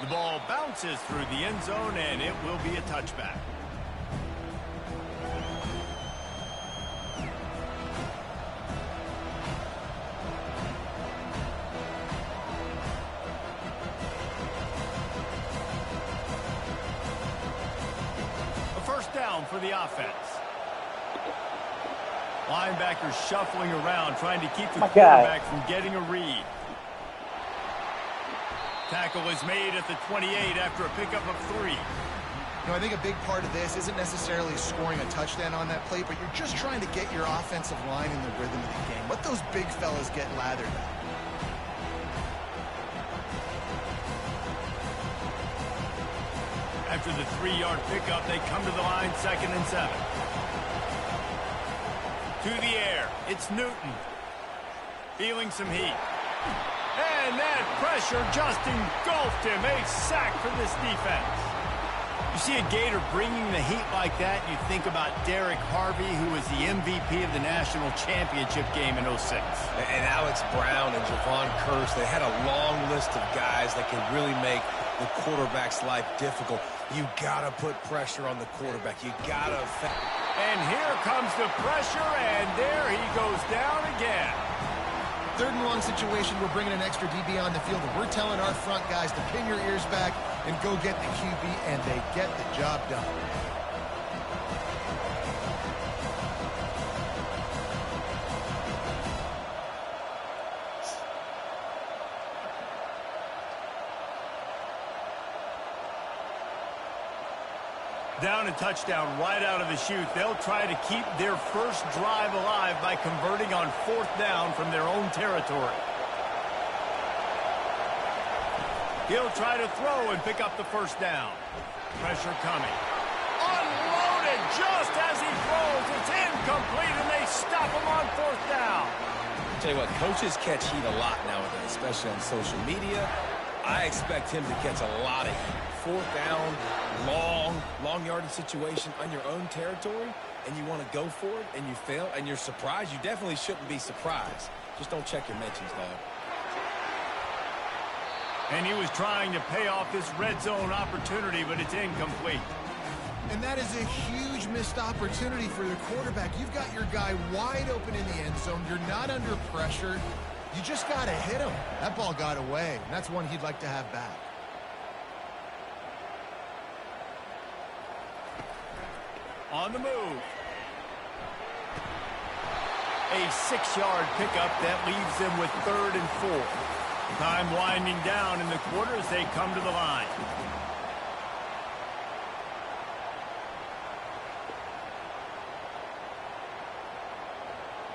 The ball bounces through the end zone, and it will be a touchback. A first down for the offense. Linebackers shuffling around, trying to keep the quarterback from getting a read. Tackle is made at the 28 after a pickup of 3. You know, I think a big part of this isn't necessarily scoring a touchdown on that play, but you're just trying to get your offensive line in the rhythm of the game. Let those big fellas get lathered up. After the 3-yard pickup, they come to the line, 2nd and 7. To the air, it's Newton. Feeling some heat. And that pressure just engulfed him. A sack for this defense. You see a Gator bringing the heat like that, you think about Derek Harvey, who was the MVP of the national championship game in 06. And Alex Brown and Javon Curse, they had a long list of guys that could really make the quarterback's life difficult. You got to put pressure on the quarterback. You got to... And here comes the pressure, and there he goes down again. 3rd and long situation, we're bringing an extra DB on the field, and we're telling our front guys to pin your ears back and go get the QB, and they get the job done. Down and touchdown right out of the chute. They'll try to keep their first drive alive by converting on 4th down from their own territory. He'll try to throw and pick up the first down. Pressure coming. Unloaded just as he throws. It's incomplete, and they stop him on 4th down. I'll tell you what, coaches catch heat a lot nowadays, especially on social media. I expect him to catch a lot of heat. 4th down, long yardage situation on your own territory, and you want to go for it, and you fail, and you're surprised. You definitely shouldn't be surprised. Just don't check your mentions, dog. And he was trying to pay off this red zone opportunity, but it's incomplete. And that is a huge missed opportunity for the quarterback. You've got your guy wide open in the end zone. You're not under pressure. You just got to hit him. That ball got away, and that's one he'd like to have back. On the move. A 6-yard pickup that leaves them with 3rd and 4. Time winding down in the quarter as they come to the line.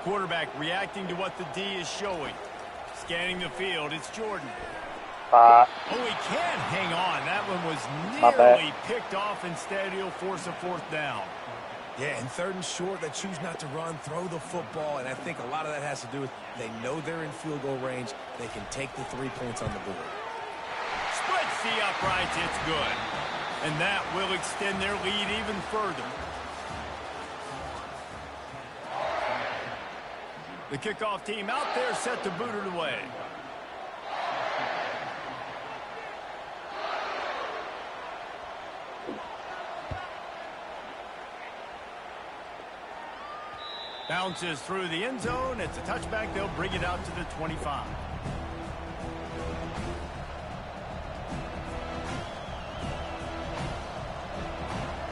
Quarterback reacting to what the D is showing. Scanning the field, it's Jordan. Oh, he can't hang on. That one was nearly picked off. Instead, he'll force a 4th down. Yeah, and 3rd and short, they choose not to run, throw the football, and I think a lot of that has to do with they know they're in field goal range. They can take the 3 points on the board. Splits the uprights, it's good. And that will extend their lead even further. The kickoff team out there set to boot it away. Bounces through the end zone. It's a touchback. They'll bring it out to the 25.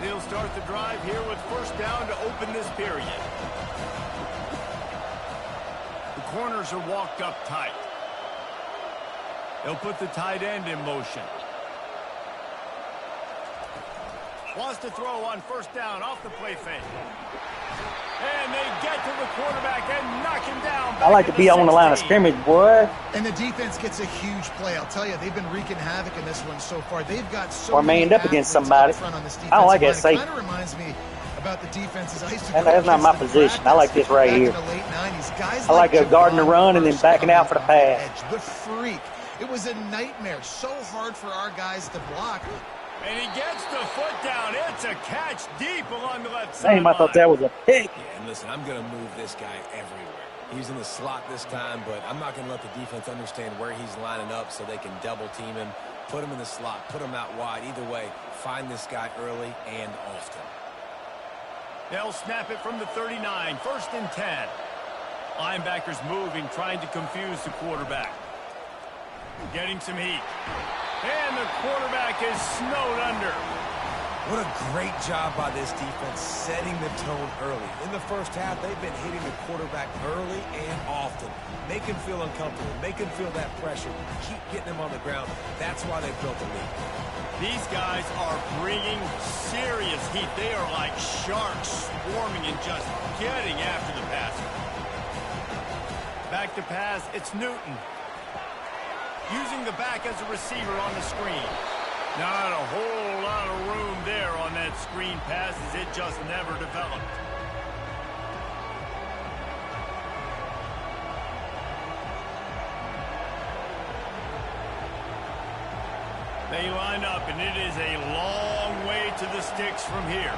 They'll start the drive here with 1st down to open this period. The corners are walked up tight. They'll put the tight end in motion. Wants to throw on 1st down off the play fake. And they get to the quarterback and knock him down. I like to be on the line of scrimmage, boy. And the defense gets a huge play. I'll tell you, they've been wreaking havoc in this one so far. They've got so manned up against somebody. I don't like that safe. It kind of reminds me about the defenses I used to that's not my position. I like this right here. I like a guarding the run and then backing out for the pass. The freak. It was a nightmare. So hard for our guys to block. And he gets the foot down. It's a catch deep along the left side. Damn, I thought that was a pick. Yeah, and listen, I'm going to move this guy everywhere. He's in the slot this time, but I'm not going to let the defense understand where he's lining up so they can double team him. Put him in the slot. Put him out wide. Either way, find this guy early and often. They'll snap it from the 39. 1st and 10. Linebackers moving, trying to confuse the quarterback. Getting some heat. And the quarterback is snowed under. What a great job by this defense setting the tone early. In the first half, they've been hitting the quarterback early and often. Make him feel uncomfortable. Make him feel that pressure. Keep getting him on the ground. That's why they built the lead. These guys are bringing serious heat. They are like sharks swarming and just getting after the passer. Back to pass, it's Newton. Using the back as a receiver on the screen. Not a whole lot of room there on that screen pass as it just never developed. They line up, and it is a long way to the sticks from here.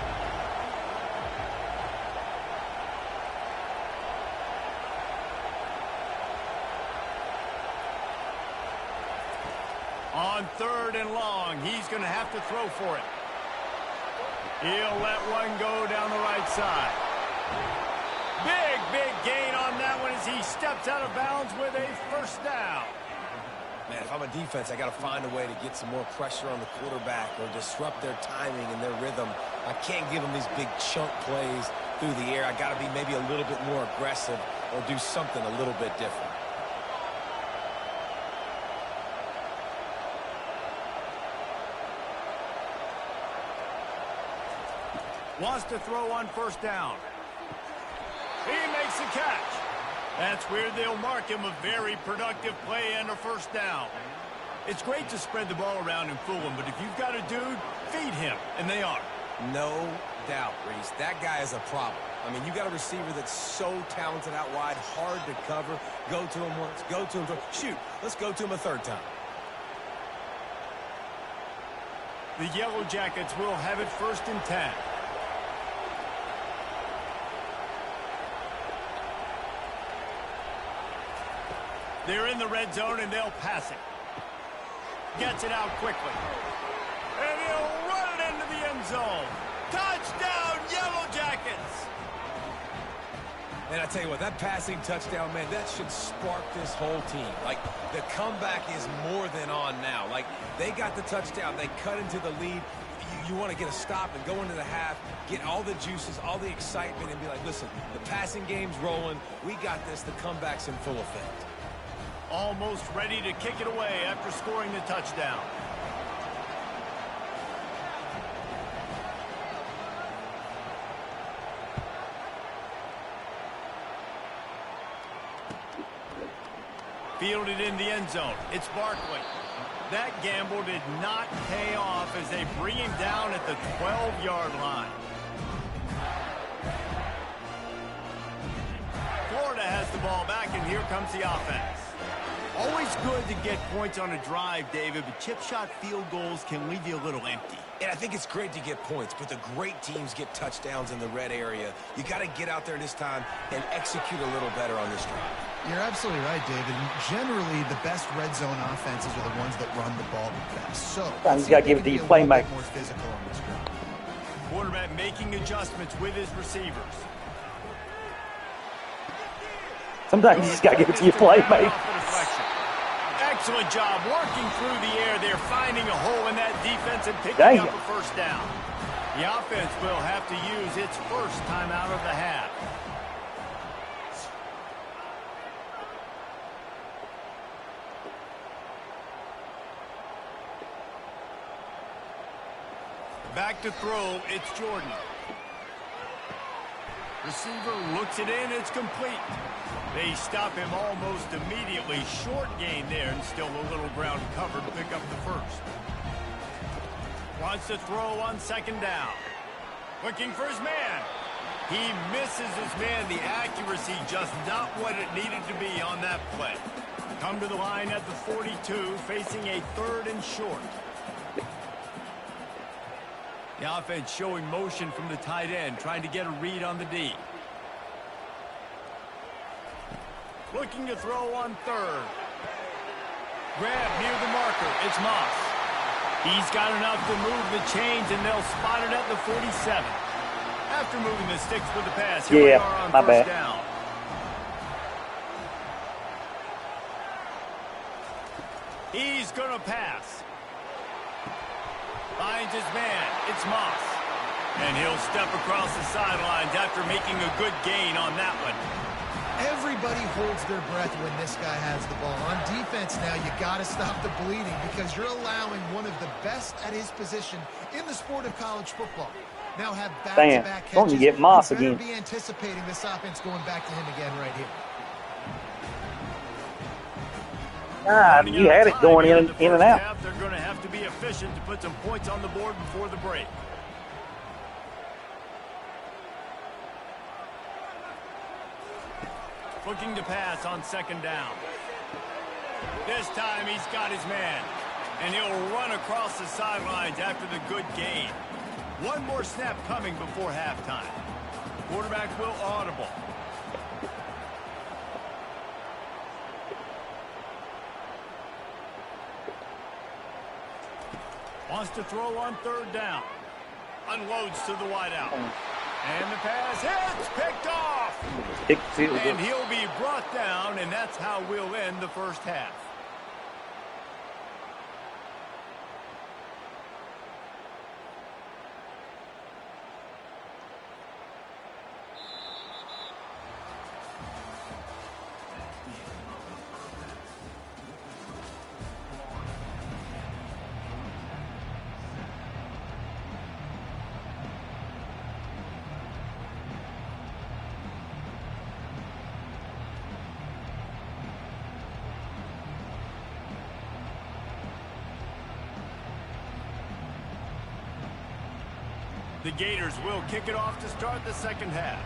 On 3rd and long, he's going to have to throw for it. He'll let one go down the right side. Big gain on that one as he steps out of bounds with a 1st down. Man, if I'm a defense, I got to find a way to get some more pressure on the quarterback or disrupt their timing and their rhythm. I can't give them these big chunk plays through the air. I got to be maybe a little bit more aggressive or do something a little bit different. Wants to throw on 1st down. He makes the catch. That's where they'll mark him a very productive play and a 1st down. It's great to spread the ball around and fool him, but if you've got a dude, feed him, and they are. No doubt, Reese. That guy is a problem. I mean, you got a receiver that's so talented out wide, hard to cover. Go to him once, go to him twice. Shoot, let's go to him a 3rd time. The Yellow Jackets will have it 1st and 10. They're in the red zone, and they'll pass it. Gets it out quickly. And he'll run it into the end zone. Touchdown, Yellow Jackets! And I tell you what, that passing touchdown, man, that should spark this whole team. Like, the comeback is more than on now. Like, they got the touchdown. They cut into the lead. You want to get a stop and go into the half, get all the juices, all the excitement, and be like, listen, the passing game's rolling. We got this. The comeback's in full effect. Almost ready to kick it away after scoring the touchdown. Fielded in the end zone. It's Barkley. That gamble did not pay off as they bring him down at the 12-yard line. Florida has the ball back, and here comes the offense. Always good to get points on a drive, David, but chip shot field goals can leave you a little empty. And I think it's great to get points, but the great teams get touchdowns in the red area. You got to get out there this time and execute a little better on this drive. You're absolutely right, David. And generally, the best red zone offenses are the ones that run the ball the best. So, you got to give it to your playmaker. More physical on this drive. Quarterback making adjustments with his receivers. Sometimes you just got to give it to your playmaker. Excellent job working through the air there, finding a hole in that defense and picking up a 1st down. The offense will have to use its 1st timeout of the half. Back to throw, it's Jordan. Receiver looks it in, it's complete. They stop him almost immediately. Short gain there, and still a little ground cover to pick up the 1st. Wants to throw on 2nd down. Looking for his man. He misses his man. The accuracy just not what it needed to be on that play. Come to the line at the 42, facing a 3rd and short. The offense showing motion from the tight end, trying to get a read on the D. Looking to throw on 3rd. Grab near the marker. It's Moss. He's got enough to move the chains, and they'll spot it at the 47. After moving the sticks with the pass, here we are on first down. He's going to pass. Finds his man. It's Moss. And he'll step across the sidelines after making a good gain on that one. Everybody holds their breath when this guy has the ball. On defense now, you got to stop the bleeding because you're allowing one of the best at his position in the sport of college football. Now have back-to-back catches. Don't you get Moss again? You better be anticipating this offense going back to him again right here. You had it going in and out. They're going to have to be efficient to put some points on the board before the break. Looking to pass on second down. This time he's got his man. And he'll run across the sidelines after the good gain. One more snap coming before halftime. Quarterback will audible. Wants to throw on third down. Unloads to the wideout. And the pass hits, picked off. And he'll be brought down, and that's how we'll end the first half. The Gators will kick it off to start the second half.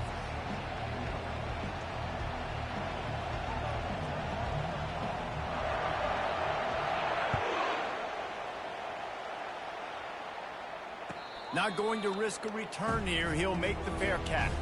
Not going to risk a return here. He'll make the fair catch.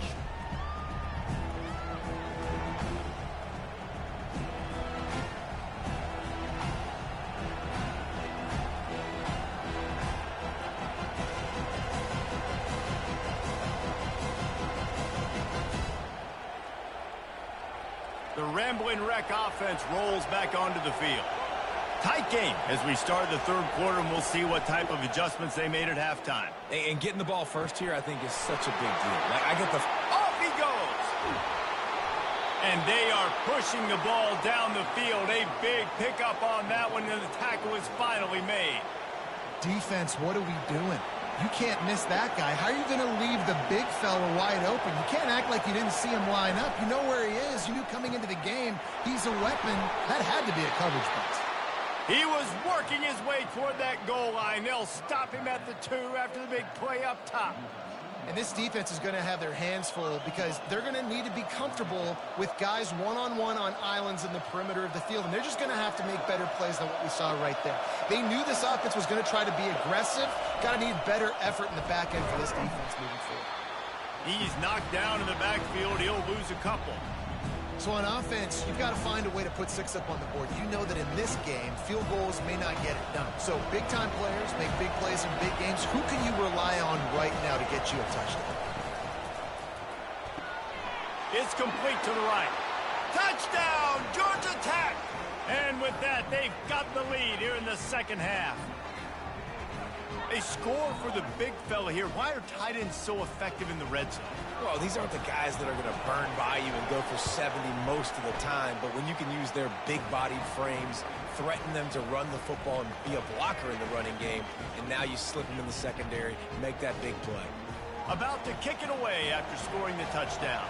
The Rambling Wreck offense rolls back onto the field. Tight game as we start the third quarter, and we'll see what type of adjustments they made at halftime. And getting the ball first here, I think, is such a big deal. Like, I get the... Off he goes! And they are pushing the ball down the field. A big pickup on that one, and the tackle is finally made. Defense, what are we doing? You can't miss that guy. How are you going to leave the big fella wide open? You can't act like you didn't see him line up. You know where he is. You knew coming into the game he's a weapon. That had to be a coverage bust. He was working his way toward that goal line. They'll stop him at the 2 after the big play up top. And this defense is going to have their hands full because they're going to need to be comfortable with guys one-on-one on islands in the perimeter of the field. And they're just going to have to make better plays than what we saw right there. They knew this offense was going to try to be aggressive. Got to need better effort in the back end for this defense moving forward. He's knocked down in the backfield. He'll lose a couple. So on offense, you've got to find a way to put 6 up on the board. You know that in this game, field goals may not get it done. So big-time players make big plays in big games. Who can you rely on right now to get you a touchdown? It's complete to the right. Touchdown, Georgia Tech! And with that, they've got the lead here in the second half. They score for the big fella here. Why are tight ends so effective in the red zone? Well, these aren't the guys that are going to burn by you and go for 70 most of the time, but when you can use their big-bodied frames, threaten them to run the football and be a blocker in the running game, and now you slip them in the secondary, make that big play. About to kick it away after scoring the touchdown.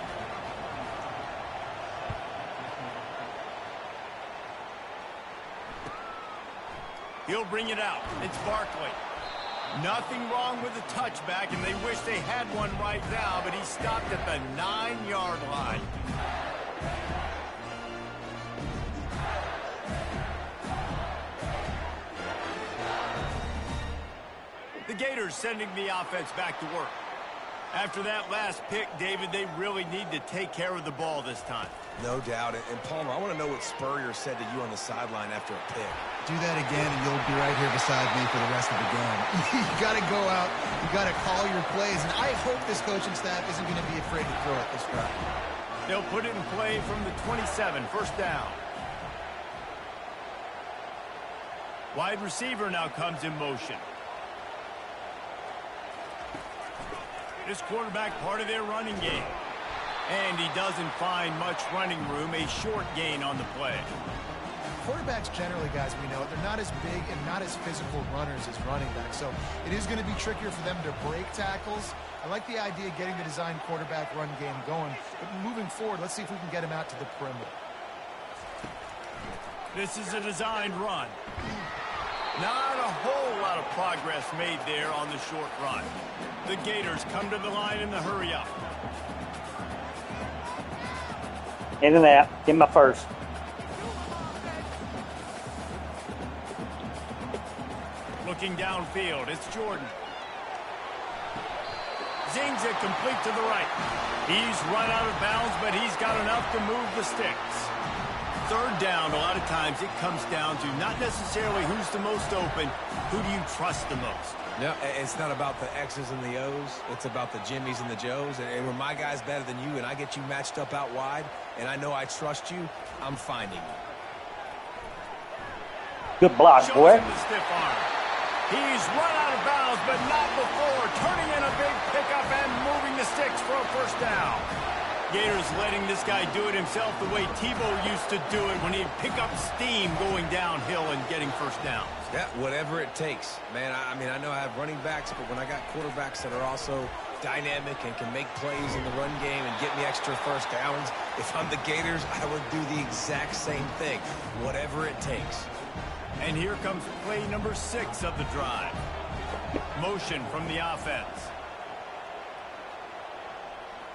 He'll bring it out. It's Barkley. Nothing wrong with the touchback, and they wish they had one right now, but he stopped at the 9-yard line. The Gators sending the offense back to work. After that last pick, David, they really need to take care of the ball this time. No doubt. And Palmer, I want to know what Spurrier said to you on the sideline after a pick. Do that again, and you'll be right here beside me for the rest of the game. You got to go out. You got to call your plays, and I hope this coaching staff isn't going to be afraid to throw it this drive. They'll put it in play from the 27, first down. Wide receiver now comes in motion. This quarterback part of their running game. And he doesn't find much running room, a short gain on the play. Quarterbacks generally, guys, we know, they're not as big and not as physical runners as running backs, so it is going to be trickier for them to break tackles. I like the idea of getting the designed quarterback run game going, but moving forward, let's see if we can get him out to the perimeter. This is a designed run. Not a whole lot of progress made there on the short run. The Gators come to the line in the hurry-up. In and out. Get my first. Looking downfield, it's Jordan. Zings it complete to the right. He's run out of bounds, but he's got enough to move the sticks. Third down, a lot of times it comes down to not necessarily who's the most open, who do you trust the most? Yeah, it's not about the X's and the O's. It's about the Jimmies and the Joes. And when my guy's better than you and I get you matched up out wide and I know I trust you, I'm finding you. Good block, Shows boy. him the stiff arm. He's run out of bounds, but not before turning in a big pickup and moving the sticks for a first down. Gators letting this guy do it himself the way Tebow used to do it when he'd pick up steam going downhill and getting first downs. Yeah, whatever it takes. Man, I mean, I know I have running backs, but when I got quarterbacks that are also dynamic and can make plays in the run game and get me extra first downs, if I'm the Gators, I would do the exact same thing, whatever it takes. And here comes play number 6 of the drive. Motion from the offense.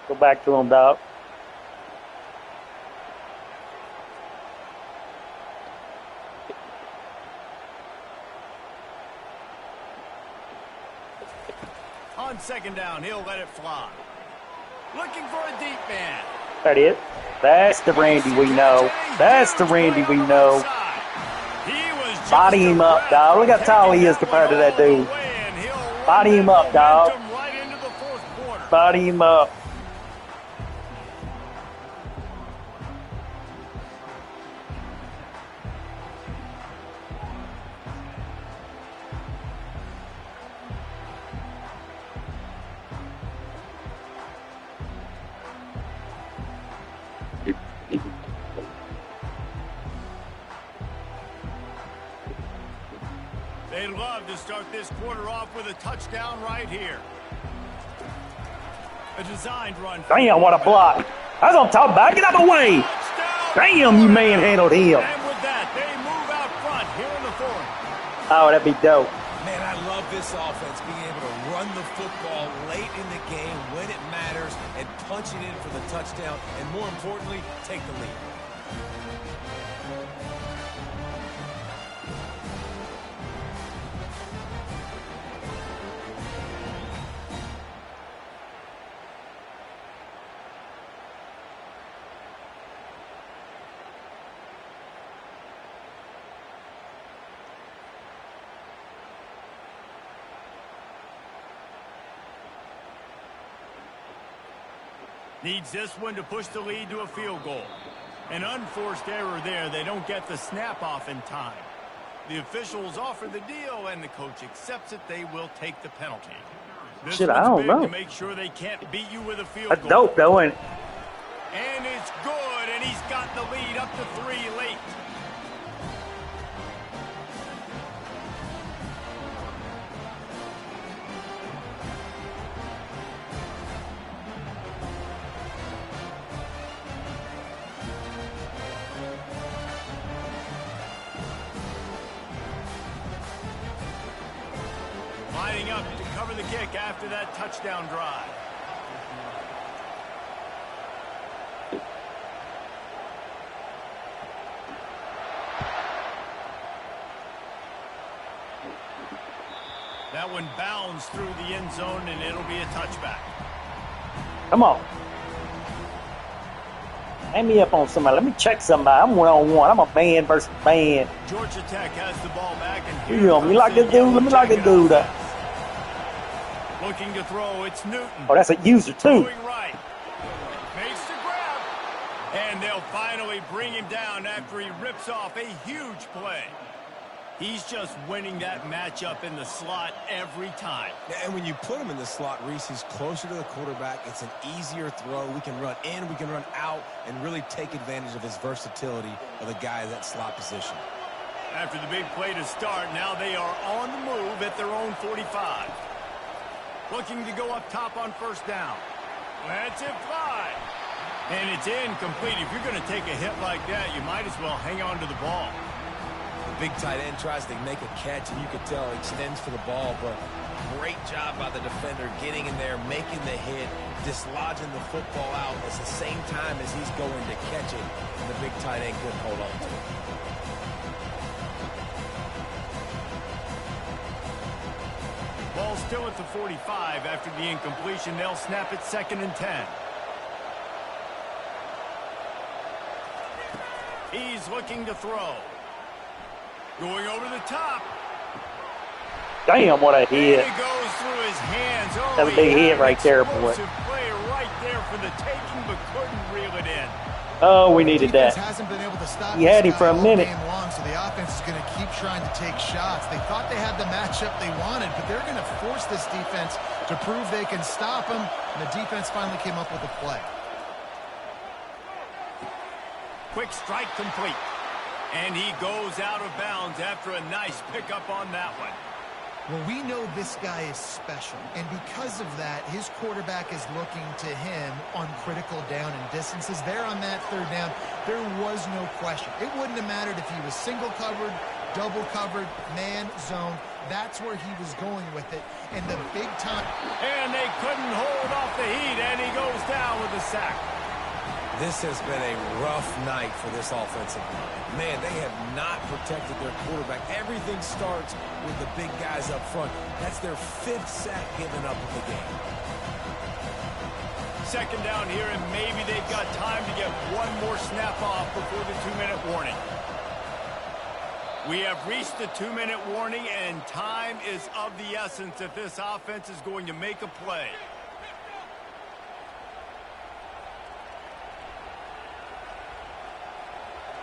Go back to him, dog. On second down, he'll let it fly. Looking for a deep man. That it. That's the Randy we know. That's the Randy we know. Body him up, dog. Look how tall he is compared to that dude. Body him up, dog. Body him up. They'd love to start this quarter off with a touchdown right here. A designed run. Damn, what a block. That's what I'm talking about. Get out of the way. Damn, you manhandled him. And with that, they move out front here in the fourth. Oh, that'd be dope. Man, I love this offense, being able to run the football late in the game when it matters and punch it in for the touchdown, and more importantly, take the lead. Needs this one to push the lead to a field goal. An unforced error there. They don't get the snap off in time. The officials offer the deal, and the coach accepts it. They will take the penalty. This Shit, I don't know. To make sure they can't beat you with a field That's goal. dope, though, ain't it? And it's good, and he's got the lead up to 3 late. Lining up to cover the kick after that touchdown drive. That one bounds through the end zone, and it'll be a touchback. Come on. Hang me up on somebody. Let me check somebody. I'm one-on-one. I'm a man versus man. Georgia Tech has the ball back. And You know, you like this dude? Let me like this dude up. Looking to throw, it's Newton. Oh, that's a user, too. Going right. Makes the grab. And they'll finally bring him down after he rips off a huge play. He's just winning that matchup in the slot every time. And when you put him in the slot, Reese, he's closer to the quarterback. It's an easier throw. We can run in, we can run out, and really take advantage of his versatility of the guy in that slot position. After the big play to start, now they are on the move at their own 45. Looking to go up top on first down. Lets it fly. And it's incomplete. If you're going to take a hit like that, you might as well hang on to the ball. The big tight end tries to make a catch, and you can tell he extends for the ball, but great job by the defender getting in there, making the hit, dislodging the football out at the same time as he's going to catch it, and the big tight end couldn't hold on to it. Ball still at the 45 after the incompletion. They'll snap it 2nd and 10. He's looking to throw. Going over the top. Damn, what a hit. And it goes through his hands. Oh, that's a big hit right there, boy. Play right there for the taking, but couldn't reel it in. Oh, we needed that. Hasn't been able to stop. He had him for a minute. Game long, so the offense is going to keep trying to take shots. They thought they had the matchup they wanted, but they're going to force this defense to prove they can stop him. And the defense finally came up with a play. Quick strike complete. And he goes out of bounds after a nice pickup on that one. Well, we know this guy is special, and because of that, his quarterback is looking to him on critical down and distances. There on that 3rd down, there was no question. It wouldn't have mattered if he was single covered, double covered, man, zone. That's where he was going with it, and the big time. And they couldn't hold off the heat, and he goes down with a sack. This has been a rough night for this offensive line. Man, they have not protected their quarterback. Everything starts with the big guys up front. That's their 5th sack given up of the game. 2nd down here, and maybe they've got time to get one more snap off before the 2-minute warning. We have reached the 2-minute warning, and time is of the essence if this offense is going to make a play.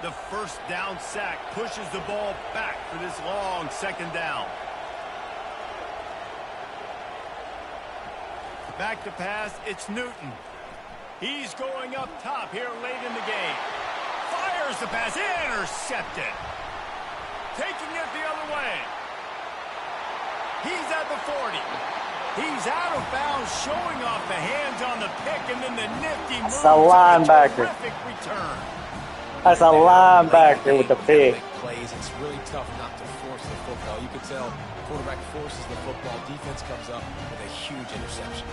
The 1st down sack pushes the ball back for this long 2nd down. Back to pass, it's Newton. He's going up top here late in the game. Fires the pass, intercepted. Taking it the other way. He's at the 40. He's out of bounds, showing off the hands on the pick, and then the nifty move. That's a linebacker. Terrific return. That's a linebacker with the pick. Plays. It's really tough not to force the football. You can tell the quarterback forces the football. Defense comes up with a huge interception.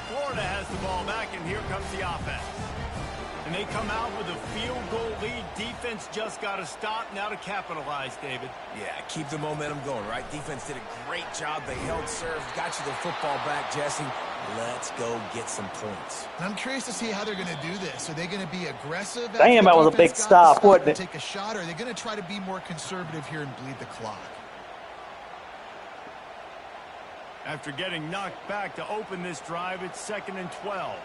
Florida has the ball back, and here comes the offense. And they come out with a field goal lead. Defense just got to stop now to capitalize, David. Yeah, keep the momentum going, right? Defense did a great job. They held serve, got you the football back, Jesse. Let's go get some points. I'm curious to see how they're going to do this. Are they going to be aggressive? Damn, that was a big stop, wasn't it? Take a shot, or are they going to try to be more conservative here and bleed the clock? After getting knocked back to open this drive, it's 2nd and 12.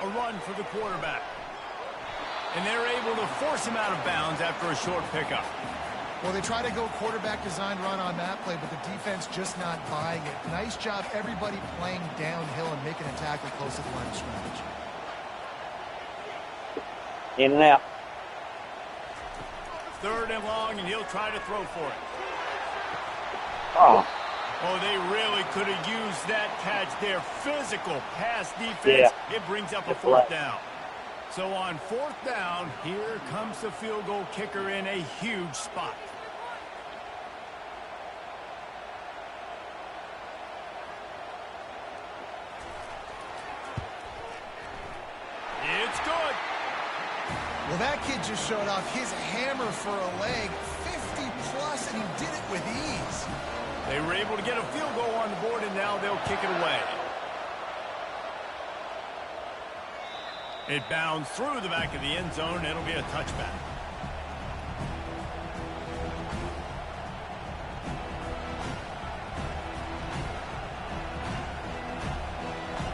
A run for the quarterback. And they're able to force him out of bounds after a short pickup. Well, they try to go quarterback design run on that play, but the defense just not buying it. Nice job, everybody playing downhill and making a tackle close to the line of scrimmage. In and out. 3rd and long, and he'll try to throw for it. Oh. Oh, they really could have used that catch there. Physical pass defense. Yeah. It brings up a 4th down. So on 4th down, here comes the field goal kicker in a huge spot. It's good. Well, Well, that kid just showed off his hammer for a leg, 50-plus, and he did it with ease. They were able to get a field goal on the board, and now they'll kick it away. It bounds through the back of the end zone. It'll be a touchback.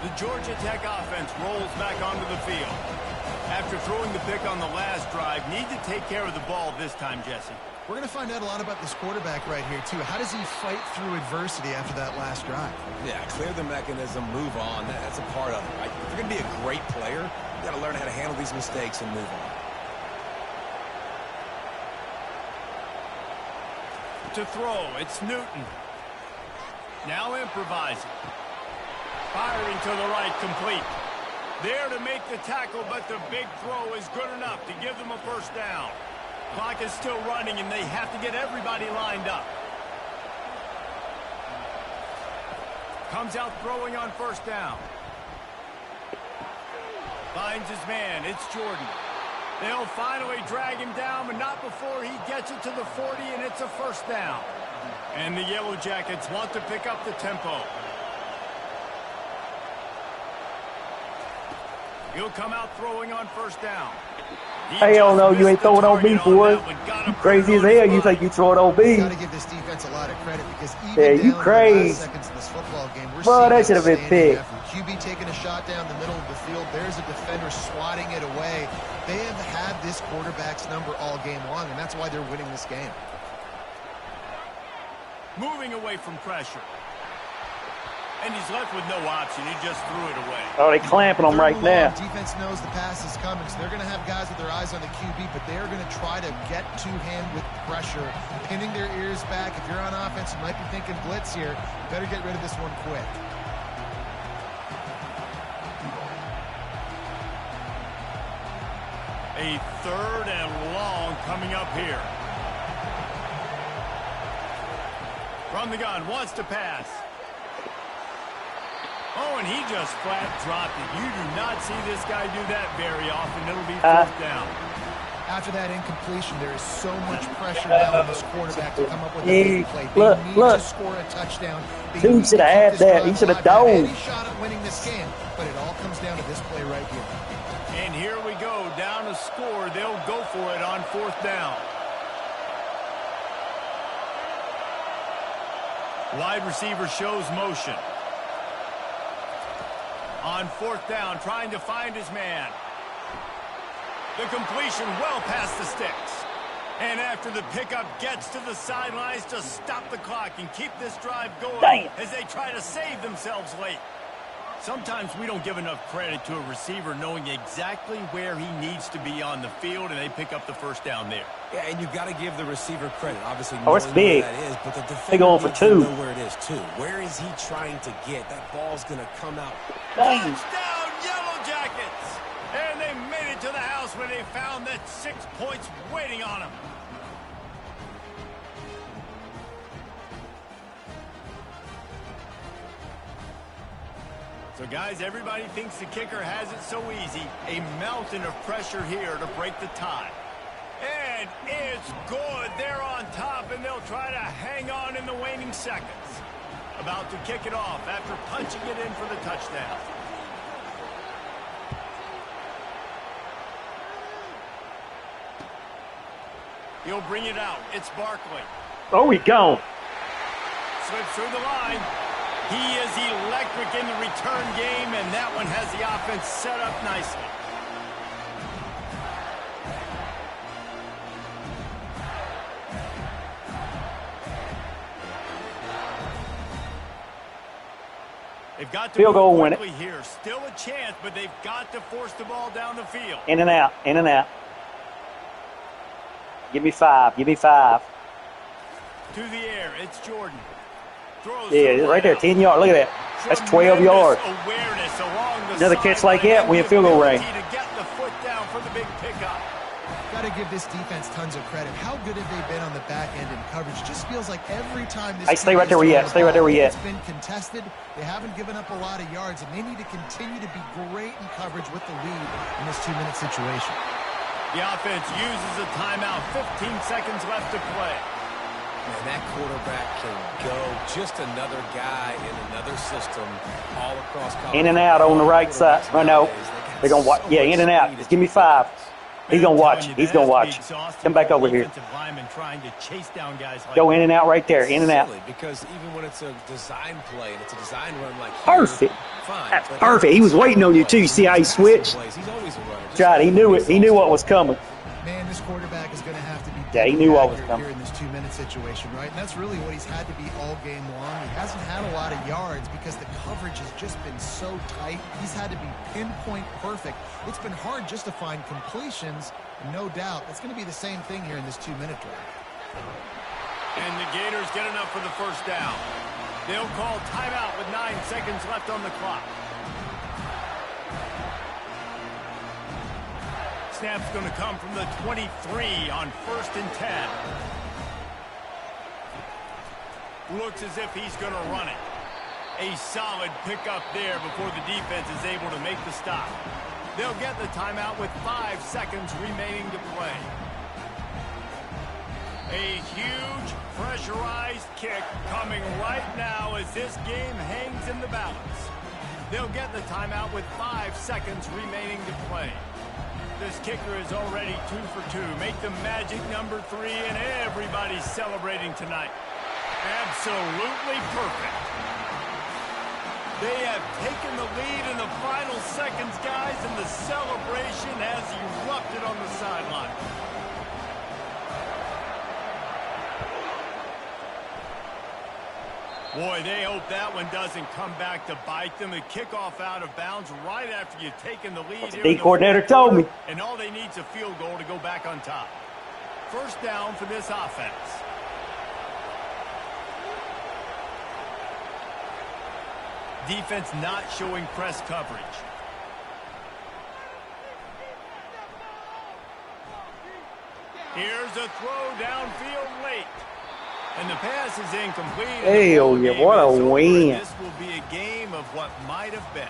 The Georgia Tech offense rolls back onto the field. After throwing the pick on the last drive, need to take care of the ball this time, Jesse. We're going to find out a lot about this quarterback right here, too. How does he fight through adversity after that last drive? Yeah, clear the mechanism, move on. That's a part of it, right? If you're going to be a great player, you got to learn how to handle these mistakes and move on. To throw, it's Newton. Now improvising. Firing to the right, complete. There to make the tackle, but the big throw is good enough to give them a first down. Clock is still running, and they have to get everybody lined up. Comes out throwing on first down. Finds his man. It's Jordan. They'll finally drag him down, but not before he gets it to the 40, and it's a first down. And the Yellow Jackets want to pick up the tempo. He'll come out throwing on first down. Hell no, you ain't throwing on me, boy. You crazy as hell. You think you throwing on me? Got to give this defense a lot of credit because even you down crazy. the last seconds of this football game, we're Bro, seeing that should have been outstanding picked. effort. QB taking a shot down the middle of the field. There's a defender swatting it away. They have had this quarterback's number all game long, and that's why they're winning this game. Moving away from pressure. And he's left with no option. He just threw it away. Oh, they clamping him right now. Defense knows the pass is coming, so they're going to have guys with their eyes on the QB, but they're going to try to get to him with pressure, pinning their ears back. If you're on offense, you might be thinking blitz here. You better get rid of this one quick. A third and long coming up here. From the gun, wants to pass. Oh, and he just flat dropped it. You do not see this guy do that very often. It'll be fourth down. After that incompletion, there is so much pressure now on this quarterback to come up with a big play. Look, They need look. to score a touchdown. They Dude need should to have keep had this that. drive He should have alive. They dove. Any shot at winning this game, but it all comes down to this play right here. And here we go, down a score. They'll go for it on fourth down. Wide receiver shows motion. On fourth down, trying to find his man. The completion well past the sticks. And after the pickup, gets to the sidelines to stop the clock and keep this drive going. Damn. As they try to save themselves late. Sometimes we don't give enough credit to a receiver knowing exactly where he needs to be on the field, and they pick up the first down there. Yeah, and you got to give the receiver credit. Obviously, Oh, it's knowing big. where that is, but the They defender going for needs to two. know where it is, too. Where is he trying to get? That ball's going to come out. Dang. Touchdown, Yellow Jackets! And they made it to the house where they found that 6 points waiting on them. So, guys, everybody thinks the kicker has it so easy. A mountain of pressure here to break the tie. And it's good. They're on top, and they'll try to hang on in the waning seconds. About to kick it off after punching it in for the touchdown. He'll bring it out. It's Barkley. Oh, he gone. Slips through the line. He is electric in the return game, and that one has the offense set up nicely. They've got to Field goal, move win it. quickly here. Still a chance, but they've got to force the ball down the field. In and out. In and out. Give me five. Give me five. To the air, it's Jordan. Throws Yeah, right there. 10 yards. Look at that. That's 12 yards. Awareness along the Another catch like sideline that, we in and field goal the range. ability to get the foot down for the big pickup. Got to give this defense tons of credit. How good have they been on the back end in coverage? Just feels like every time this Hey, stay team right there has where you thrown at. the Stay right there ball, where you at. It's been contested. They haven't given up a lot of yards, and they need to continue to be great in coverage with the lead in this 2-minute situation. The offense uses a timeout. 15 seconds left to play. Man, that quarterback can go. Just another guy in another system all across college. In and out on the right side. Oh, no. They're going to watch. Yeah, in and out. Just give me 5. He's going to watch. He's going to watch. Come back over here. Go in and out right there. In and out. Because even when it's a design play and it's a design run like perfect. That's perfect. He was waiting on you, too. You see how he switched? Tried. He knew it. He knew what was coming. Man, this quarterback is going to have to be he knew what was coming here in this 2-minute situation, right? And that's really what he's had to be all game long. He hasn't had a lot of yards because the coverage has just been so tight. He's had to be pinpoint perfect. It's been hard just to find completions. No doubt. It's going to be the same thing here in this 2-minute drive. And the Gators get enough for the first down. They'll call timeout with 9 seconds left on the clock. Snap's going to come from the 23 on 1st and 10. Looks as if he's going to run it. A solid pickup there before the defense is able to make the stop. They'll get the timeout with 5 seconds remaining to play. A huge pressurized kick coming right now as this game hangs in the balance. They'll get the timeout with 5 seconds remaining to play. This kicker is already 2 for 2. Make the magic number 3, and everybody's celebrating tonight. Absolutely perfect. They have taken the lead in the final seconds, guys, and the celebration has erupted on the sideline. Boy, they hope that one doesn't come back to bite them. A kickoff out of bounds right after you've taken the lead. The D coordinator told me. And all they need is a field goal to go back on top. First down for this offense. Defense not showing press coverage. Here's a throw downfield late. And the pass is incomplete. Hell yeah, what a win. This will be a game of what might have been.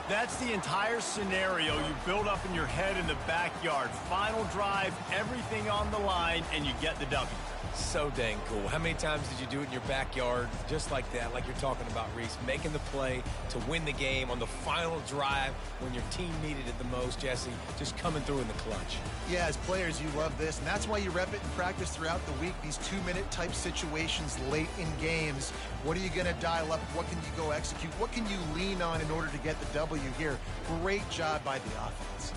That's the entire scenario you build up in your head in the backyard. Final drive, everything on the line, and you get the W. So dang cool. How many times did you do it in your backyard just like that, like you're talking about, Reese, making the play to win the game on the final drive when your team needed it the most, Jesse, just coming through in the clutch. Yeah, as players, you love this, and that's why you rep it in practice throughout the week, these 2-minute type situations late in games. What are you going to dial up? What can you go execute? What can you lean on in order to get the W here? Great job by the offense.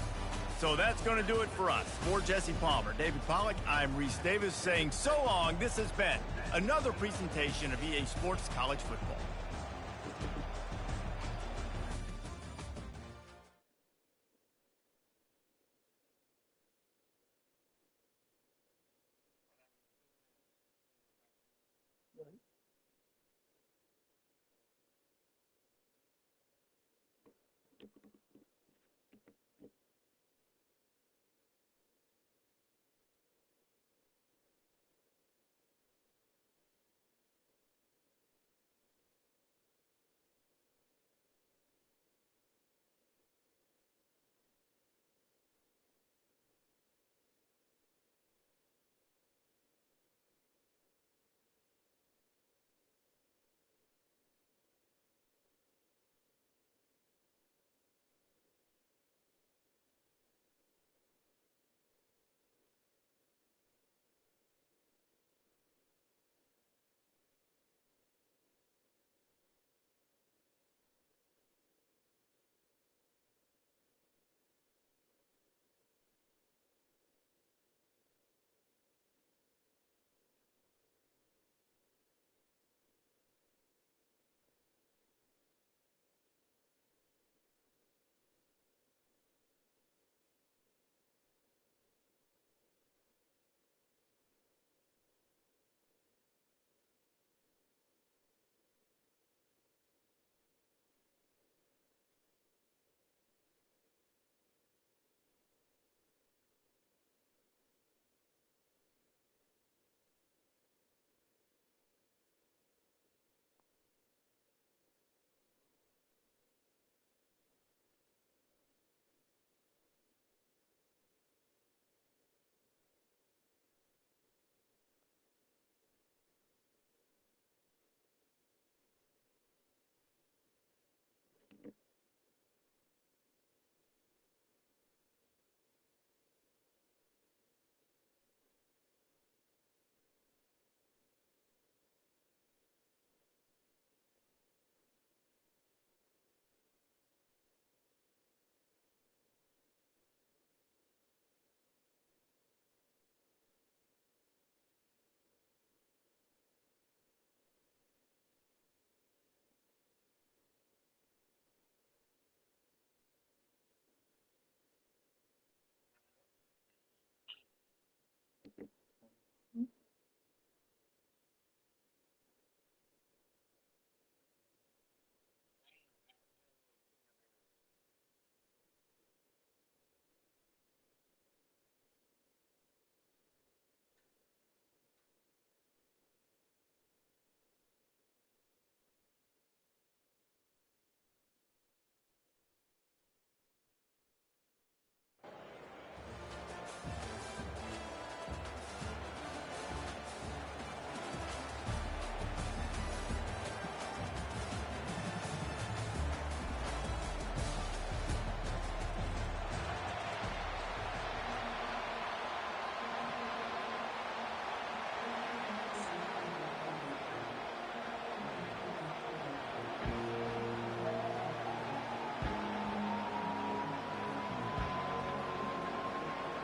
So that's going to do it for us. For Jesse Palmer, David Pollack, I'm Reese Davis saying so long. This has been another presentation of EA Sports College Football.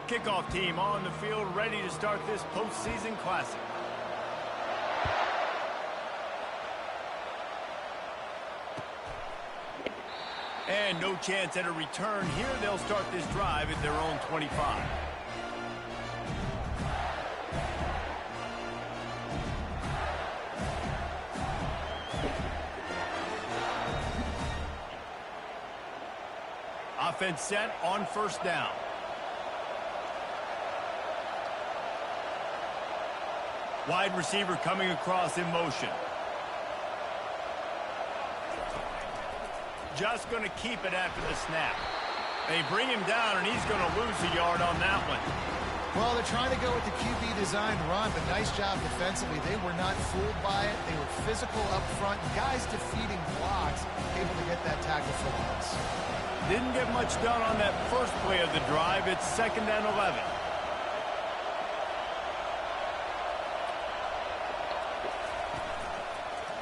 Kickoff team on the field, ready to start this postseason classic. And no chance at a return here. They'll start this drive at their own 25. Offense set on first down. Wide receiver coming across in motion. Just going to keep it after the snap. They bring him down, and he's going to lose a yard on that one. Well, they're trying to go with the QB design run, but nice job defensively. They were not fooled by it. They were physical up front. Guys defeating blocks, able to get that tackle for loss. Didn't get much done on that first play of the drive. It's 2nd and 11.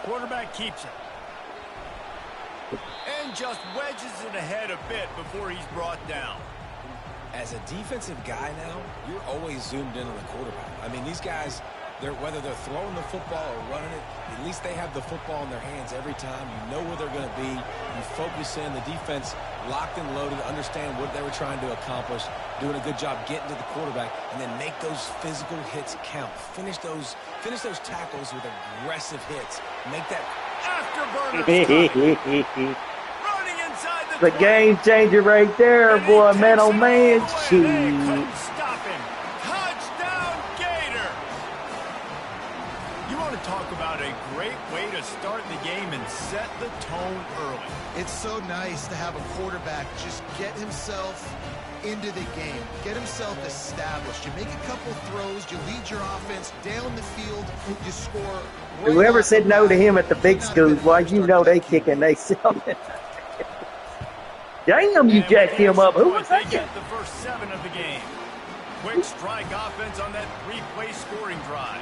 Quarterback keeps it. And just wedges it ahead a bit before he's brought down. As a defensive guy now, you're always zoomed in on the quarterback. I mean, these guys, whether they're throwing the football or running it, at least they have the football in their hands every time. You know where they're going to be. You focus in. The defense locked and loaded, understand what they were trying to accomplish, doing a good job getting to the quarterback, and then make those physical hits count. Finish those tackles with aggressive hits. Make that afterburner. Running inside the game changer right there, boy. Man, oh man, shoot. Couldn't stop him. Touchdown, Gator. You want to talk about a great way to start the game and set the tone early. It's so nice to have a quarterback just get himself into the game, get himself established. You make a couple throws, you lead your offense down the field, you score. Whoever said no to him at the big schools, well, you know they kicking themselves. Damn, you jacked him up. Who was that? They get the first 7 of the game. Quick strike offense on that 3-play scoring drive.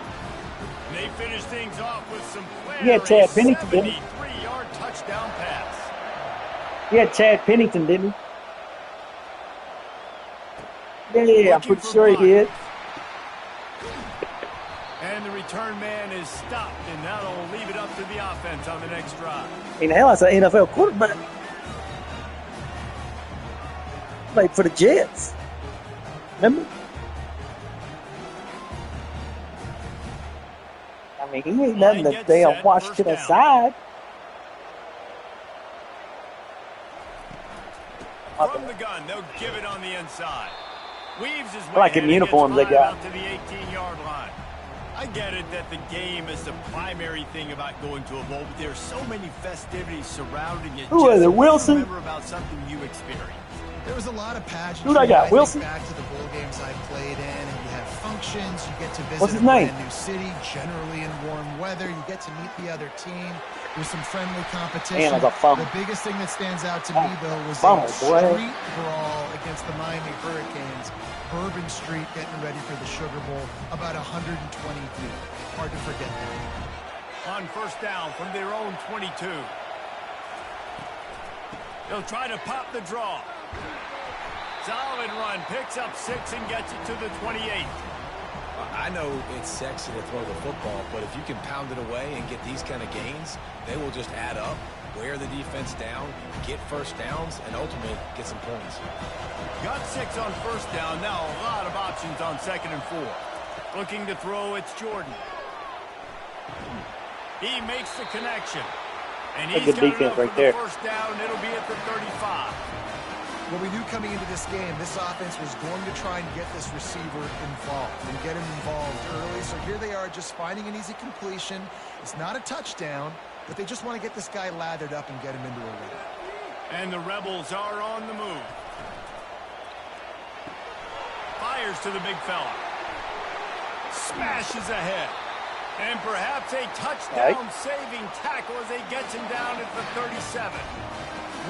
And they finish things off with some play. Yeah, Chad Pennington, didn't he? 73-yard touchdown pass. Yeah, Chad Pennington, didn't he? Yeah, I'm pretty sure he did. And the return man is stopped, and that'll leave it up to the offense on the next drive. And hell, that's an NFL quarterback. Played for the Jets. Remember? I mean, he ain't nothing to damn wash to the side. From the gun, they'll give it on the inside. Weaves his way I like them uniforms they got. to the 18-yard line. I get it that the game is the primary thing about going to a bowl, but there's so many festivities surrounding it. Who is it, Wilson? Remember about something you experienced. There was a lot of passion. Who I got, Wilson? Back to the bowl games I played in, and you have functions. You get to visit What's his a name? brand new city, generally in warm weather. You get to meet the other team. There's some friendly competition. Man, the biggest thing that stands out to me, though, was a street brawl against the Miami Hurricanes. Bourbon Street getting ready for the Sugar Bowl, about 120 deep. Hard to forget that. On first down from their own 22. They'll try to pop the draw. Solid run, picks up 6 and gets it to the 28. I know it's sexy to throw the football, but if you can pound it away and get these kind of gains, they will just add up, wear the defense down, get first downs, and ultimately get some points. Got 6 on first down. Now a lot of options on 2nd and 4. Looking to throw, it's Jordan. He makes the connection. And he's got enough right there. First down, it'll be at the 35. Well, we knew coming into this game, this offense was going to try and get this receiver involved and get him involved early. So here they are just finding an easy completion. It's not a touchdown, but they just want to get this guy lathered up and get him into a rhythm. And the Rebels are on the move. Fires to the big fella. Smashes ahead. And perhaps a touchdown-saving tackle as they gets him down at the 37.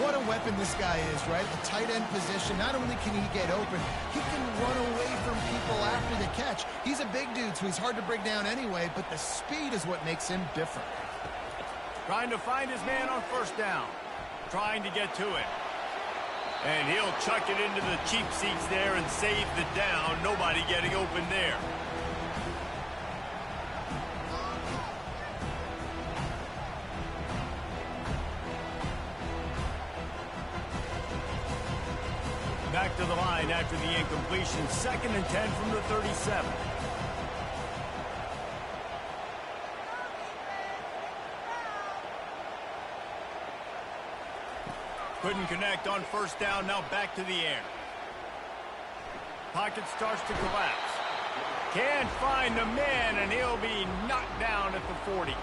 What a weapon this guy is, right? The tight end position, not only can he get open, he can run away from people after the catch. He's a big dude, so he's hard to bring down anyway, but the speed is what makes him different. Trying to find his man on first down. Trying to get to it. And he'll chuck it into the cheap seats there and save the down. Nobody getting open there. Back to the line after the incompletion. 2nd and 10 from the 37. Couldn't connect on 1st down. Now back to the air. Pocket starts to collapse. Can't find the man, and he'll be knocked down at the 40.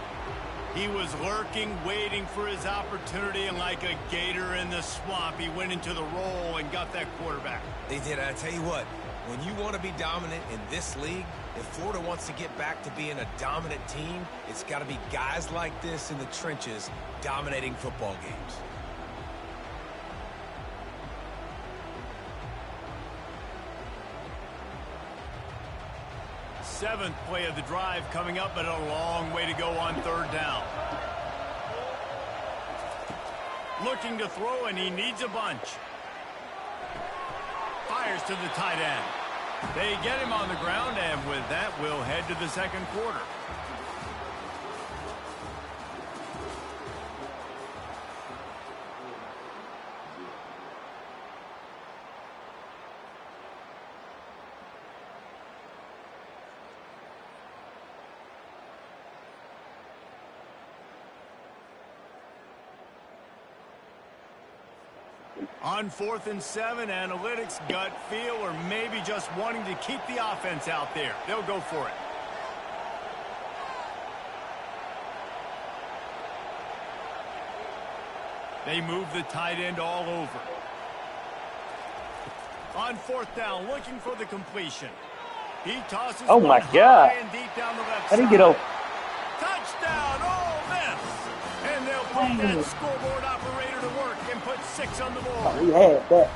He was lurking, waiting for his opportunity, and like a gator in the swamp, he went into the roll and got that quarterback. They did. I tell you what, when you want to be dominant in this league, if Florida wants to get back to being a dominant team, it's got to be guys like this in the trenches dominating football games. Seventh play of the drive coming up, but a long way to go on 3rd down. Looking to throw, and he needs a bunch. Fires to the tight end. They get him on the ground, and with that, we'll head to the 2nd quarter. On 4th and 7, analytics, gut feel, or maybe just wanting to keep the offense out there. They'll go for it. They move the tight end all over. On 4th down, looking for the completion. He tosses Oh my God. and deep down the left How do you side. get over? Touchdown, Ole Miss! And they'll put that scoreboard operator to work and put 6 on the board. We had that.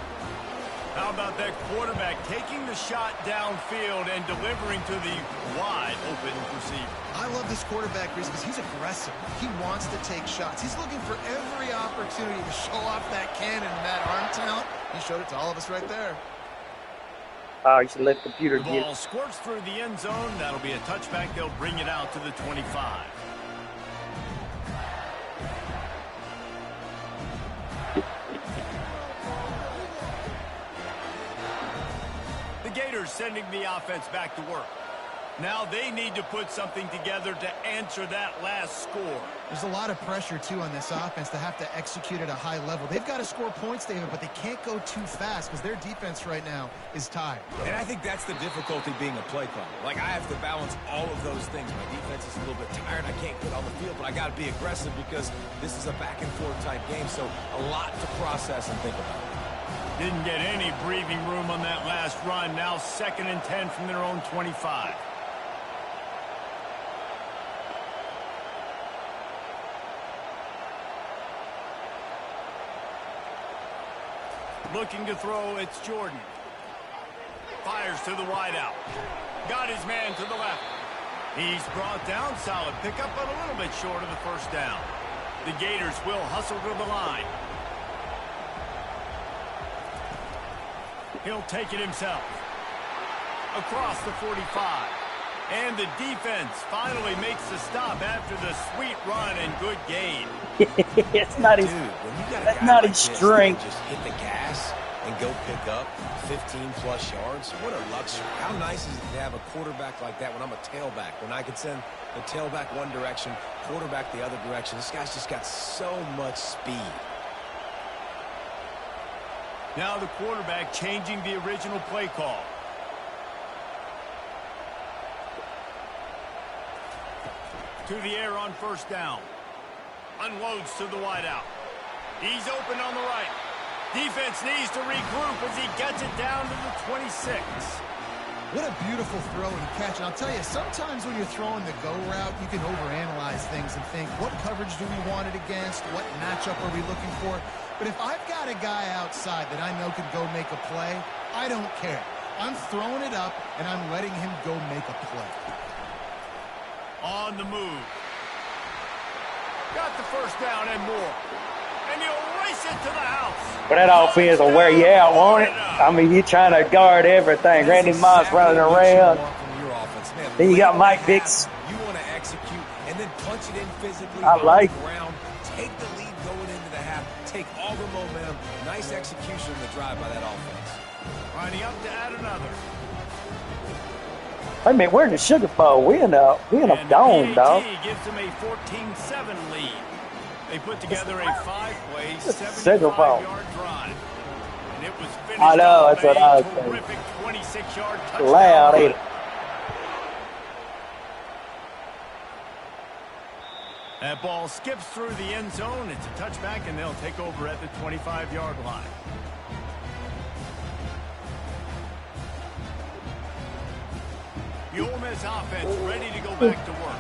How about that quarterback taking the shot downfield and delivering to the wide open receiver? I love this quarterback, Reese, because he's aggressive. He wants to take shots. He's looking for every opportunity to show off that cannon and that arm talent. He showed it to all of us right there. Oh, you should let the computer The get ball it. squirts through the end zone. That'll be a touchback. They'll bring it out to the 25. The Gators sending the offense back to work. Now they need to put something together to answer that last score. There's a lot of pressure, too, on this offense to have to execute at a high level. They've got to score points, David, but they can't go too fast because their defense right now is tired. And I think that's the difficulty being a play caller. Like, I have to balance all of those things. My defense is a little bit tired. I can't get on the field, but I got to be aggressive because this is a back-and-forth type game, so a lot to process and think about. Didn't get any breathing room on that last run. Now 2nd and 10 from their own 25. Looking to throw, it's Jordan. Fires to the wideout. Got his man to the left. He's brought down. Solid pickup, but a little bit short of the 1st down. The Gators will hustle to the line. He'll take it himself. Across the 45. And the defense finally makes the stop after the sweet run and good gain. It's not his. Dude, when you got a That's guy not like his this strength. that just hit the gas and go pick up 15-plus yards, what a luxury. How nice is it to have a quarterback like that when I'm a tailback, when I can send the tailback one direction, quarterback the other direction. This guy's just got so much speed. Now the quarterback changing the original play call. To the air on 1st down. Unloads to the wideout. He's open on the right. Defense needs to regroup as he gets it down to the 26. What a beautiful throw and catch. And I'll tell you, sometimes when you're throwing the go route, you can overanalyze things and think, what coverage do we want it against? What matchup are we looking for? But if I've got a guy outside that I know can go make a play, I don't care. I'm throwing it up, and I'm letting him go make a play. On the move. Got the 1st down and more. And he'll race it to the house. But that offense will wear you out, won't it? I mean, you're trying to guard everything. Randy Moss running around. Then you got Mike Dix. You want to execute and then punch it in physically I like on the ground. Take the lead going into the half. Take all the momentum. Nice execution in the drive by that offense. Lining up to add another. I mean, we're in the Sugar Bowl. We in a dome, dog. Gives them a 14-7 lead. They put together a 5-play, 75-yard drive. And it was finished I know, that's what I was a saying. terrific 26-yard touchdown. Loud, ain't it? That ball skips through the end zone. It's a touchback, and they'll take over at the 25-yard line. The Ole Miss offense ready to go back to work.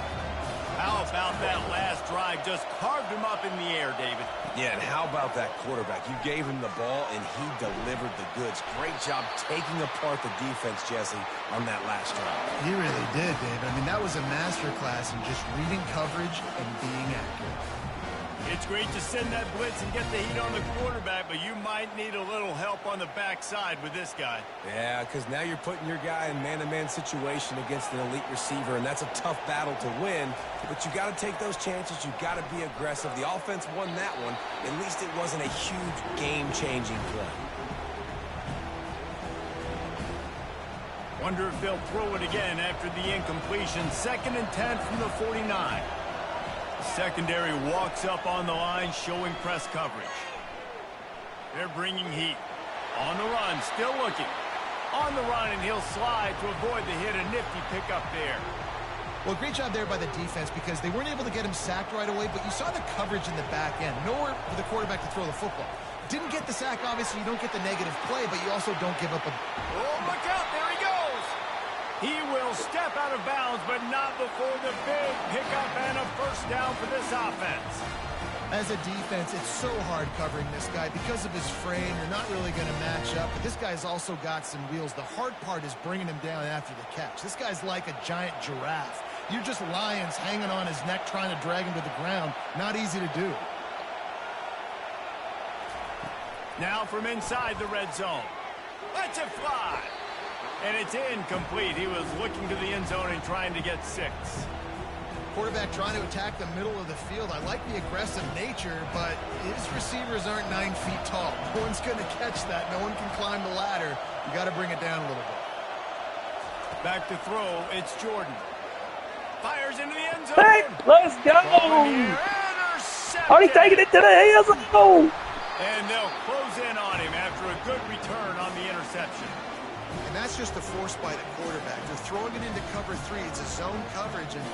How about that last drive? Just carved him up in the air, David. Yeah, and how about that quarterback? You gave him the ball, and he delivered the goods. Great job taking apart the defense, Jesse, on that last drive. He really did, David. I mean, that was a masterclass in just reading coverage and being accurate. It's great to send that blitz and get the heat on the quarterback, but you might need a little help on the backside with this guy. Yeah, because now you're putting your guy in man-to-man situation against an elite receiver, and that's a tough battle to win. But you got to take those chances. You got to be aggressive. The offense won that one. At least it wasn't a huge game-changing play. Wonder if they'll throw it again after the incompletion. 2nd and 10 from the 49. Secondary walks up on the line, showing press coverage. They're bringing heat. On the run, still looking. On the run, and he'll slide to avoid the hit. A nifty pickup there. Well, great job there by the defense because they weren't able to get him sacked right away, but you saw the coverage in the back end. Nowhere for the quarterback to throw the football. Didn't get the sack, obviously. You don't get the negative play, but you also don't give up a... Oh, look out. There he goes. He will step out of bounds, but not before the big pickup and a first down for this offense. As a defense, it's so hard covering this guy. Because of his frame, you're not really going to match up. But this guy's also got some wheels. The hard part is bringing him down after the catch. This guy's like a giant giraffe. You're just lions hanging on his neck trying to drag him to the ground. Not easy to do. Now from inside the red zone. Let's it fly. And it's incomplete. He was looking to the end zone and trying to get 6. Quarterback trying to attack the middle of the field. I like the aggressive nature, but his receivers aren't 9 feet tall. No one's going to catch that. No one can climb the ladder. You got to bring it down a little bit. Back to throw. It's Jordan. Fires into the end zone. Hey, let's go. Are he taking it to the end zone? And they'll close in on him after a good return on the interception. And that's just the force by the quarterback. They're throwing it into cover 3. It's a zone coverage. And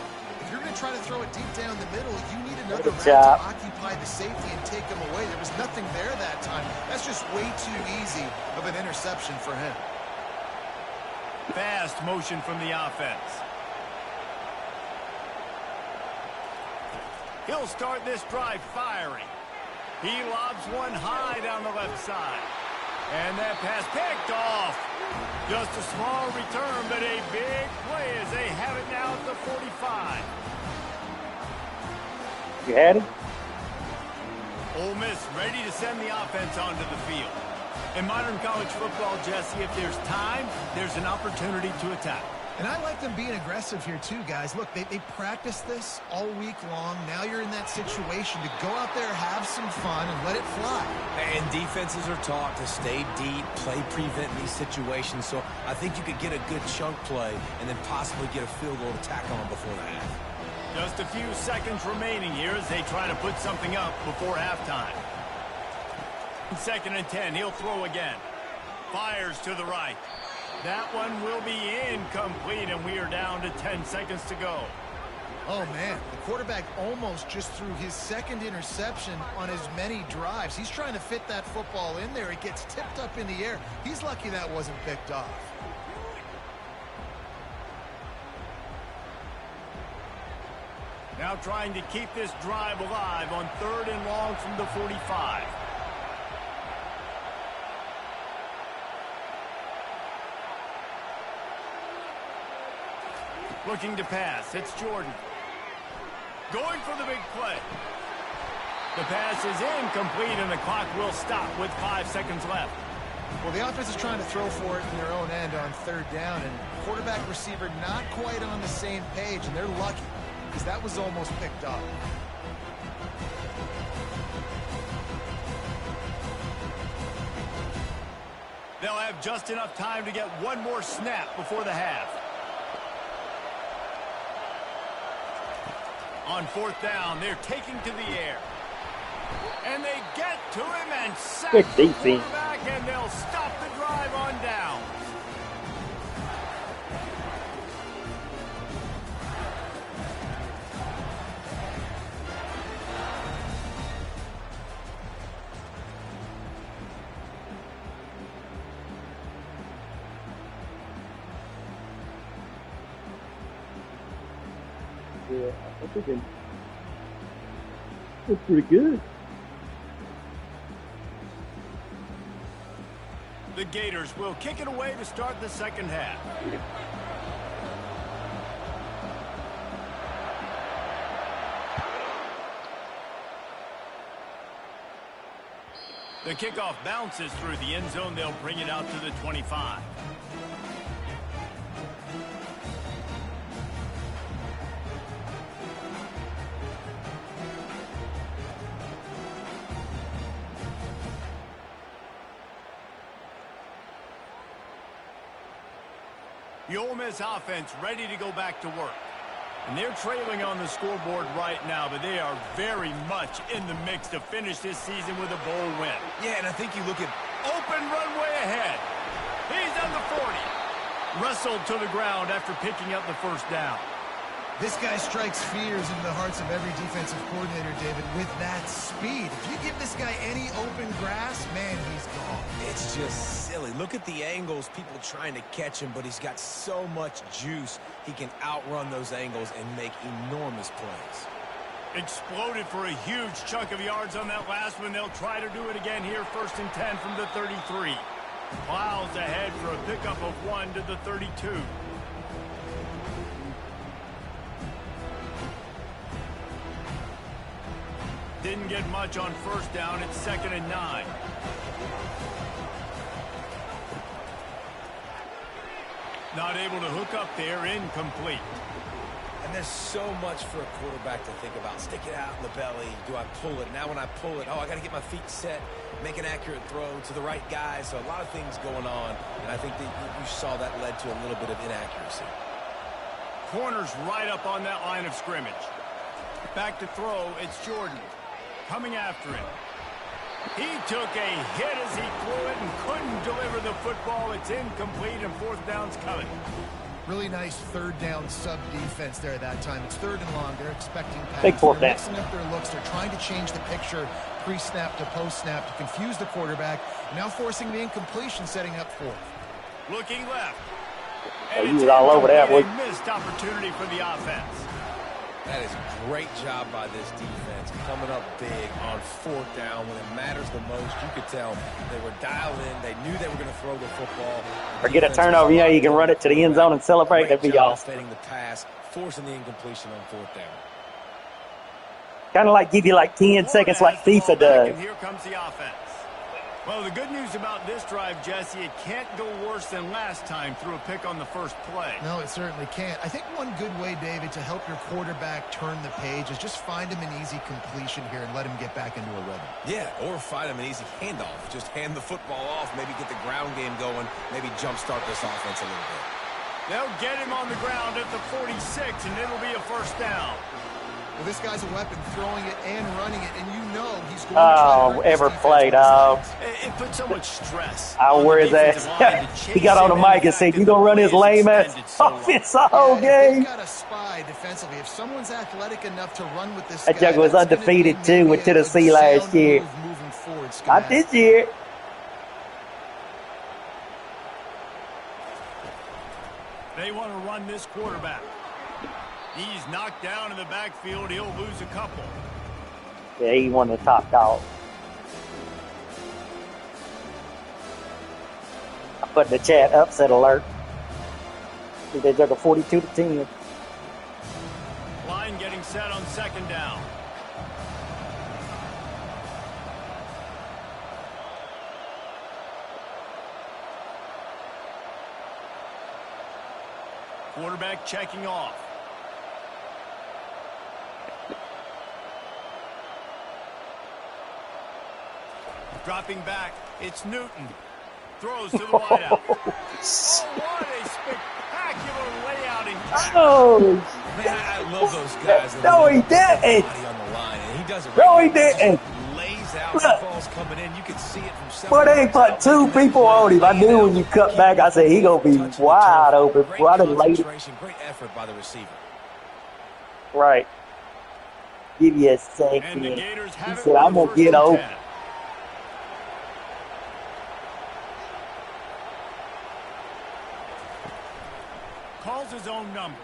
if you're going to try to throw it deep down the middle, you need another route to occupy the safety and take him away. There was nothing there that time. That's just way too easy of an interception for him. Fast motion from the offense. He'll start this drive firing. He lobs one high down the left side. And that pass picked off. Just a small return, but a big play as they have it now at the 45. You had it? Ole Miss ready to send the offense onto the field. In modern college football, Jesse, if there's time, there's an opportunity to attack. And I like them being aggressive here too, guys. Look, they practice this all week long. Now you're in that situation to go out there, have some fun, and let it fly. And defenses are taught to stay deep, play prevent in these situations. So I think you could get a good chunk play and then possibly get a field goal to tack on before the half. Just a few seconds remaining here as they try to put something up before halftime. 2nd and 10, he'll throw again. Fires to the right. That one will be incomplete, and we are down to 10 seconds to go. Oh, man, the quarterback almost just threw his 2nd interception on as many drives. He's trying to fit that football in there. It gets tipped up in the air. He's lucky that wasn't picked off. Now trying to keep this drive alive on 3rd and long from the 45. Looking to pass. It's Jordan. Going for the big play. The pass is incomplete, and the clock will stop with 5 seconds left. Well, the offense is trying to throw for it in their own end on 3rd down, and quarterback receiver not quite on the same page, and they're lucky because that was almost picked up. They'll have just enough time to get one more snap before the half. On 4th down, they're taking to the air. And they get to him and sack the quarterback, and they'll stop the drive on down. Yeah, I think it's pretty good. The Gators will kick it away to start the second half. The kickoff bounces through the end zone. They'll bring it out to the 25. The Ole Miss offense ready to go back to work. And they're trailing on the scoreboard right now, but they are very much in the mix to finish this season with a bowl win. Yeah, and I think you look at open runway ahead. He's on the 40. Wrestled to the ground after picking up the first down. This guy strikes fears into the hearts of every defensive coordinator, David, with that speed. If you give this guy any open grass, man, he's gone. It's just silly. Look at the angles, people trying to catch him, but he's got so much juice. He can outrun those angles and make enormous plays. Exploded for a huge chunk of yards on that last one. They'll try to do it again here, 1st and 10 from the 33. Plows ahead for a pickup of 1 to the 32. Didn't get much on 1st down. It's 2nd and 9. Not able to hook up there. Incomplete. And there's so much for a quarterback to think about. Stick it out in the belly. Do I pull it? Now when I pull it, I got to get my feet set, make an accurate throw to the right guy. So a lot of things going on, and I think that you saw that led to a little bit of inaccuracy. Corners right up on that line of scrimmage. Back to throw. It's Jordan. Coming after him. He took a hit as he threw it and couldn't deliver the football. It's incomplete, and 4th down's coming. Really nice 3rd down sub-defense there at that time. It's 3rd and long. They're expecting pass. Big 4th They're down. mixing up their looks. They're trying to change the picture pre-snap to post-snap to confuse the quarterback. Now forcing the incompletion, setting up 4th. Looking left. He was all over that one. Missed opportunity for the offense. That is a great job by this defense, coming up big on 4th down when it matters the most. You could tell they were dialed in. They knew they were going to throw the football. Or get a turnover. You know, you can run it to the end zone and celebrate. That'd be awesome. Fitting the pass, forcing the incompletion on 4th down. Kind of like give you like 10 seconds like FIFA does. And here comes the offense. Well, the good news about this drive, Jesse, it can't go worse than last time through a pick on the first play. No, it certainly can't. I think one good way, David, to help your quarterback turn the page is just find him an easy completion here and let him get back into a rhythm. Yeah, or find him an easy handoff. Just hand the football off, maybe get the ground game going, maybe jumpstart this offense a little bit. They'll get him on the ground at the 46, and it'll be a 1st down. Well, this guy's a weapon, throwing it and running it, and you know he's going to try to ever play, dog. It puts so much stress. I'll wear his ass. He got on the mic and said, you going to run his lame ass offense the whole game? Got a spy defensively. If someone's athletic enough to run with this That guy, jugger was undefeated, too, with Tennessee last year. Not this year. They want to run this quarterback. He's knocked down in the backfield. He'll lose a couple. Yeah, he won the top dog. I put in the chat, upset alert. They took a 42-10. Line getting set on 2nd down. Quarterback checking off. Dropping back, it's Newton. Throws to the wideout. Oh, what a spectacular layout and catch. Oh, Man, I love those guys. no, he didn't. Body on the line, and he does it No, right he here. didn't. Lays out Look. the ball's coming in. You can see it from several Boy, they yards put out. two people on him. I knew when you cut back, I said he gonna be wide open. Great Boy, I done laid it. concentration, great effort by the receiver. Right. Give you a And second. the He Gators have it said, I'm with gonna get 1st and open. 10. Calls his own number.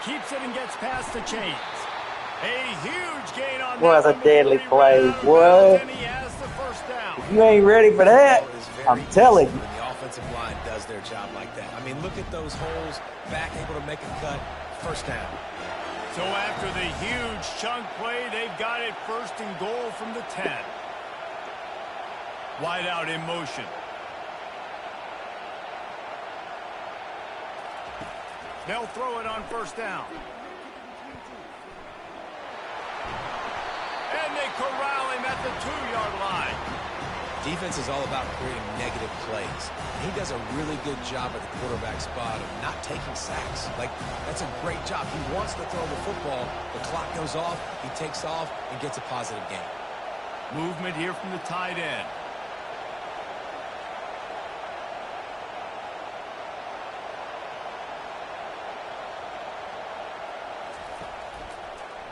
Keeps it and gets past the chains. A huge gain on Was that a one deadly before he ran play. out of What? bounds, and he has the first down. You ain't ready for that. I'm telling you. When the offensive line does their job like that. I mean, look at those holes. Back able to make a cut. First down. So after the huge chunk play, they've got it 1st and goal from the 10. Wide out in motion. They'll throw it on 1st down. And they corral him at the 2-yard line. Defense is all about creating negative plays. He does a really good job at the quarterback spot of not taking sacks. Like, that's a great job. He wants to throw the football. The clock goes off. He takes off and gets a positive gain. Movement here from the tight end.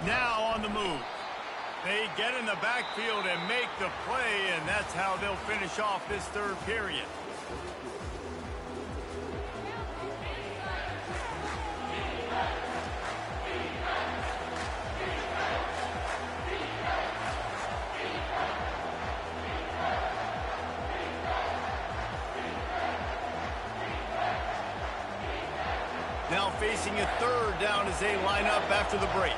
Now on the move. They get in the backfield and make the play, and that's how they'll finish off this 3rd period. Now facing a 3rd down as they line up after the break.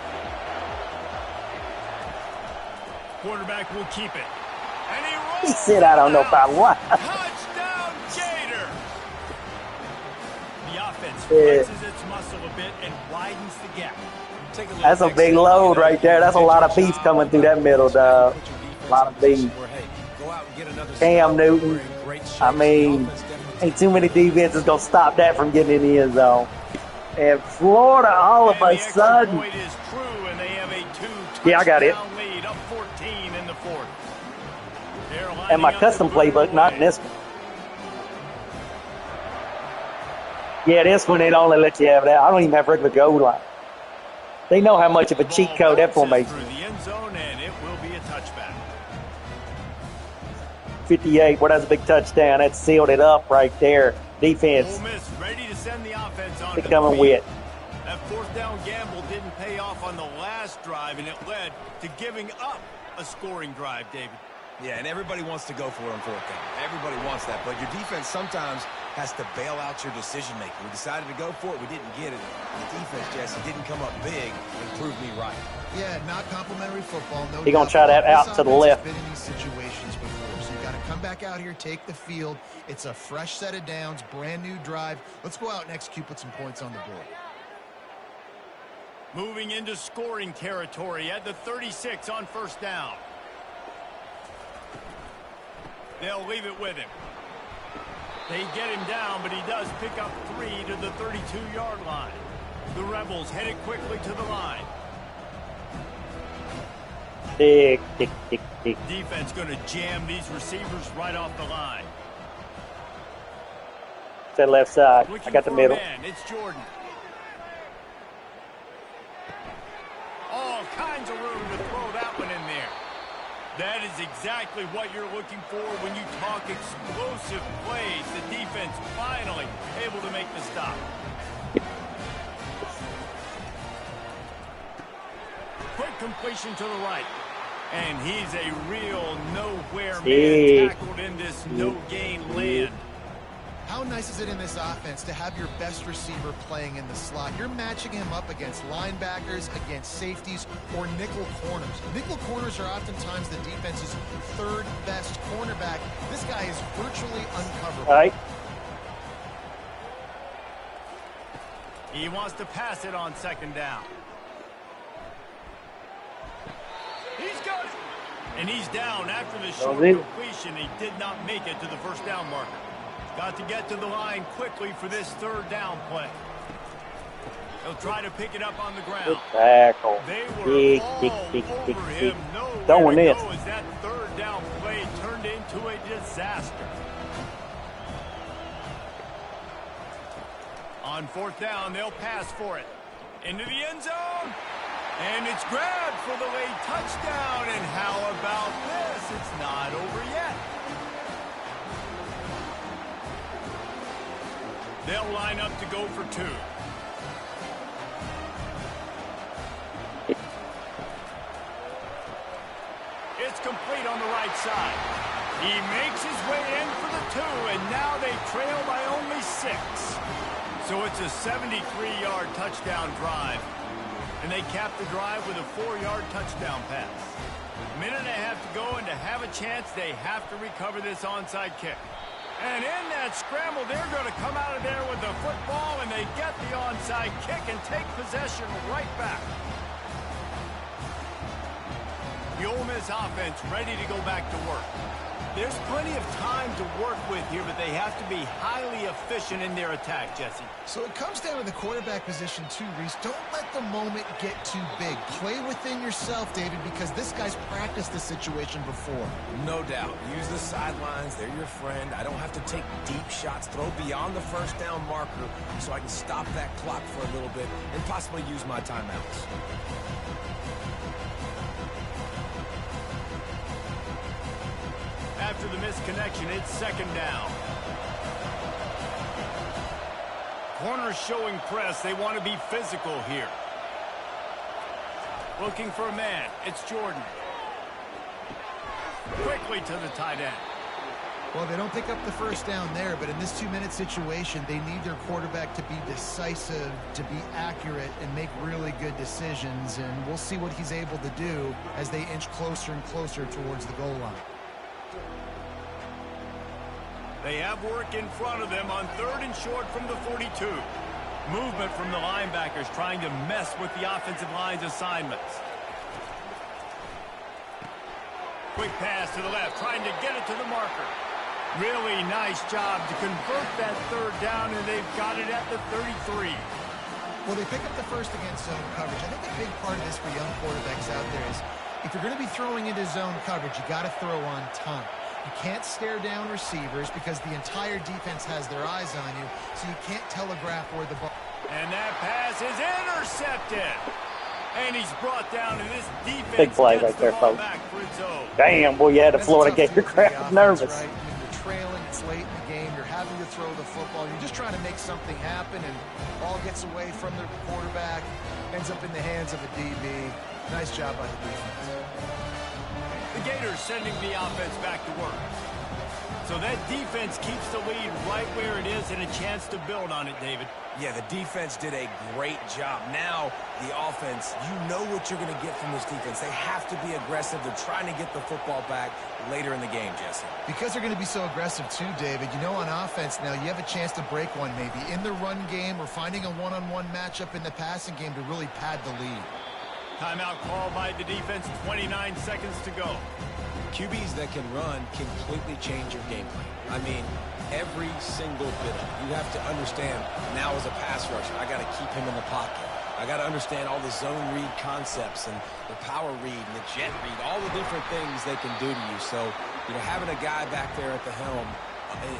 Quarterback will keep it. And he rolls. He said, I don't know about what. Touchdown, Gator! The offense Yeah. flexes its muscle a bit and widens the gap. Take a look That's a next big to load it. right there. That's a lot of beef coming through that middle, dog. A lot of beef. Where, hey, go out and get another Cam stop. Newton. We're in great shape. I mean, The offense definitely ain't too many defenses gonna stop that from getting in the end zone. And Florida, all of And a the extra sudden, point is true, and they have a 2-touchdown Yeah, I got it. lead, up 14 in the 4th. They're and lining my up custom to put it playbook, not away. in this one. Yeah, this one, they don't let you have that. I don't even have regular goal line. They know how much of a The cheat ball code that bounces formation through is. the end zone, and it will be a touchback. 58, well, that's a big touchdown. That sealed it up right there. Defense, Ole Miss ready to send the offense on they the coming field. with. That 4th down gamble didn't pay off on the last drive, and it led to giving up a scoring drive, David. Yeah, and everybody wants to go for it on 4th down. Everybody wants that, but your defense sometimes has to bail out your decision-making. We decided to go for it. We didn't get it. The defense, Jesse, didn't come up big and prove me right. Yeah, not complimentary football. No He gonna doubt. try that This out to the offense left. has been in these situations before, so you got to come back out here, take the field. It's a fresh set of downs, brand new drive. Let's go out and execute, put some points on the board. Moving into scoring territory at the 36 on 1st down. They'll leave it with him. They get him down, but he does pick up 3 to the 32-yard line. The Rebels headed quickly to the line. Tick, tick, tick, tick. Defense going to jam these receivers right off the line. To the left side. I Looking got the for a middle. man. It's Jordan. All kinds of room to throw that one in there. That is exactly what you're looking for when you talk explosive plays. The defense finally able to make the stop. Quick completion to the right. And he's a real nowhere man tackled in this no-gain land. How nice is it in this offense to have your best receiver playing in the slot? You're matching him up against linebackers, against safeties, or nickel corners. Nickel corners are oftentimes the defense's 3rd best cornerback. This guy is virtually uncoverable. All right. He wants to pass it on 2nd down. He's got it. And he's down after the short completion. He did not make it to the 1st down marker. Got to get to the line quickly for this 3rd down play. He'll try to pick it up on the ground. Good tackle. They were Big. over him. Going Nowhere this. to go as that 3rd down play turned into a disaster. On 4th down, they'll pass for it. Into the end zone. And it's grabbed for the late touchdown. And how about this? It's not over yet. They'll line up to go for 2. It's complete on the right side. He makes his way in for the 2, and now they trail by only 6. So it's a 73-yard touchdown drive. And they cap the drive with a 4-yard touchdown pass. A minute and a half to go, and to have a chance, they have to recover this onside kick. And in that scramble, they're going to come out of there with the football, and they get the onside kick and take possession right back. The Ole Miss offense ready to go back to work. There's plenty of time to work with here, but they have to be highly efficient in their attack, Jesse. So it comes down to the quarterback position too, Reese. Don't let the moment get too big. Play within yourself, David, because this guy's practiced this situation before. No doubt. Use the sidelines. They're your friend. I don't have to take deep shots. Throw beyond the 1st down marker so I can stop that clock for a little bit and possibly use my timeouts. After the misconnection, it's 2nd down. Corners showing press. They want to be physical here. Looking for a man. It's Jordan. Quickly to the tight end. Well, they don't pick up the 1st down there, but in this 2-minute situation, they need their quarterback to be decisive, to be accurate, and make really good decisions. And we'll see what he's able to do as they inch closer and closer towards the goal line. They have work in front of them on 3rd and short from the 42. Movement from the linebackers trying to mess with the offensive line's assignments. Quick pass to the left, trying to get it to the marker. Really nice job to convert that 3rd down, and they've got it at the 33. Well, they pick up the 1st against zone coverage. I think a big part of this for young quarterbacks out there is if you're going to be throwing into zone coverage, you got to throw on time. You can't stare down receivers because the entire defense has their eyes on you, so you can't telegraph where the ball... And that pass is intercepted. And he's brought down, and this defense Big play gets right there, the ball folks. back for its own. Damn, boy, you had a That's Florida tough to Gator do for the crowd offense, nervous. right? I mean, you're trailing, it's late in the game, you're having to throw the football, you're just trying to make something happen, and ball gets away from the quarterback, ends up in the hands of a DB. Nice job by the defense. The Gators sending the offense back to work. So that defense keeps the lead right where it is and a chance to build on it, David. Yeah, the defense did a great job. Now, the offense, you know what you're going to get from this defense. They have to be aggressive. They're trying to get the football back later in the game, Jesse. Because they're going to be so aggressive too, David, you know on offense now you have a chance to break one maybe in the run game or finding a one-on-one matchup in the passing game to really pad the lead. Timeout called by the defense, 29 seconds to go. QBs that can run completely change your game plan. I mean, every single bit of it. You have to understand now as a pass rusher, I got to keep him in the pocket. I got to understand all the zone read concepts and the power read and the jet read, all the different things they can do to you. So, you know, having a guy back there at the helm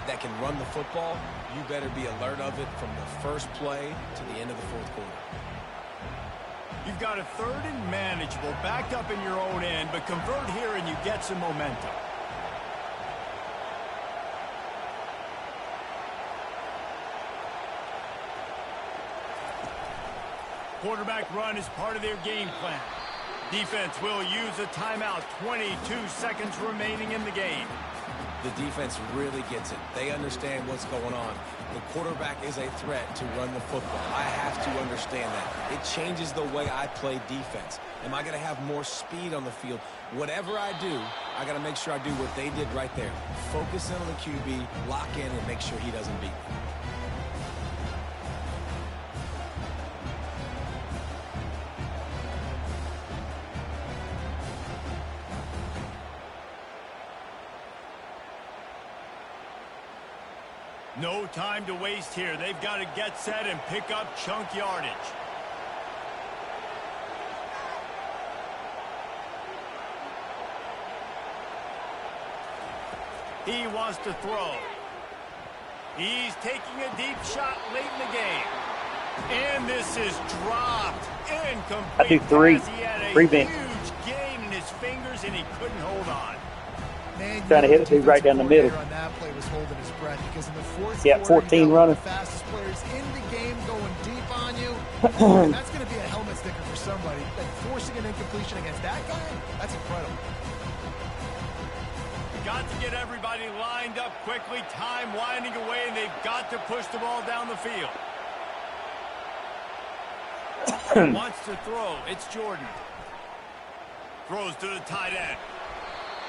that can run the football, you better be alert of it from the first play to the end of the 4th quarter. You've got a 3rd and manageable, backed up in your own end, but convert here and you get some momentum. Quarterback run is part of their game plan. Defense will use a timeout, 22 seconds remaining in the game. The defense really gets it. They understand what's going on. The quarterback is a threat to run the football. I have to understand that. It changes the way I play defense. Am I going to have more speed on the field? Whatever I do, I got to make sure I do what they did right there. Focus in on the QB, lock in, and make sure he doesn't beat me. No time to waste here. They've got to get set and pick up chunk yardage. He wants to throw. He's taking a deep shot late in the game. And this is dropped. Incomplete. I do three. He had a Three bench. huge gain in his fingers, and he couldn't hold on. Man, Trying to hit the it right down the middle. defensive coordinator on that play was holding his breath because in the fourth Yeah, quarter, 14 you got running. the fastest players in the game going deep on you. And that's going to be a helmet sticker for somebody. But forcing an incompletion against that guy, that's incredible. Got to get everybody lined up quickly. Time winding away, and they've got to push the ball down the field. Wants to throw. It's Jordan. Throws to the tight end.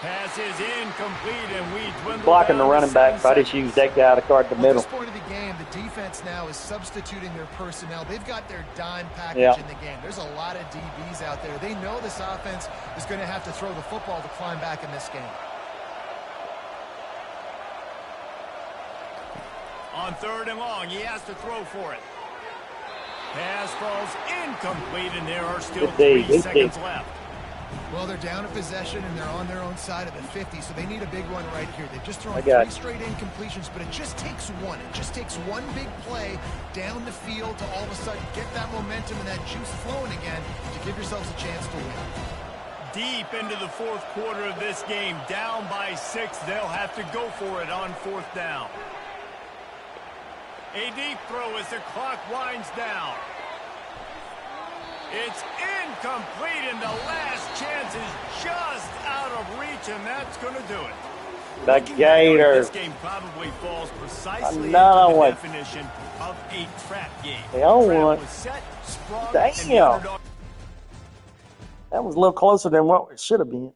Pass is incomplete, and we dwindle Blocking the down to running back, 7 so I just seconds. used that guy to guard the At middle. this point of the game, the defense now is substituting their personnel. They've got their dime package Yeah. in the game. There's a lot of DBs out there. They know this offense is going to have to throw the football to climb back in this game. On 3rd and long, he has to throw for it. Pass falls incomplete, and there are still Good D, 3 good seconds D. left. Well, they're down in possession, and they're on their own side of the 50, so they need a big one right here. They've just thrown I got 3 straight incompletions, but it just takes one. It just takes one big play down the field to all of a sudden get that momentum and that juice flowing again to give yourselves a chance to win. Deep into the 4th quarter of this game, down by 6. They'll have to go for it on 4th down. A deep throw as the clock winds down. It's incomplete, and the last chance is just out of reach, and that's going to do it. The Gators. This game probably falls precisely Another into the one. definition of a trap game. They own Trap one. was set, sprung, and the Damn. underdog- That was a little closer than what it should have been.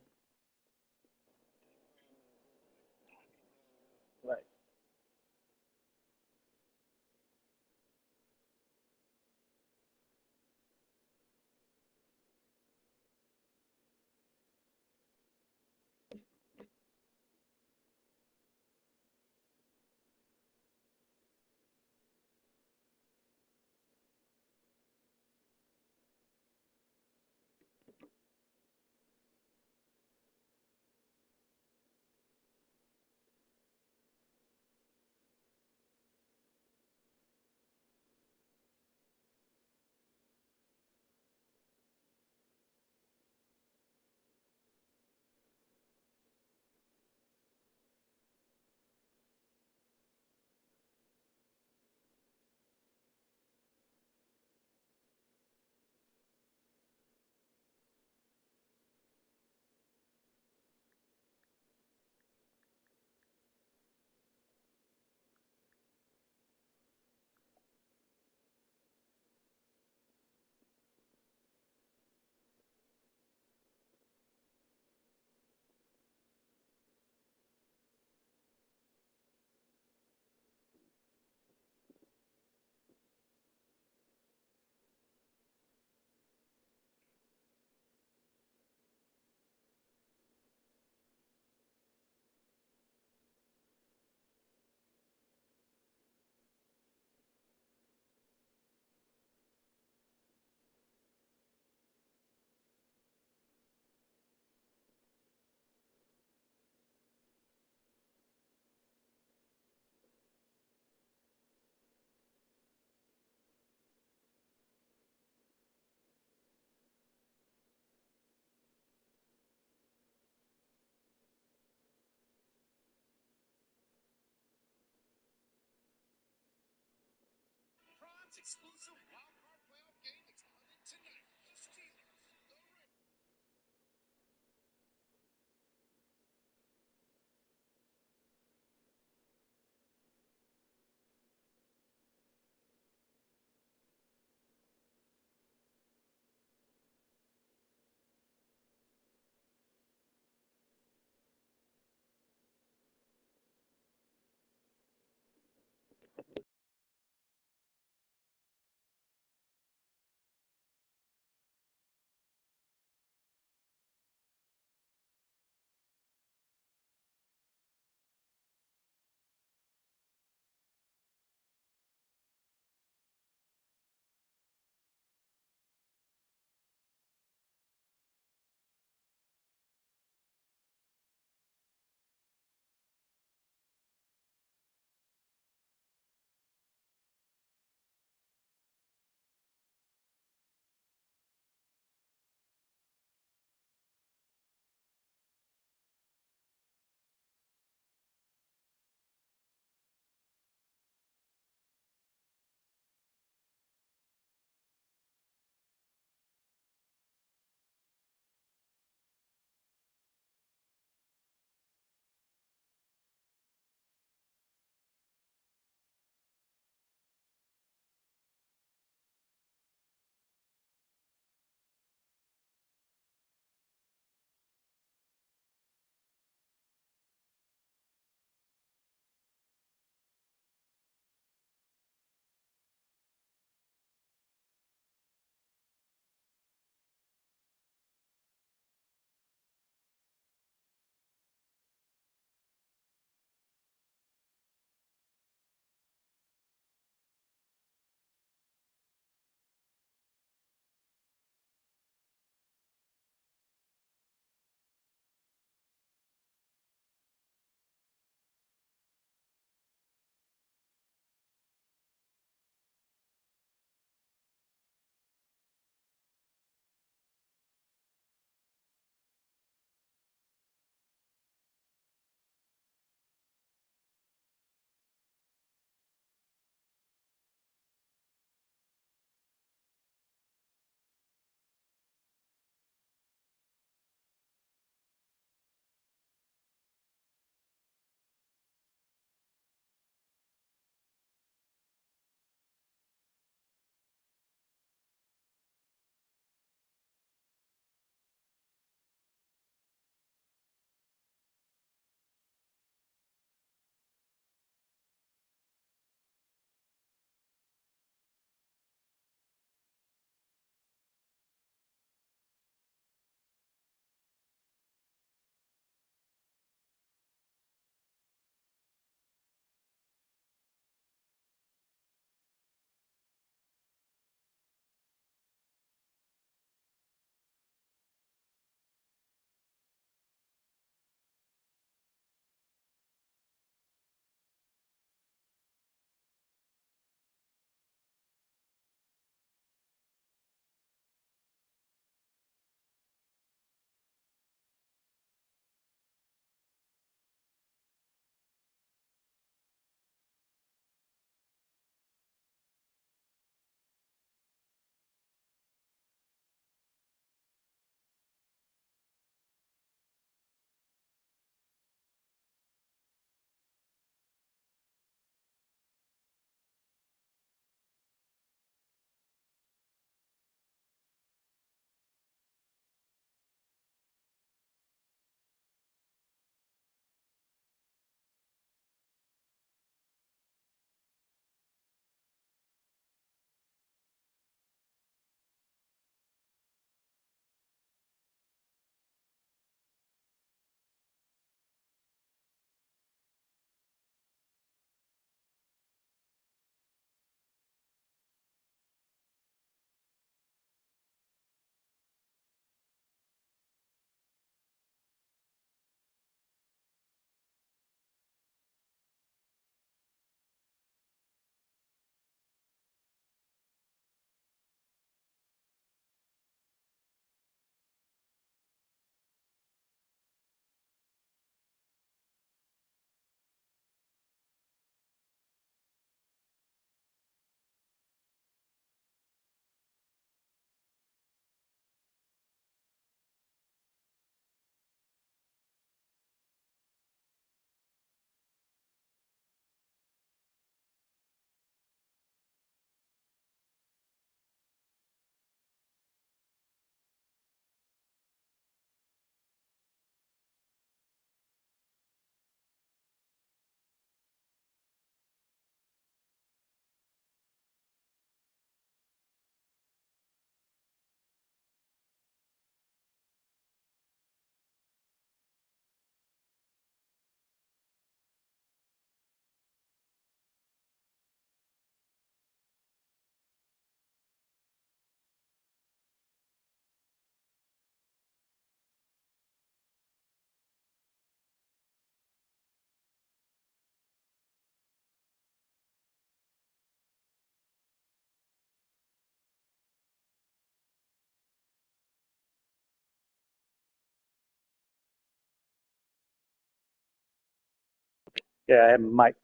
Yeah, I had my mic.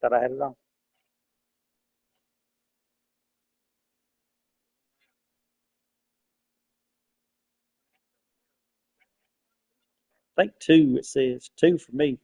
Thought I had it on. I think two, it says. Two for me.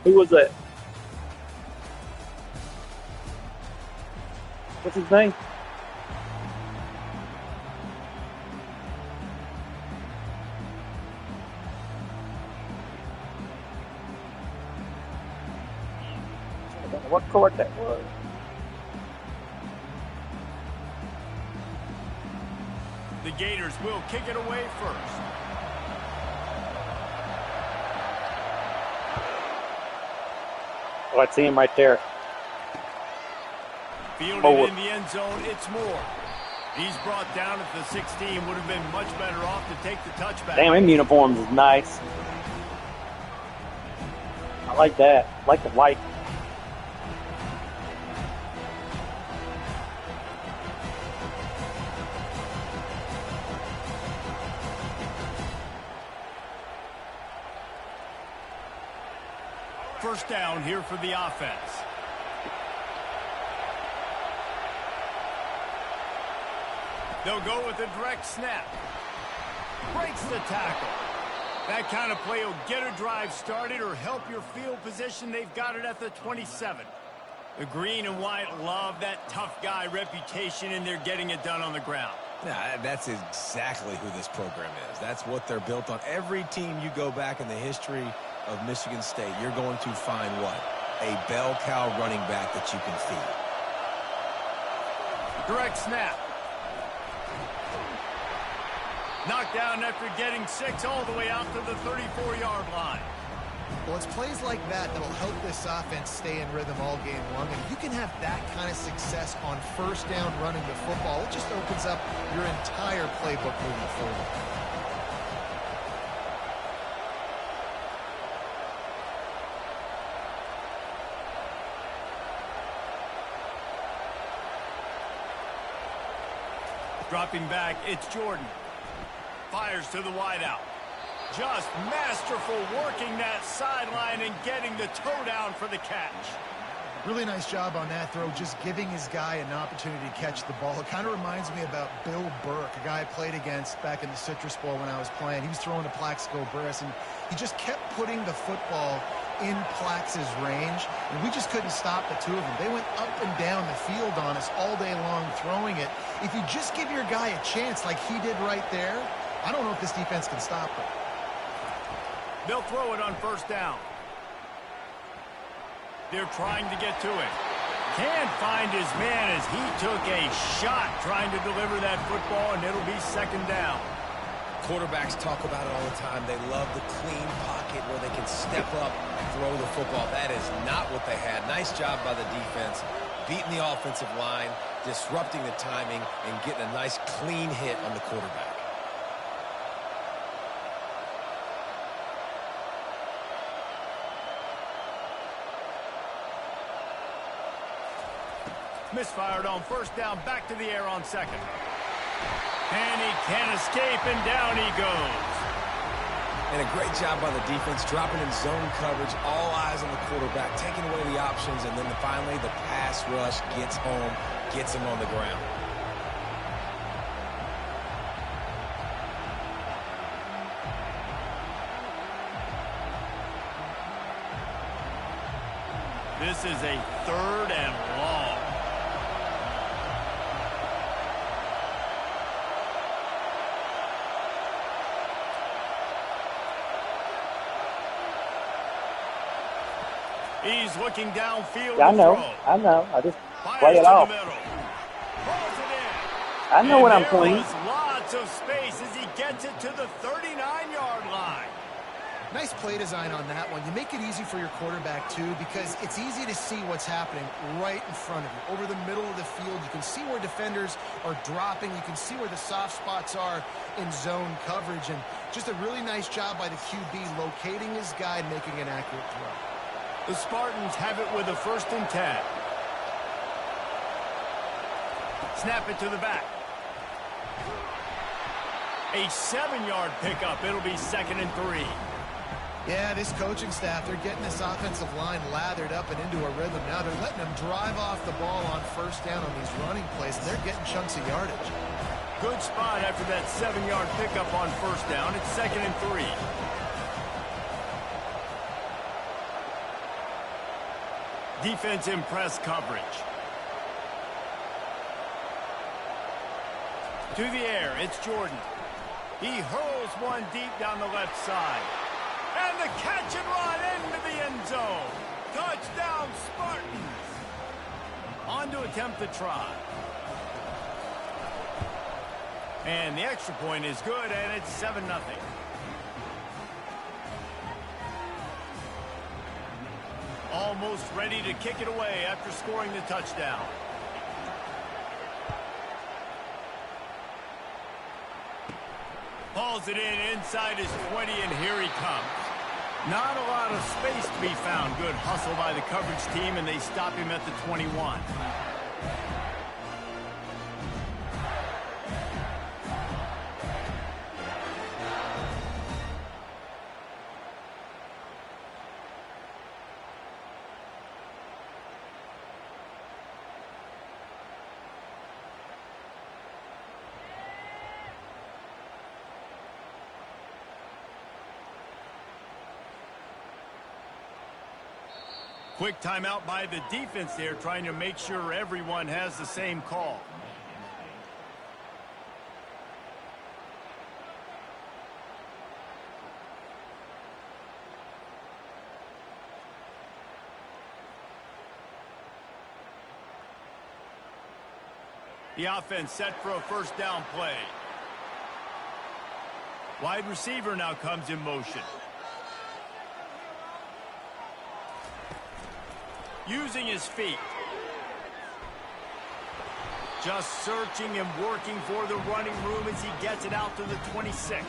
Who was that? What's his name? I don't know what court that was. The Gators will kick it away first. Oh, I see him right there. Fielded Forward. in the end zone, it's Moore. He's brought down at the 16. Would have been much better off to take the touchback. Damn, him uniforms is nice. I like that. I like the white. First down here for the offense. They'll go with a direct snap. Breaks the tackle. That kind of play will get a drive started or help your field position. They've got it at the 27. The green and white love that tough guy reputation, and they're getting it done on the ground. Yeah, that's exactly who this program is. That's what they're built on. Every team you go back in the history of Michigan State, you're going to find what? A bell cow running back that you can feed. Direct snap. Knocked down after getting 6 all the way out to the 34-yard line. Well, it's plays like that that'll help this offense stay in rhythm all game long. And if you can have that kind of success on first down running the football, it just opens up your entire playbook moving forward. Dropping back, it's Jordan. Fires to the wideout. Just masterful working that sideline and getting the toe down for the catch. Really nice job on that throw, just giving his guy an opportunity to catch the ball. It kind of reminds me about Bill Burke, a guy I played against back in the Citrus Bowl when I was playing. He was throwing to Plaxico Burress, and he just kept putting the football in Plax's range, and we just couldn't stop the two of them. They went up and down the field on us all day long throwing it. If you just give your guy a chance like he did right there, I don't know if this defense can stop them. They'll throw it on first down. They're trying to get to it. Can't find his man as he took a shot trying to deliver that football, and it'll be second down. Quarterbacks talk about it all the time. They love the clean pocket where they can step up and throw the football. That is not what they had. Nice job by the defense, beating the offensive line, disrupting the timing, and getting a nice clean hit on the quarterback. Misfired on first down, back to the air on second. And he can't escape, and down he goes. And a great job by the defense, dropping in zone coverage, all eyes on the quarterback, taking away the options, and then finally the pass rush gets home, gets him on the ground. This is a 3rd and long. He's looking downfield. Yeah, I know. Throw. I know. I just Fires play it to off. the middle. Throws it in. I know And when I'm there clean. was lots of space as he gets it to the 39-yard line. Nice play design on that one. You make it easy for your quarterback, too, because it's easy to see what's happening right in front of you. Over the middle of the field, you can see where defenders are dropping. You can see where the soft spots are in zone coverage. And just a really nice job by the QB locating his guy and making an accurate throw. The Spartans have it with a 1st and 10. Snap it to the back. A 7-yard pickup. It'll be 2nd and 3. Yeah, this coaching staff, they're getting this offensive line lathered up and into a rhythm. Now they're letting them drive off the ball on 1st down on these running plays, and they're getting chunks of yardage. Good spot after that 7-yard pickup on 1st down. It's 2nd and 3. Defense in press coverage. To the air, it's Jordan. He hurls one deep down the left side. And the catch and run into the end zone. Touchdown, Spartans. On to attempt the try. And the extra point is good, and it's 7-0. Almost ready to kick it away after scoring the touchdown. Hauls it in inside his 20, and here he comes. Not a lot of space to be found. Good hustle by the coverage team, and they stop him at the 21. Quick timeout by the defense there, trying to make sure everyone has the same call. The offense set for a 1st down play. Wide receiver now comes in motion. Using his feet. Just searching and working for the running room as he gets it out to the 26.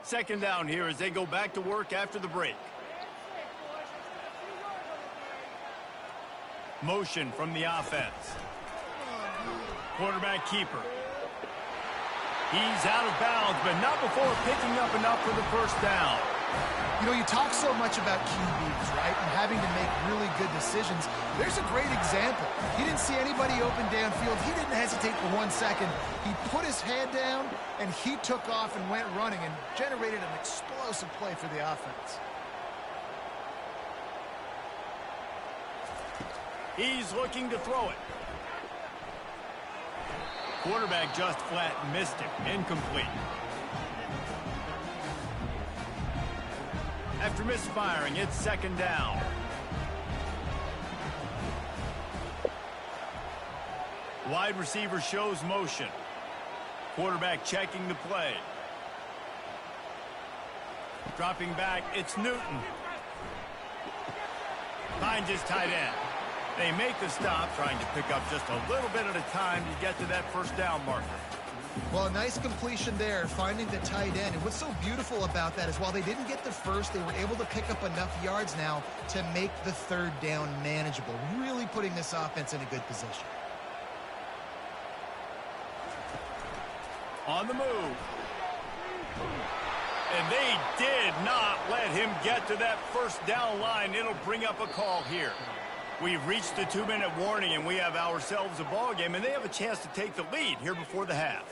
Second down here as they go back to work after the break. Motion from the offense. Quarterback keeper. He's out of bounds, but not before picking up enough for the 1st down. You know, you talk so much about QBs, right, and having to make really good decisions. There's a great example. He didn't see anybody open downfield. He didn't hesitate for 1 second. He put his head down, and he took off and went running and generated an explosive play for the offense. He's looking to throw it. Quarterback just flat missed it. Incomplete. After misfiring, it's 2nd down. Wide receiver shows motion. Quarterback checking the play. Dropping back, it's Newton. Finds his tight end. They make the stop, trying to pick up just a little bit at a time to get to that 1st down marker. Well, a nice completion there, finding the tight end. And what's so beautiful about that is while they didn't get the first, they were able to pick up enough yards now to make the 3rd down manageable, really putting this offense in a good position. On the move. And they did not let him get to that 1st down line. It'll bring up a call here. We've reached the 2-minute warning, and we have ourselves a ball game, and they have a chance to take the lead here before the half.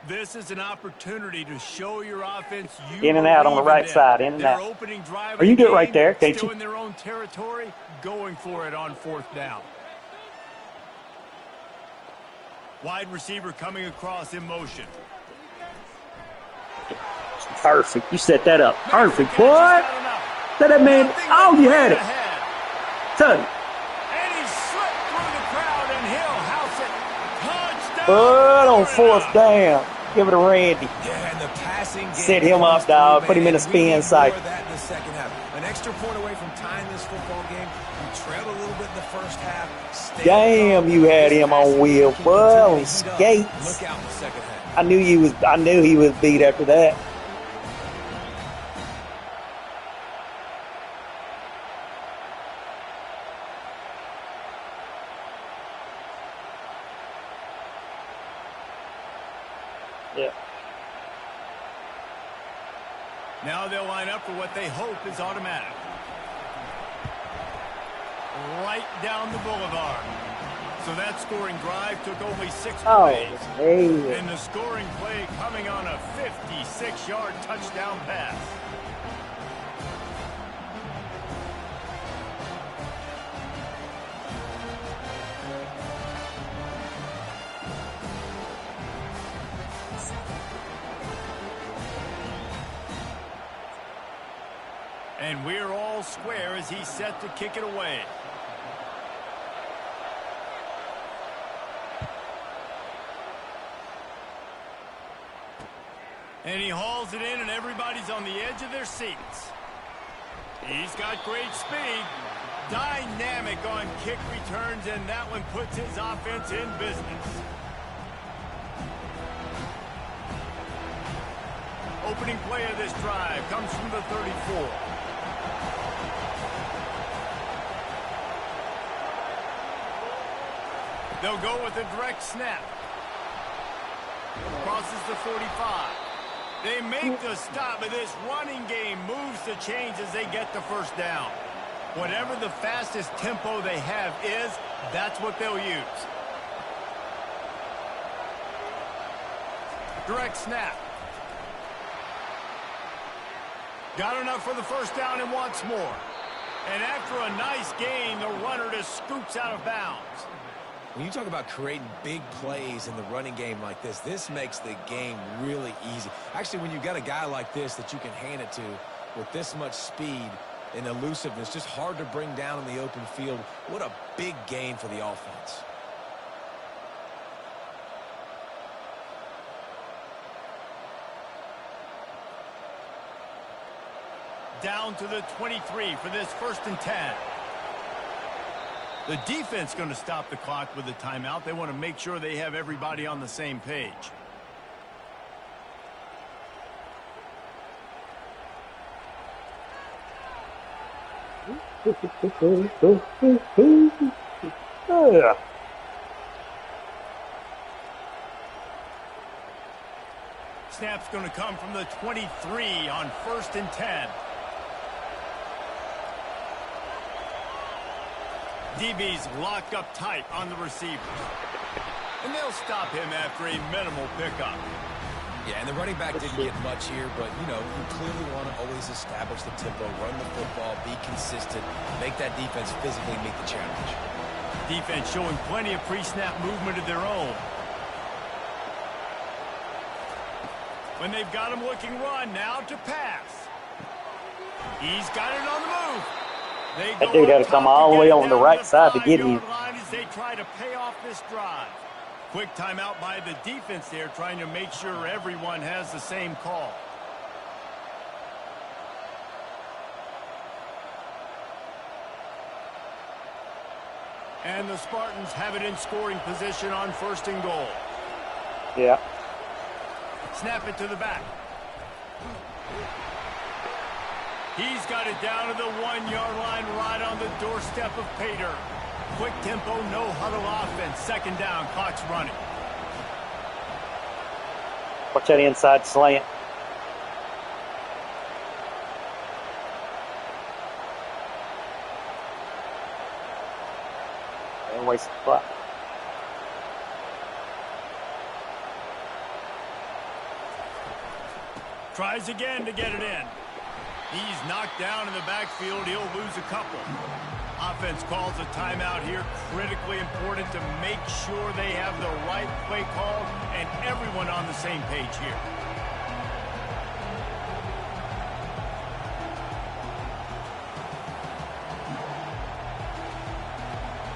This is an opportunity to show your offense in and out on the right side, in and out. Opening drive or you do it right there, can't still you? In their own territory, going for it on 4th down. Wide receiver coming across in motion. Perfect. You set that up. Perfect, boy. Set that man. Oh, you had it. Son. And he slipped through the crowd, and he'll house it. Touchdown. But on 4th down. Give it to Randy. Yeah, and the passing game Set him up, dog. Put him in a spin cycle. That in the second half. An extra point away from tying this football game. You trailed a little bit in the first half. Damn, you had him on wheel. Well, on skates. Look out in the second half. I knew he was beat after that. Yeah. Now they'll line up for what they hope is automatic. Right down the boulevard. So that scoring drive took only 6 plays. Hey. And the scoring play coming on a 56-yard touchdown pass. And we're all square as he's set to kick it away. And he hauls it in, and everybody's on the edge of their seats. He's got great speed. Dynamic on kick returns, and that one puts his offense in business. Opening play of this drive comes from the 34. They'll go with a direct snap. Crosses the 45. They make the stop, but this running game moves the chains as they get the first down. Whatever the fastest tempo they have is, that's what they'll use. Direct snap. Got enough for the first down and wants more. And after a nice gain, the runner just scoots out of bounds. When you talk about creating big plays in the running game like this makes the game really easy. Actually, when you've got a guy like this that you can hand it to with this much speed and elusiveness, just hard to bring down in the open field, what a big gain for the offense. Down to the 23 for this 1st and 10. The defense going to stop the clock with a timeout. They want to make sure they have everybody on the same page. Yeah. Snap's going to come from the 23 on 1st and 10. DB's locked up tight on the receiver. And they'll stop him after a minimal pickup. Yeah, and the running back didn't get much here, but, you know, you clearly want to always establish the tempo, run the football, be consistent, make that defense physically meet the challenge. Defense showing plenty of pre-snap movement of their own. When they've got him looking run, now to pass. He's got it on the move. That dude had to come all the way on the right side to get him. As they try to pay off this drive. Quick timeout by the defense there, trying to make sure everyone has the same call. And the Spartans have it in scoring position on 1st and goal. Yeah. Snap it to the back. He's got it down to the 1-yard line right on the doorstep of Pater. Quick tempo, no huddle offense. 2nd down, clock's running. Watch that inside slant. Don't waste the clock. Tries again to get it in. He's knocked down in the backfield. He'll lose a couple. Offense calls a timeout here. Critically important to make sure they have the right play call and everyone on the same page here.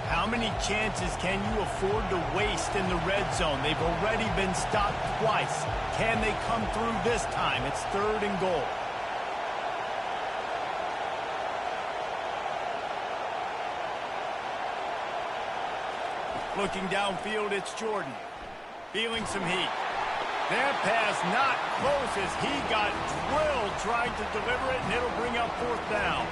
How many chances can you afford to waste in the red zone? They've already been stopped twice. Can they come through this time? It's 3rd and goal. Looking downfield, it's Jordan. Feeling some heat. That pass not close as he got drilled trying to deliver it, and it'll bring up 4th down.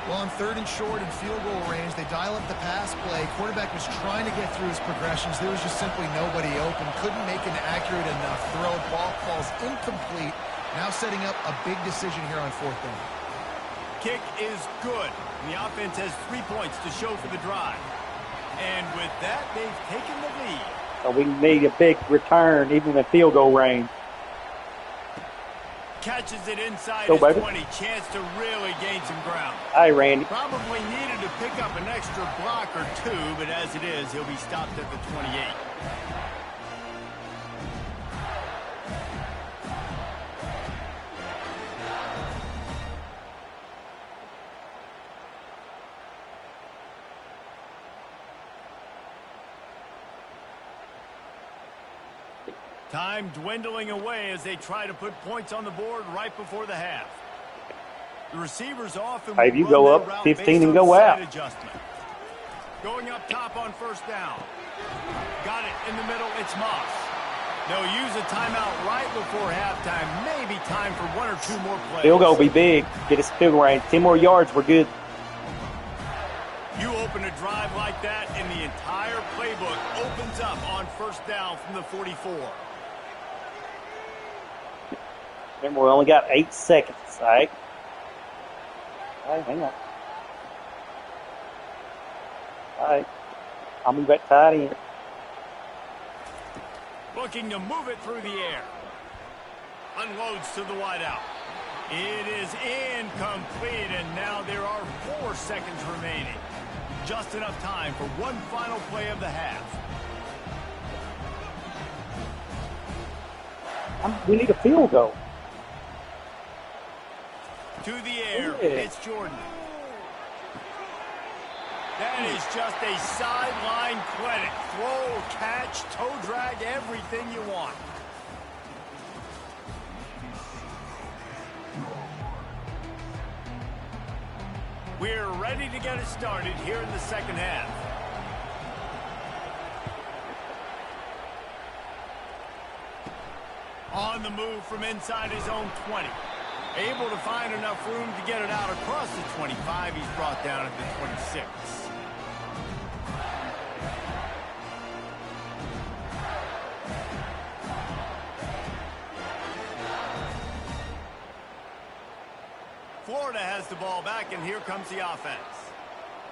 Well, on 3rd and short and field goal range, they dial up the pass play. Quarterback was trying to get through his progressions. There was just simply nobody open. Couldn't make an accurate enough throw. Ball falls incomplete. Now setting up a big decision here on 4th down. Kick is good. The offense has 3 points to show for the drive. And with that, they've taken the lead. So we need a big return, even in field goal range. Catches it inside Go, his baby. 20. Chance to really gain some ground. Hi, Randy. Probably needed to pick up an extra block or 2, but as it is, he'll be stopped at the 28. Time dwindling away as they try to put points on the board right before the half. The receivers often Hey, if you run go their up route 15 based and on go side out. adjustment. Going up top on 1st down. Got it in the middle. It's Moss. They'll use a timeout right before halftime. Maybe time for 1 or 2 more plays. Field goal be big. Get us field goal range. 10 more yards, we're good. You open a drive like that, and the entire playbook opens up on 1st down from the 44. Remember, we only got 8 seconds, all right? All right, hang on. All right. I'll move that tight end. Looking to move it through the air. Unloads to the wideout. It is incomplete, and now there are 4 seconds remaining. Just enough time for one final play of the half. We need a field goal. To the air, Yeah. it's Jordan. That is just a sideline clinic. Throw, catch, toe drag, everything you want. We're ready to get it started here in the second half. On the move from inside his own 20. Able to find enough room to get it out across the 25. He's brought down at the 26. Florida has the ball back, and here comes the offense.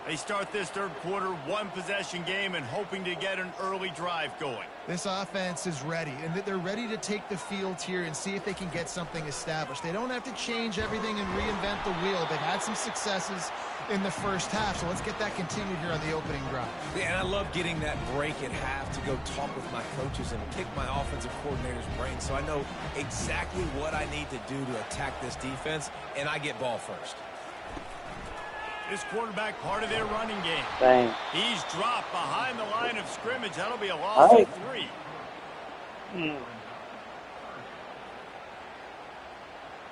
They start this 3rd quarter, 1-possession game, and hoping to get an early drive going. This offense is ready, and they're ready to take the field here and see if they can get something established. They don't have to change everything and reinvent the wheel. They've had some successes in the first half, so let's get that continued here on the opening drive. Yeah, and I love getting that break at half to go talk with my coaches and kick my offensive coordinator's brain so I know exactly what I need to do to attack this defense, and I get ball first. This quarterback part of their running game. Dang. He's dropped behind the line of scrimmage. That'll be a loss of 3.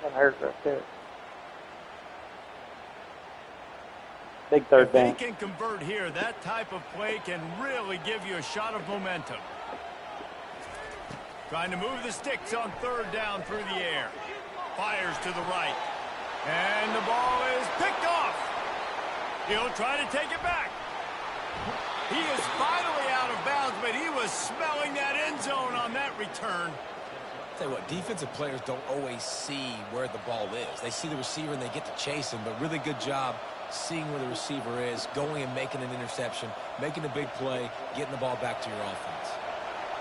That hurt right there. Big 3rd If they down. can convert here, that type of play can really give you a shot of momentum. Trying to move the sticks on 3rd down through the air. Fires to the right. And the ball is picked off. He'll try to take it back. He is finally out of bounds, but he was smelling that end zone on that return. Tell you what, defensive players don't always see where the ball is. They see the receiver and they get to chase him, but really good job seeing where the receiver is, going and making an interception, making a big play, getting the ball back to your offense.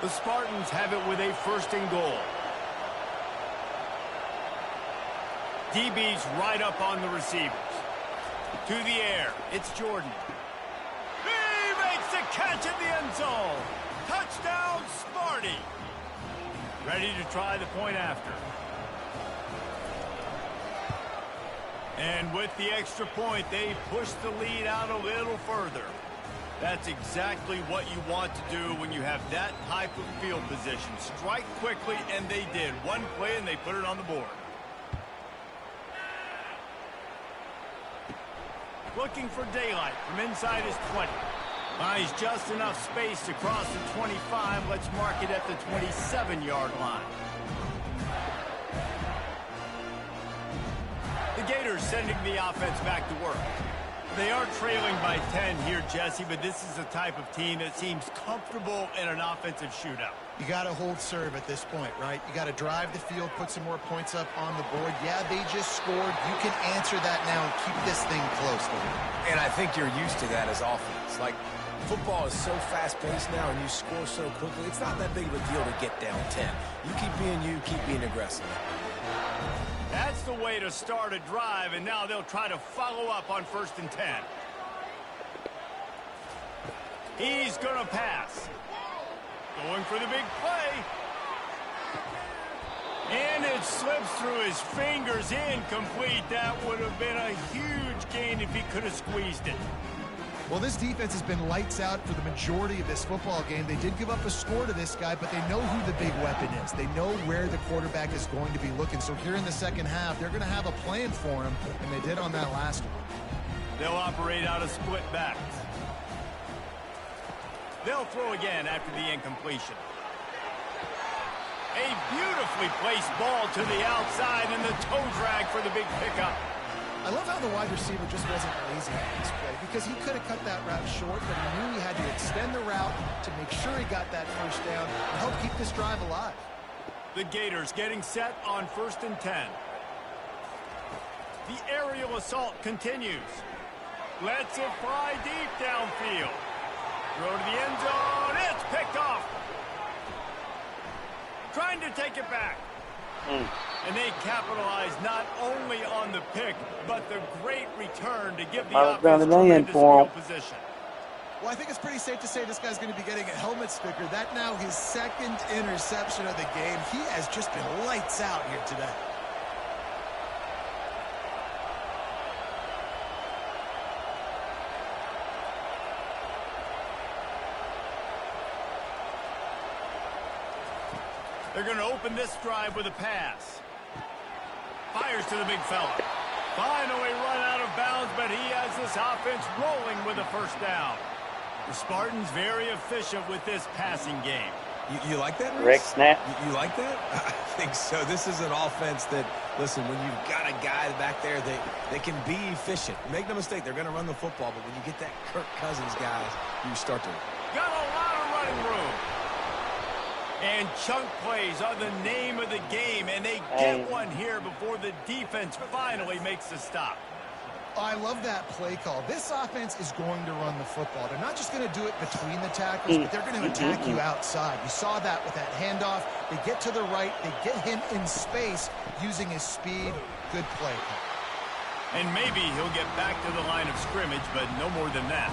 The Spartans have it with a 1st and goal. DB's right up on the receivers. To the air, it's Jordan. He makes the catch in the end zone. Touchdown, Smarty. Ready to try the point after. And with the extra point, they push the lead out a little further. That's exactly what you want to do when you have that type of field position. Strike quickly, and they did. One play, and they put it on the board. Looking for daylight from inside his 20. Buys just enough space to cross the 25. Let's mark it at the 27-yard line. The Gators sending the offense back to work. They are trailing by 10 here, Jesse, but this is the type of team that seems comfortable in an offensive shootout. You got to hold serve at this point, right? You got to drive the field, put some more points up on the board. Yeah, they just scored. You can answer that now and keep this thing close. And I think you're used to that as offense. Like, football is so fast-paced now and you score so quickly, it's not that big of a deal to get down 10. You keep being aggressive. That's the way to start a drive, and now they'll try to follow up on 1st and 10. He's going to pass. Going for the big play. And it slips through his fingers, incomplete. That would have been a huge gain if he could have squeezed it. Well, this defense has been lights out for the majority of this football game. They did give up a score to this guy, but they know who the big weapon is. They know where the quarterback is going to be looking. So here in the second half, they're going to have a plan for him, and they did on that last one. They'll operate out of split backs. They'll throw again after the incompletion. A beautifully placed ball to the outside, and the toe drag for the big pickup. I love how the wide receiver just wasn't lazy on this play because he could have cut that route short, but he knew he had to extend the route to make sure he got that first down and help keep this drive alive. The Gators getting set on 1st and 10. The aerial assault continues. Lets it fly deep downfield. Throw to the end zone. It's picked off. Trying to take it back. And they capitalize not only on the pick, but the great return to give the offense tremendous field position. Well, I think it's pretty safe to say this guy's going to be getting a helmet sticker. That now his second interception of the game. He has just been lights out here today. They're going to open this drive with a pass. Fires to the big fella. Finally run out of bounds, but he has this offense rolling with a first down. The Spartans very efficient with this passing game. You like that, Rick snap. You like that? I think so. This is an offense that, listen, when you've got a guy back there, they can be efficient. Make no mistake, they're going to run the football, but when you get that Kirk Cousins guys, you start to... Got a lot of running room. And chunk plays are the name of the game, and they get one here before the defense finally makes the stop. I love that play call. This offense is going to run the football. They're not just going to do it between the tackles, but they're going to attack you outside. You saw that with that handoff. They get to the right. They get him in space using his speed. Good play call. And maybe he'll get back to the line of scrimmage, but no more than that.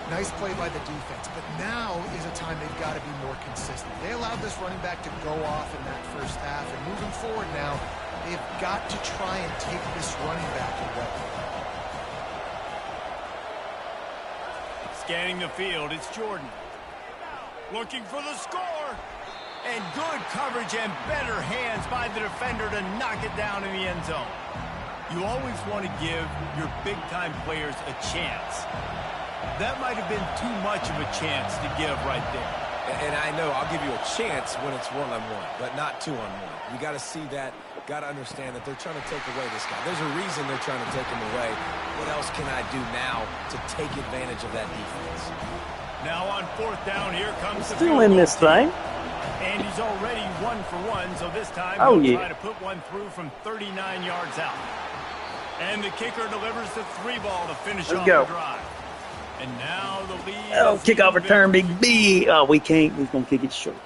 Nice play by the defense, but now is a time they've got to be more consistent. They allowed this running back to go off in that first half, and moving forward now, they've got to try and take this running back away. Scanning the field, it's Jordan. Looking for the score. And good coverage and better hands by the defender to knock it down in the end zone. You always want to give your big-time players a chance. That might have been too much of a chance to give right there. And I know I'll give you a chance when it's one-on-one, but not two-on-one. You got to see that, got to understand that they're trying to take away this guy. There's a reason they're trying to take him away. What else can I do now to take advantage of that defense? Now on 4th down, here comes the Still in this thing. And he's already 1 for 1, so this time he'll try to put one through from 39 yards out. And the kicker delivers the 3-ball to finish off the drive. And now the lead. Oh, kickoff return, Big B. Oh, we can't. He's going to kick it short.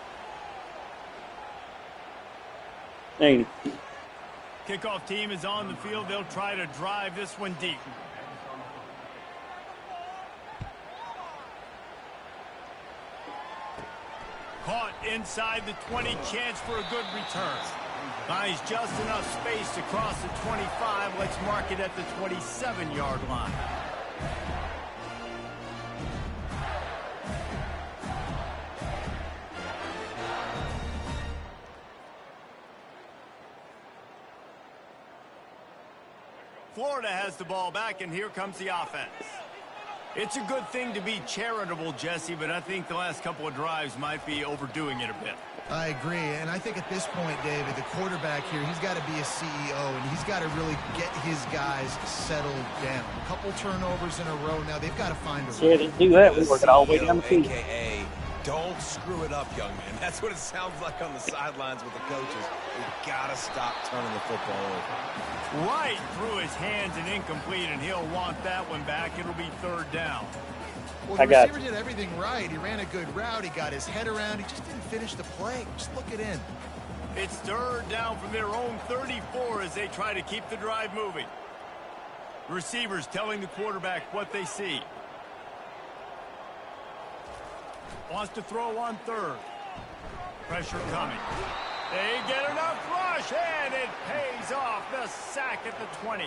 Ain't he? Kickoff team is on the field. They'll try to drive this one deep. Caught inside the 20, chance for a good return. Finds just enough space to cross the 25. Let's mark it at the 27-yard line. Florida has the ball back, and here comes the offense. It's a good thing to be charitable, Jesse, but I think the last couple of drives might be overdoing it a bit. I agree, and I think at this point, David, the quarterback here, he's got to be a CEO, and he's got to really get his guys settled down. A couple turnovers in a row now. They've got to find a Yeah, to do that, we work it all the way down the field. AKA, don't screw it up, young man. That's what it sounds like on the sidelines with the coaches. We got to stop turning the football over. Right through his hands and incomplete, and he'll want that one back. It'll be third down. Well, the receiver did everything right. He ran a good route. He got his head around. He just didn't finish the play. Just look it in. It's third down from their own 34 as they try to keep the drive moving. Receivers telling the quarterback what they see. Wants to throw on third. Pressure coming. They get enough rush, and it pays off. The sack at the 20.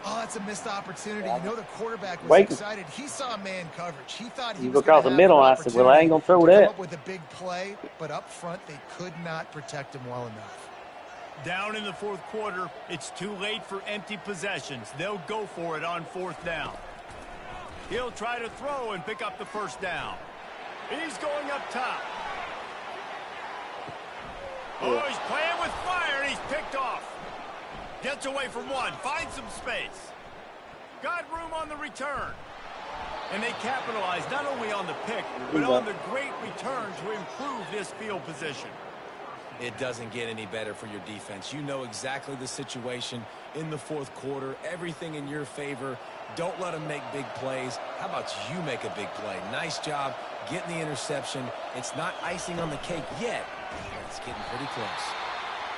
Oh, that's a missed opportunity. You know the quarterback was excited. He saw man coverage. He thought he was across the middle. I said, well, I ain't going to throw that. Up with a big play, but up front, they could not protect him well enough. Down in the fourth quarter, it's too late for empty possessions. They'll go for it on fourth down. He'll try to throw and pick up the first down. He's going up top. Oh, he's playing with fire, and he's picked off. Gets away from one, finds some space. Got room on the return. And they capitalize not only on the pick, but on the great return to improve this field position. It doesn't get any better for your defense. You know exactly the situation in the fourth quarter. Everything in your favor. Don't let them make big plays. How about you make a big play? Nice job getting the interception. It's not icing on the cake yet. It's getting pretty close.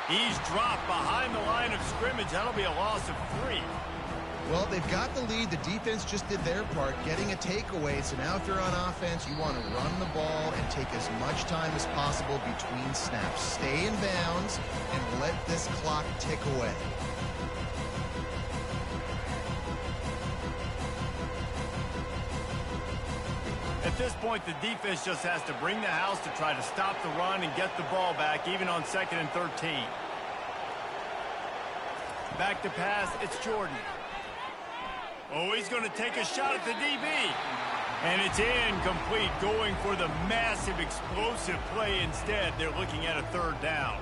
He's dropped behind the line of scrimmage. That'll be a loss of 3. Well, they've got the lead. The defense just did their part, getting a takeaway. So now if you're on offense, you want to run the ball and take as much time as possible between snaps. Stay in bounds and let this clock tick away. At this point, the defense just has to bring the house to try to stop the run and get the ball back, even on 2nd and 13. Back to pass, it's Jordan. Oh, he's going to take a shot at the DB. And it's incomplete, going for the massive, explosive play instead. They're looking at a third down.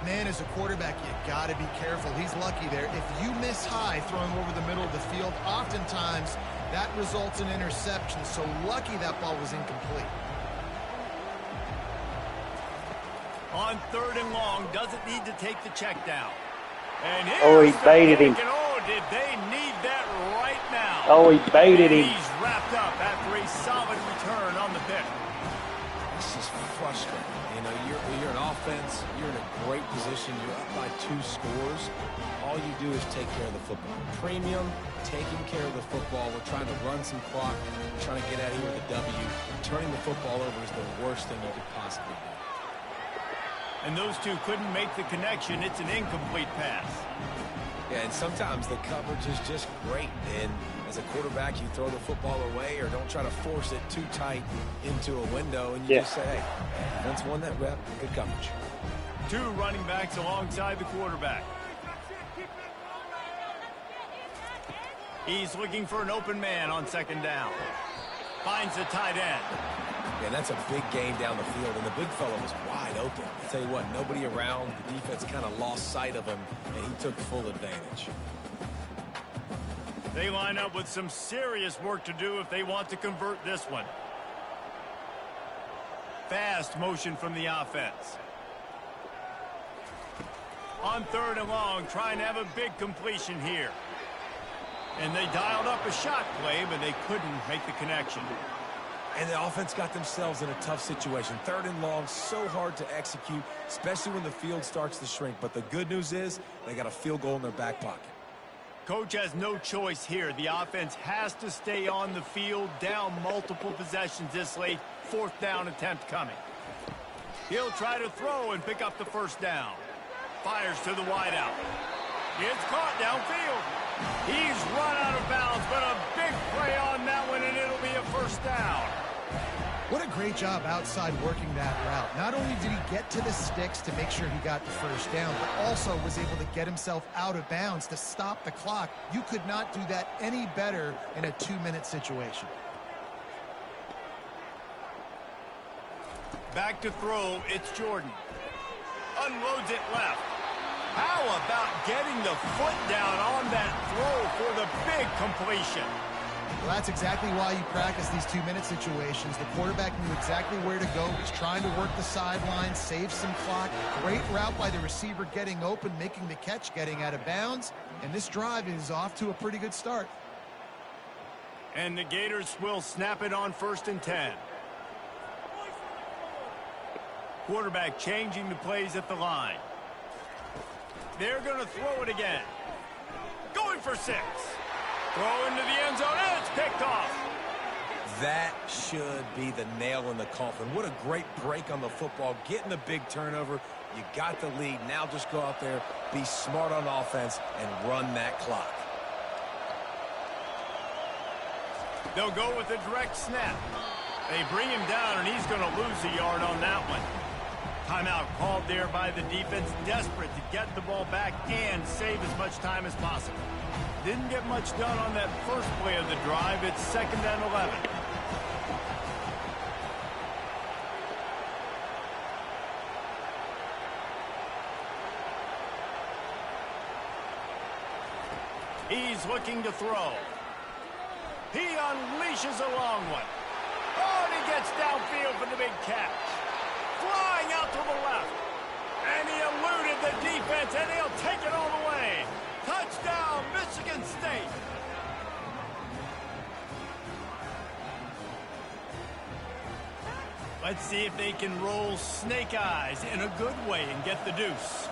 Man, as a quarterback, you got to be careful. He's lucky there. If you miss high throwing over the middle of the field, oftentimes that results in interception. So lucky that ball was incomplete. On 3rd and long, doesn't need to take the check down. And he baited him. Oh, did they need that right now? Oh, he baited him. He's wrapped up after a solid return on the pick. This is frustrating. You know, you're an offense. You're in a great position. You're up by 2 scores. All you do is take care of the football. Premium, taking care of the football. We're trying to run some clock. We're trying to get out of here with a W. Turning the football over is the worst thing you could possibly do. And those two couldn't make the connection. It's an incomplete pass. Yeah, and sometimes the coverage is just great. And as a quarterback, you throw the football away or don't try to force it too tight into a window. And you just say, hey, defense won that rep. Good coverage. 2 running backs alongside the quarterback. He's looking for an open man on 2nd down. Finds the tight end. Yeah, that's a big gain down the field, and the big fella was wide open. I tell you what, nobody around. The defense kind of lost sight of him, and he took full advantage. They line up with some serious work to do if they want to convert this one. Fast motion from the offense. On 3rd and long, trying to have a big completion here. And they dialed up a shot play, but they couldn't make the connection. And the offense got themselves in a tough situation. 3rd and long, so hard to execute, especially when the field starts to shrink. But the good news is they got a field goal in their back pocket. Coach has no choice here. The offense has to stay on the field, down multiple possessions this late. 4th down attempt coming. He'll try to throw and pick up the 1st down. Fires to the wideout. It's caught downfield. He's run out of bounds, but a big play on that one, and it'll be a 1st down. What a great job outside working that route. Not only did he get to the sticks to make sure he got the 1st down, but also was able to get himself out of bounds to stop the clock. You could not do that any better in a 2-minute situation. Back to throw, it's Jordan. Unloads it left. How about getting the foot down on that throw for the big completion? Well, that's exactly why you practice these 2-minute situations. The quarterback knew exactly where to go. Was trying to work the sideline, save some clock. Great route by the receiver getting open, making the catch, getting out of bounds. And this drive is off to a pretty good start. And the Gators will snap it on 1st and 10. Quarterback changing the plays at the line. They're going to throw it again. Going for 6. Throw into the end zone, and it's picked off. That should be the nail in the coffin. What a great break on the football, getting the big turnover. You got the lead. Now just go out there, be smart on offense, and run that clock. They'll go with a direct snap. They bring him down, and he's going to lose a yard on that one. Timeout called there by the defense, desperate to get the ball back and save as much time as possible. Didn't get much done on that first play of the drive. It's 2nd and 11. He's looking to throw. He unleashes a long one. Oh, and he gets downfield for the big catch. Flying out to the left. And he eluded the defense, and he'll take it all the way. Touchdown, Michigan State. Let's see if they can roll snake eyes in a good way and get the deuce.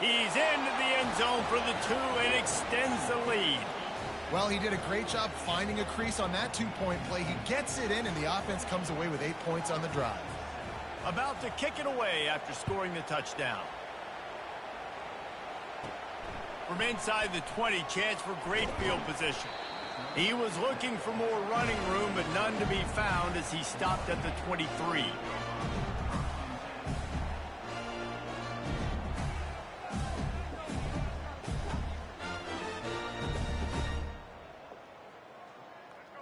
He's into the end zone for the 2 and extends the lead. Well, he did a great job finding a crease on that 2-point play. He gets it in, and the offense comes away with 8 points on the drive. About to kick it away after scoring the touchdown. From inside the 20, chance for great field position. He was looking for more running room, but none to be found as he stopped at the 23.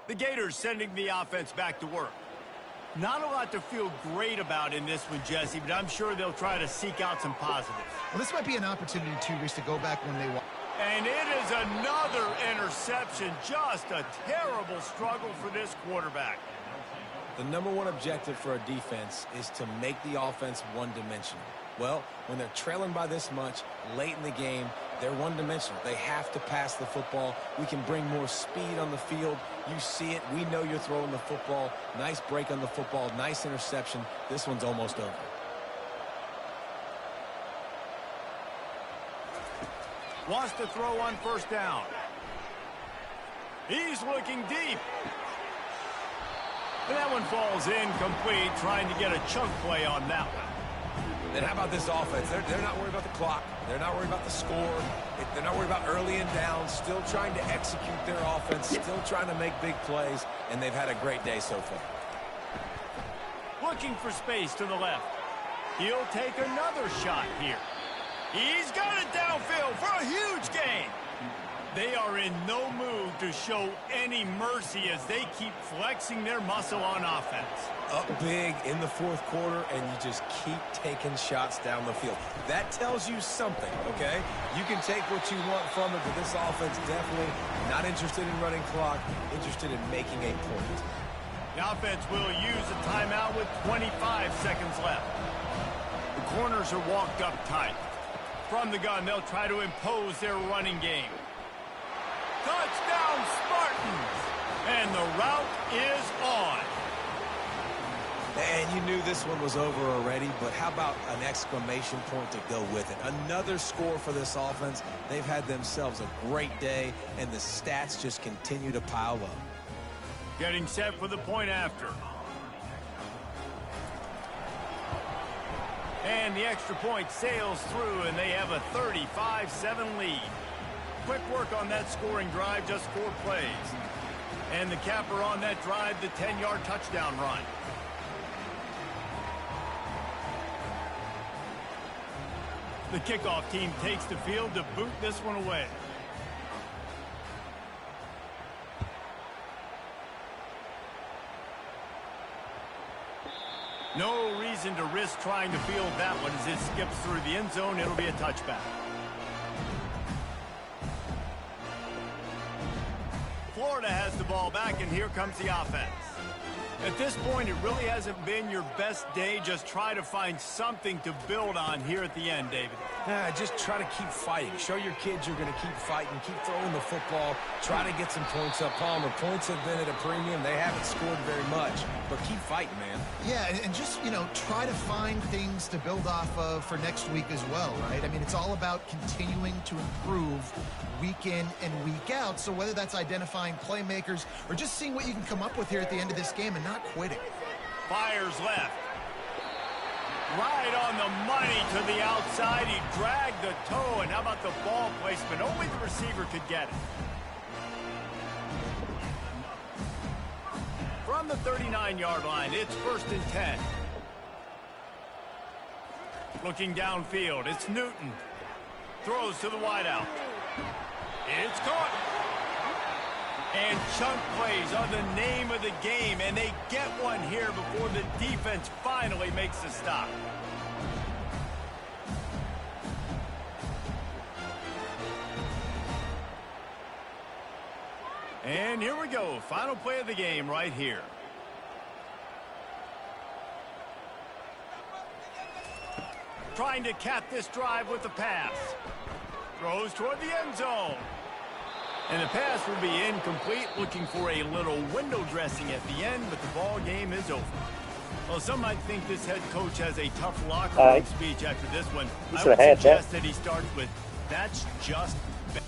The Gators sending the offense back to work. Not a lot to feel great about in this one, Jesse, but I'm sure they'll try to seek out some positives. Well, this might be an opportunity, too, Reese, to go back when they want. And it is another interception. Just a terrible struggle for this quarterback. The #1 objective for a defense is to make the offense one-dimensional. Well, when they're trailing by this much late in the game, they're one-dimensional. They have to pass the football. We can bring more speed on the field. You see it. We know you're throwing the football. Nice break on the football. Nice interception. This one's almost over. Wants to throw on 1st down. He's looking deep. And that one falls incomplete, trying to get a chunk play on that one. Then how about this offense? They're not worried about the clock. They're not worried about the score. They're not worried about early and down. Still trying to execute their offense. Still trying to make big plays. And they've had a great day so far. Looking for space to the left. He'll take another shot here. He's got it downfield for a huge gain. They are in no mood to show any mercy as they keep flexing their muscle on offense. Up big in the 4th quarter, and you just keep taking shots down the field. That tells you something, okay? You can take what you want from it, but this offense definitely not interested in running clock, interested in making a point. The offense will use a timeout with 25 seconds left. The corners are walked up tight. From the gun, they'll try to impose their running game. Touchdown, Spartans! And the route is on. And you knew this one was over already, but how about an exclamation point to go with it? Another score for this offense. They've had themselves a great day, and the stats just continue to pile up. Getting set for the point after. And the extra point sails through, and they have a 35-7 lead. Quick work on that scoring drive, just 4 plays. And the capper on that drive, the 10-yard touchdown run. The kickoff team takes the field to boot this one away. No reason to risk trying to field that one as it skips through the end zone. It'll be a touchback. Florida has the ball back, and here comes the offense. At this point, it really hasn't been your best day. Just try to find something to build on here at the end, David. Just try to keep fighting. Show your kids you're going to keep fighting, keep throwing the football, try to get some points up. Palmer, points have been at a premium. They haven't scored very much, but keep fighting, man. Yeah, and just, try to find things to build off of for next week as well, right? I mean, it's all about continuing to improve week in and week out. So whether that's identifying playmakers or just seeing what you can come up with here at the end of this game and not quitting. Fires left. Right on the money to the outside. He dragged the toe, and how about the ball placement? Only the receiver could get it. From the 39-yard line, it's 1st and 10. Looking downfield, it's Newton. Throws to the wideout. It's caught. And chunk plays are the name of the game, and they get one here before the defense finally makes a stop. And here we go. Final play of the game right here. Trying to cap this drive with the pass. Throws toward the end zone. And the pass will be incomplete, looking for a little window dressing at the end, but the ball game is over. Well, some might think this head coach has a tough locker room speech after this one. I would suggest that he starts with, "That's just bad."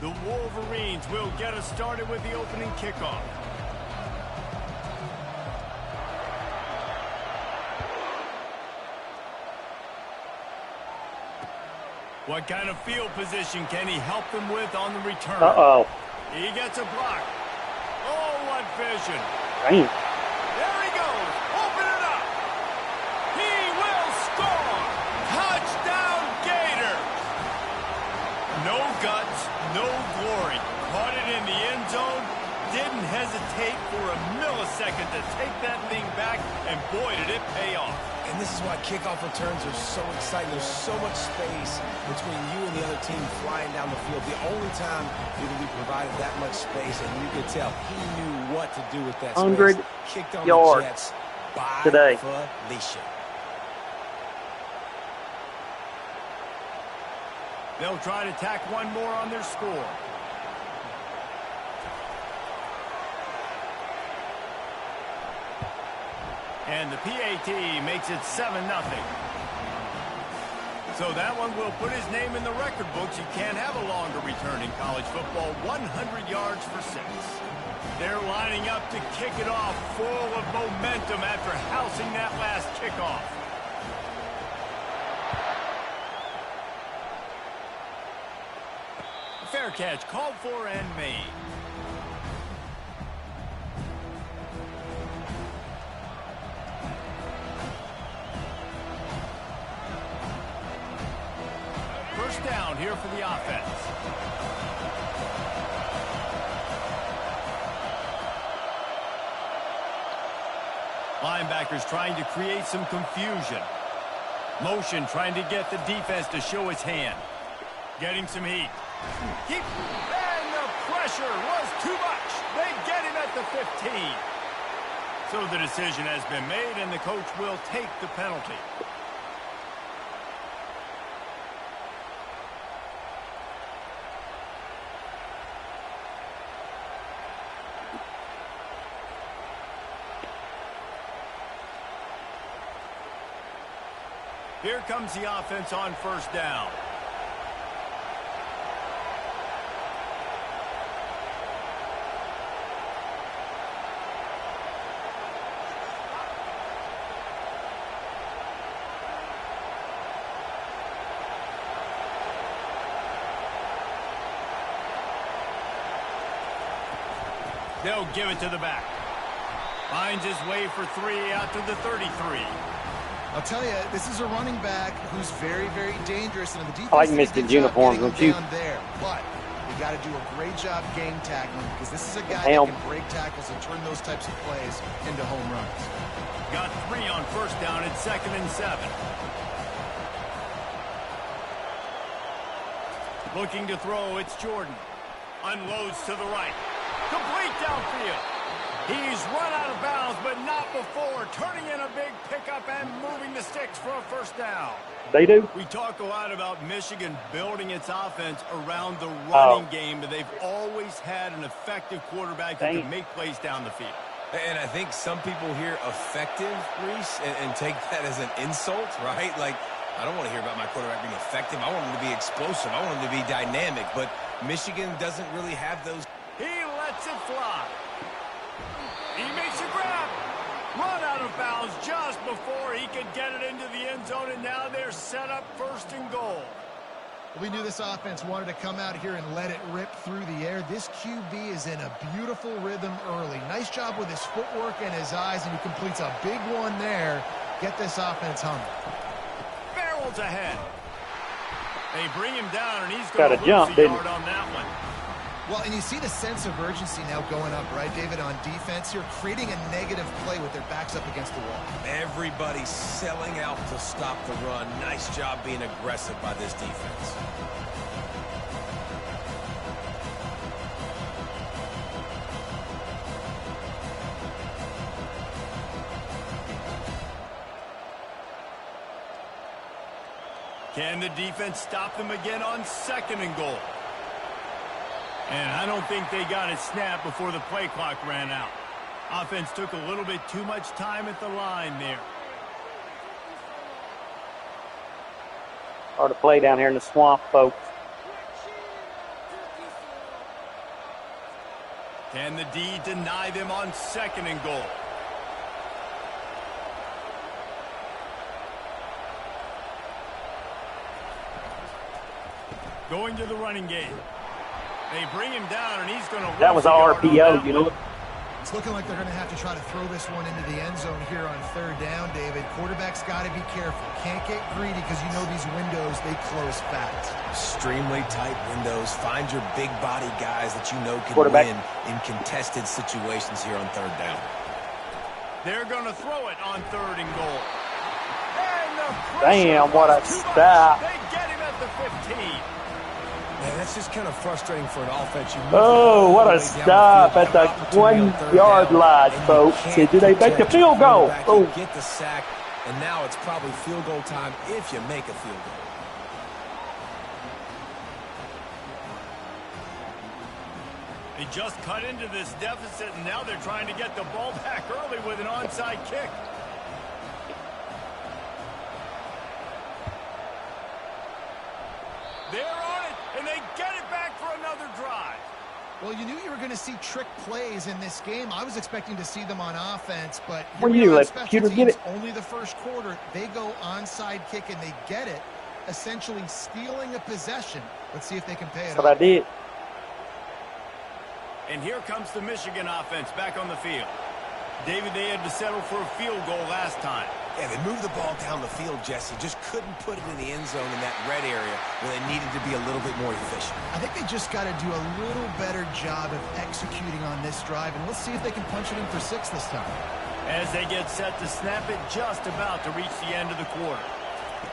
The Wolverines will get us started with the opening kickoff. What kind of field position can he help them with on the return? Uh-oh. He gets a block. Oh, what vision. Damn. There he goes. Open it up. He will score. Touchdown, Gators. No guts, no glory. Caught it in the end zone. Didn't hesitate for a millisecond to take that thing back, and boy, did it pay off. And this is why kickoff returns are so exciting. There's so much space between you and the other team flying down the field. The only time you can be provided that much space, and you could tell he knew what to do with that 100 space. Kicked on yards the Jets by today. Felicia. They'll try to tack one more on their score. And the PAT makes it 7-0. So that one will put his name in the record books. You can't have a longer return in college football. 100 yards for 6. They're lining up to kick it off full of momentum after housing that last kickoff. Fair catch called for and made. First down here for the offense. Linebackers trying to create some confusion. Motion trying to get the defense to show its hand. Getting some heat. And the pressure was too much. They get him at the 15. So the decision has been made, and the coach will take the penalty. Here comes the offense on first down. They'll give it to the back. Finds his way for 3 out to the 33. I'll tell you, this is a running back who's very, very dangerous. And the defense I like Michigan's uniforms, don't you? There, but you got to do a great job game tackling because this is a guy Damn. that can break tackles and turn those types of plays into home runs. Got 3 on first down at 2nd and 7. Looking to throw, it's Jordan. Unloads to the right. Complete downfield. He's run out of bounds, but not before turning in a big pickup and moving the sticks for a first down. They do? We talk a lot about Michigan building its offense around the running game, but they've always had an effective quarterback who can make plays down the field. And I think some people hear effective, Reese, and take that as an insult, right? Like, I don't want to hear about my quarterback being effective. I want him to be explosive. I want him to be dynamic. But Michigan doesn't really have those. He lets it fly. He makes a grab. Run out of bounds just before he could get it into the end zone, and now they're set up 1st and goal. We knew this offense wanted to come out here and let it rip through the air. This QB is in a beautiful rhythm early. Nice job with his footwork and his eyes, and he completes a big one there. Get this offense humming. Barrels ahead. They bring him down, and he's Got going to to jump, lose a didn't yard on that one. Well, and you see the sense of urgency now going up, right, David, on defense. You're creating a negative play with their backs up against the wall. Everybody's selling out to stop the run. Nice job being aggressive by this defense. Can the defense stop them again on 2nd and goal? And I don't think they got it snapped before the play clock ran out. Offense took a little bit too much time at the line there. Hard to play down here in the swamp, folks. Can the D deny them on 2nd and goal? Going to the running game. They bring him down, and he's going to... That was a RPO, you know. It's looking like they're going to have to try to throw this one into the end zone here on third down, David. Quarterback's got to be careful. Can't get greedy because you know these windows, they close fast. Extremely tight windows. Find your big body guys that you know can win in contested situations here on third down. They're going to throw it on third and goal. Damn, what a stop. They get him at the 15. Man, that's just kind of frustrating for an offense. Oh, what a stop at the 1-yard line, folks. And do they make the field goal? Oh, get the sack, and now it's probably field goal time if you make a field goal. They just cut into this deficit, and now they're trying to get the ball back early with an onside kick. They're on it, and they get it back for another drive. Well, you knew you were going to see trick plays in this game. I was expecting to see them on offense, but when you let Peter get it, only the first quarter, they go onside kick and they get it, essentially stealing a possession. Let's see if they can pay it off. That's what I did. And here comes the Michigan offense back on the field. David, they had to settle for a field goal last time. Yeah, they moved the ball down the field, Jesse. Just couldn't put it in the end zone in that red area where they needed to be a little bit more efficient. I think they just got to do a little better job of executing on this drive, and let's see if they can punch it in for 6 this time. As they get set to snap it, just about to reach the end of the quarter.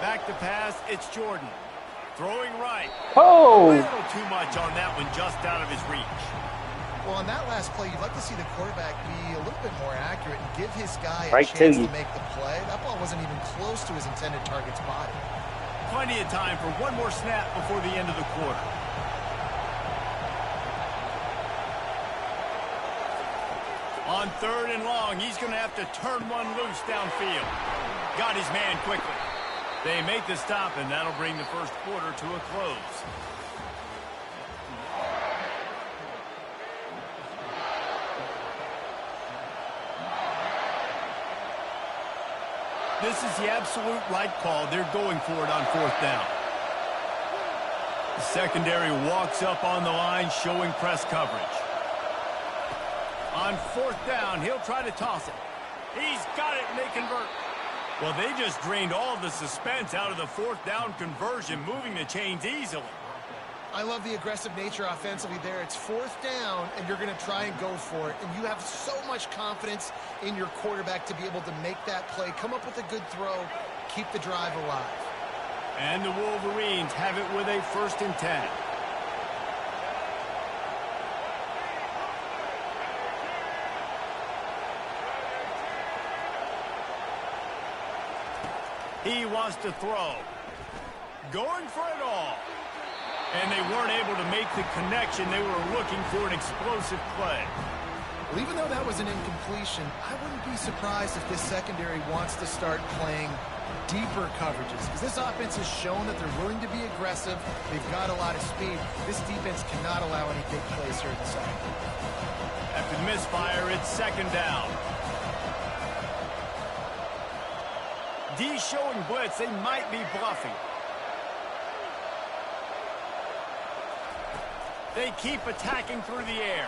Back to pass, it's Jordan. Throwing right. Oh! A little too much on that one, just out of his reach. Well, on that last play, you'd like to see the quarterback be a little bit more accurate and give his guy a right chance to to make the play. That ball wasn't even close to his intended target's body. Plenty of time for one more snap before the end of the quarter. On third and long, he's going to have to turn one loose downfield. Got his man quickly. They make the stop, and that'll bring the first quarter to a close. This is the absolute right call. They're going for it on fourth down. The secondary walks up on the line, showing press coverage. On fourth down, he'll try to toss it. He's got it, and they convert. Well, they just drained all the suspense out of the fourth down conversion, moving the chains easily. I love the aggressive nature offensively there. It's fourth down, and you're going to try and go for it. And you have so much confidence in your quarterback to be able to make that play, come up with a good throw, keep the drive alive. And the Wolverines have it with a 1st and 10. He wants to throw. Going for it all. And they weren't able to make the connection. They were looking for an explosive play. Well, even though that was an incompletion, I wouldn't be surprised if this secondary wants to start playing deeper coverages, because this offense has shown that they're willing to be aggressive. They've got a lot of speed. This defense cannot allow any big plays here in the second. After the misfire, it's 2nd down. D showing blitz. They might be bluffing. They keep attacking through the air.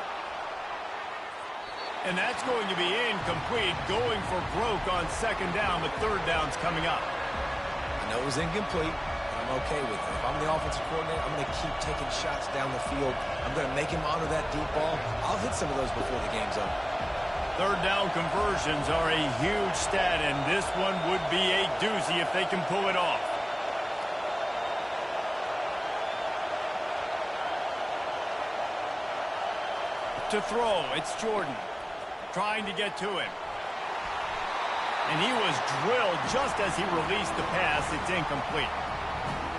And that's going to be incomplete, going for broke on 2nd down, but 3rd down's coming up. I know it was incomplete, but I'm okay with it. If I'm the offensive coordinator, I'm going to keep taking shots down the field. I'm going to make him honor that deep ball. I'll hit some of those before the game's over. 3rd down conversions are a huge stat, and this one would be a doozy if they can pull it off. To throw, it's Jordan. Trying to get to him. And he was drilled just as he released the pass. It's incomplete.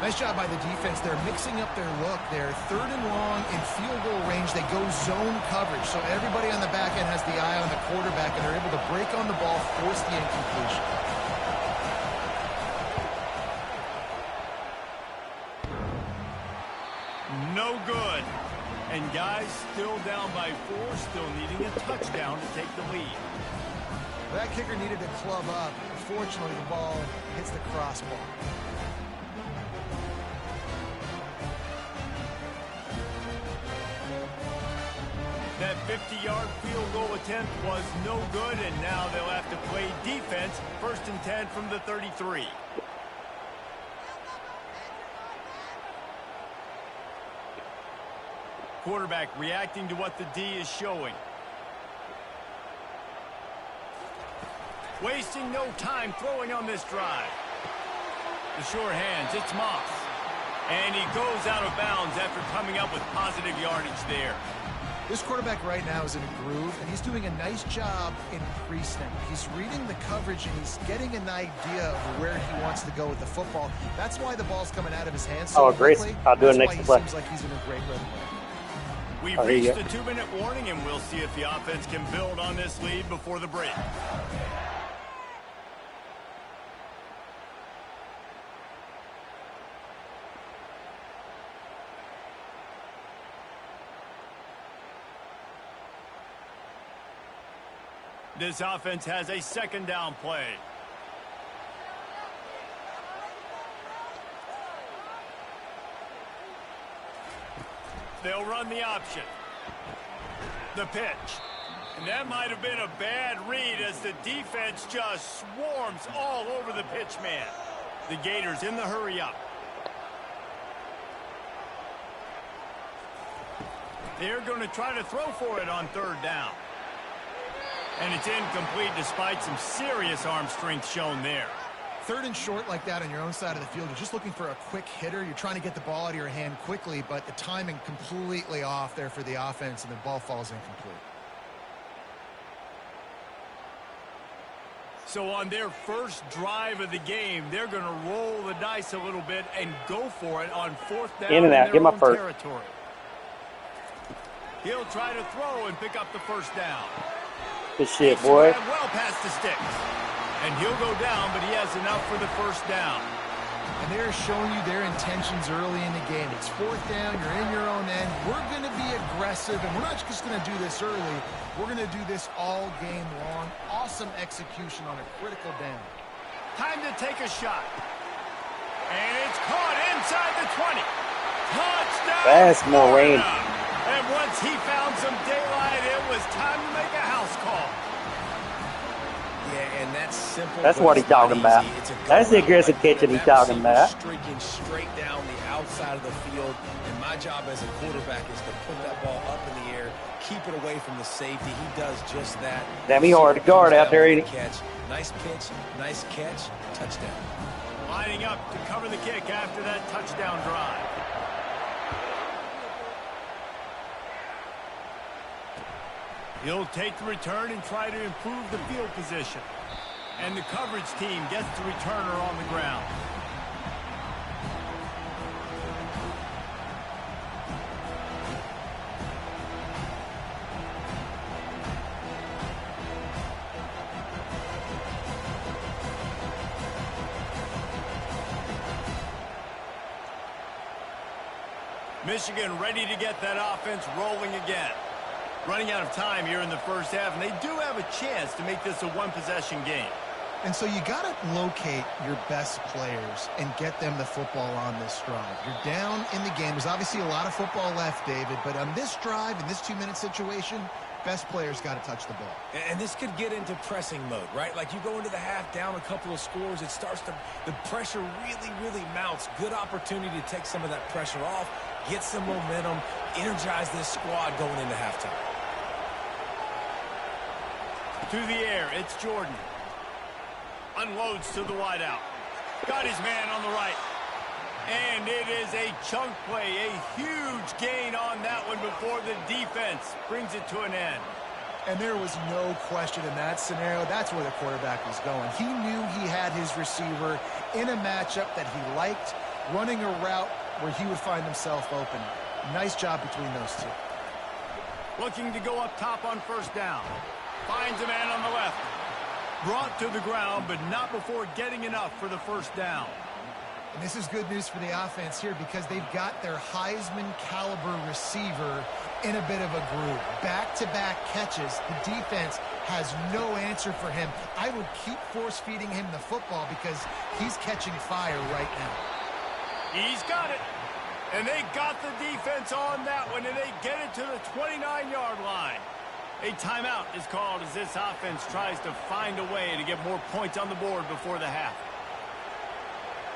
Nice job by the defense. They're mixing up their look there. 3rd and long in field goal range. They go zone coverage. So everybody on the back end has the eye on the quarterback, and they're able to break on the ball, force the incompletion. No good. And guys still down by 4, still needing a touchdown to take the lead. That kicker needed to club up. Unfortunately, the ball hits the crossbar. That 50-yard field goal attempt was no good, and now they'll have to play defense. 1st and 10 from the 33. Quarterback reacting to what the D is showing. Wasting no time throwing on this drive. The sure hands, it's Moss. And he goes out of bounds after coming up with positive yardage there. This quarterback right now is in a groove, and he's doing a nice job in pre-snap. He's reading the coverage, and he's getting an idea of where he wants to go with the football. That's why the ball's coming out of his hands so quickly. I'll do it next play. play. Seems like he's in a great rhythm. We've reached the 2-minute warning, and we'll see if the offense can build on this lead before the break. This offense has a 2nd down play. They'll run the option. The pitch. And that might have been a bad read as the defense just swarms all over the pitch man. The Gators in the hurry up. They're going to try to throw for it on 3rd down. And it's incomplete despite some serious arm strength shown there. 3rd and short like that on your own side of the field. You're just looking for a quick hitter. You're trying to get the ball out of your hand quickly, but the timing completely off there for the offense, and the ball falls incomplete. So on their first drive of the game, they're going to roll the dice a little bit and go for it on 4th down in and out. Get my first. Territory. He'll try to throw and pick up the 1st down. Good shit, boy. Well past the sticks. And he'll go down, but he has enough for the 1st down. And they're showing you their intentions early in the game. It's 4th down. You're in your own end. We're going to be aggressive, and we're not just going to do this early. We're going to do this all game long. Awesome execution on a critical down. Time to take a shot. And it's caught inside the 20. Touchdown! That's more rain. And once he found some daylight, it was time to make a house call. Yeah, and that's simple. That's what he's talking about. That's the aggressive catching he's talking about. Streaking straight down the outside of the field, and my job as a quarterback is to put that ball up in the air, keep it away from the safety. He does just that. Damn, he hard to guard out there, ain't he? Catch. Nice pitch, nice catch, touchdown. Lining up to cover the kick after that touchdown drive. He'll take the return and try to improve the field position. And the coverage team gets the returner on the ground. Michigan ready to get that offense rolling again. Running out of time here in the 1st half, and they do have a chance to make this a 1-possession game. And so you got to locate your best players and get them the football on this drive. You're down in the game. There's obviously a lot of football left, David, but on this drive, in this 2-minute situation, best players got to touch the ball. And this could get into pressing mode, right? Like you go into the half down a couple of scores, it starts to, the pressure really mounts. Good opportunity to take some of that pressure off, get some momentum, energize this squad going into halftime. To the air, it's Jordan. Unloads to the wideout. Got his man on the right. And it is a chunk play, a huge gain on that one before the defense brings it to an end. And there was no question in that scenario. That's where the quarterback was going. He knew he had his receiver in a matchup that he liked, running a route where he would find himself open. Nice job between those two. Looking to go up top on 1st down. Finds a man on the left. Brought to the ground, but not before getting enough for the 1st down. And this is good news for the offense here because they've got their Heisman caliber receiver in a bit of a groove. Back-to-back catches. The defense has no answer for him. I would keep force-feeding him the football because he's catching fire right now. He's got it. And they got the defense on that one, and they get it to the 29-yard line. A timeout is called as this offense tries to find a way to get more points on the board before the half.